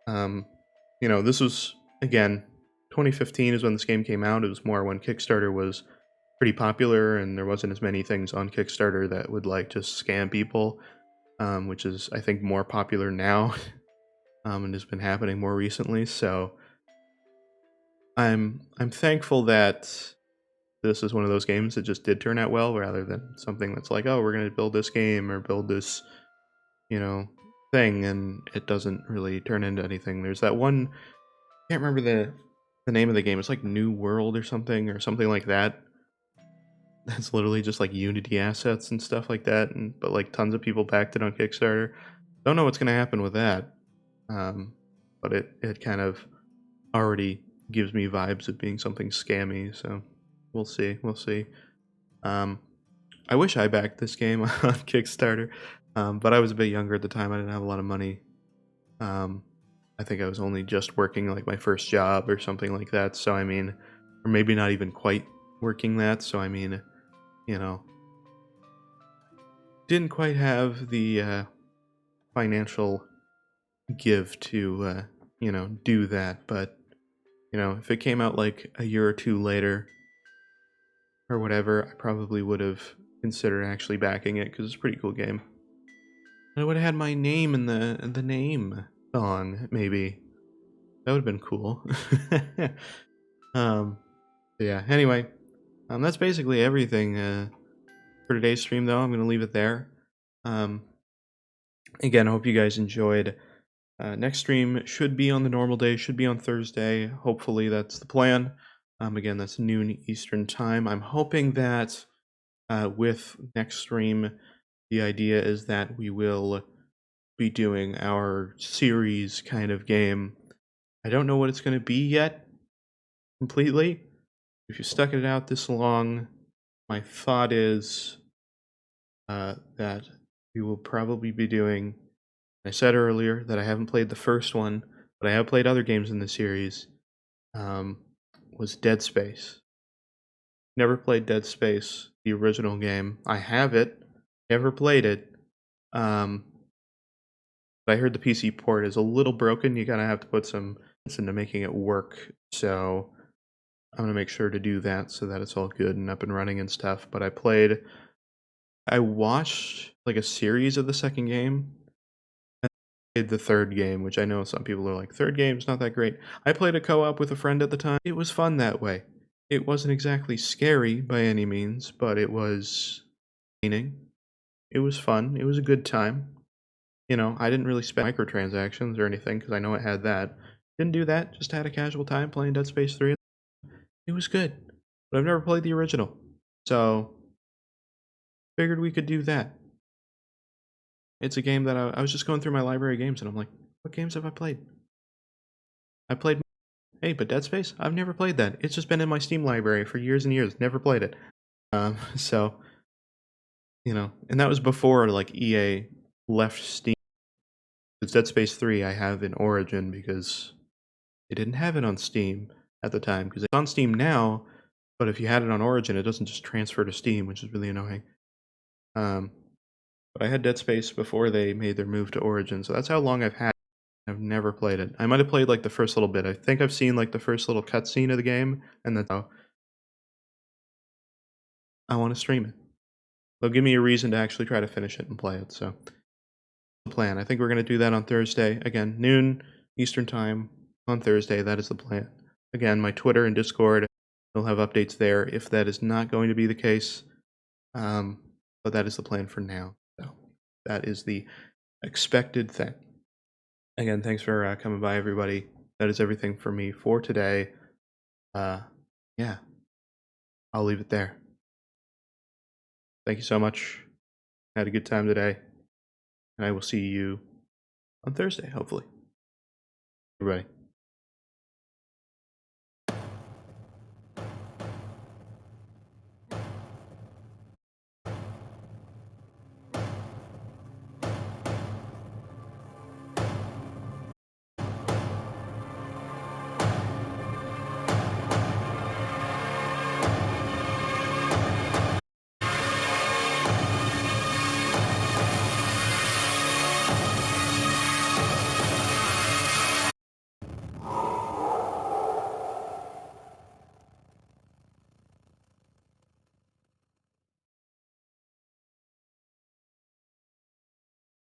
This was, again, 2015 is when this game came out. It was more when Kickstarter was pretty popular and there wasn't as many things on Kickstarter that would just scam people, which is, I think, more popular now and has been happening more recently. So I'm thankful that this is one of those games that just did turn out well, rather than something that's like, oh, we're going to build this game or build this, thing, and it doesn't really turn into anything. There's that one, I can't remember the name of the game. It's like New World or something like that. That's literally just like Unity assets and stuff like that, but tons of people backed it on Kickstarter. Don't know what's going to happen with that, but it kind of already gives me vibes of being something scammy, so we'll see. I wish I backed this game on Kickstarter, but I was a bit younger at the time. I didn't have a lot of money. I think I was only just working my first job or something like that. So or maybe not even quite working that. So didn't quite have the financial give to do that. But if it came out a year or two later or whatever, I probably would have considered actually backing it, because it's a pretty cool game. And I would have had my name in the name song, maybe. That would have been cool. Yeah, anyway, that's basically everything for today's stream, though. I'm going to leave it there. Again, I hope you guys enjoyed. Next stream should be on the normal day, should be on Thursday. Hopefully that's the plan. Again, that's noon Eastern time. I'm hoping that with next stream, the idea is that we will be doing our series kind of game. I don't know what it's going to be yet, completely. If you stuck it out this long, my thought is that we will probably be doing, I said earlier that I haven't played the first one, but I have played other games in the series, was Dead Space. Never played Dead Space, the original game. I have it, never played it. But I heard the PC port is a little broken. You gotta have to put some into making it work. So I'm gonna make sure to do that so that it's all good and up and running and stuff. But I watched a series of the second game. I played the third game, which I know some people are like, third game's not that great. I played a co-op with a friend at the time. It was fun that way. It wasn't exactly scary by any means, but it was entertaining. It was fun. It was a good time. You know, I didn't really spend microtransactions or anything because I know it had that. Didn't do that. Just had a casual time playing Dead Space 3. It was good, but I've never played the original, so figured we could do that. It's a game that I was just going through my library of games, and I'm like, what games have I played? I played. Hey, but Dead Space? I've never played that. It's just been in my Steam library for years and years. Never played it. So, you know, and that was before like EA left Steam. It's Dead Space 3 I have in Origin because they didn't have it on Steam at the time. Because it's on Steam now, but if you had it on Origin, it doesn't just transfer to Steam, which is really annoying. But I had Dead Space before they made their move to Origin, so that's how long I've had it. I've never played it. I might have played like the first little bit. I think I've seen like the first little cutscene of the game, and that's how I want to stream it. They'll give me a reason to actually try to finish it and play it, so the plan. I think we're going to do that on Thursday. Again, noon Eastern time on Thursday. That is the plan. Again, my Twitter and Discord, they'll have updates there if that is not going to be the case. But that is the plan for now. So that is the expected thing. Again, thanks for coming by, everybody. That is everything for me for today. Yeah, I'll leave it there. Thank you so much. I had a good time today. And I will see you on Thursday, hopefully. Everybody.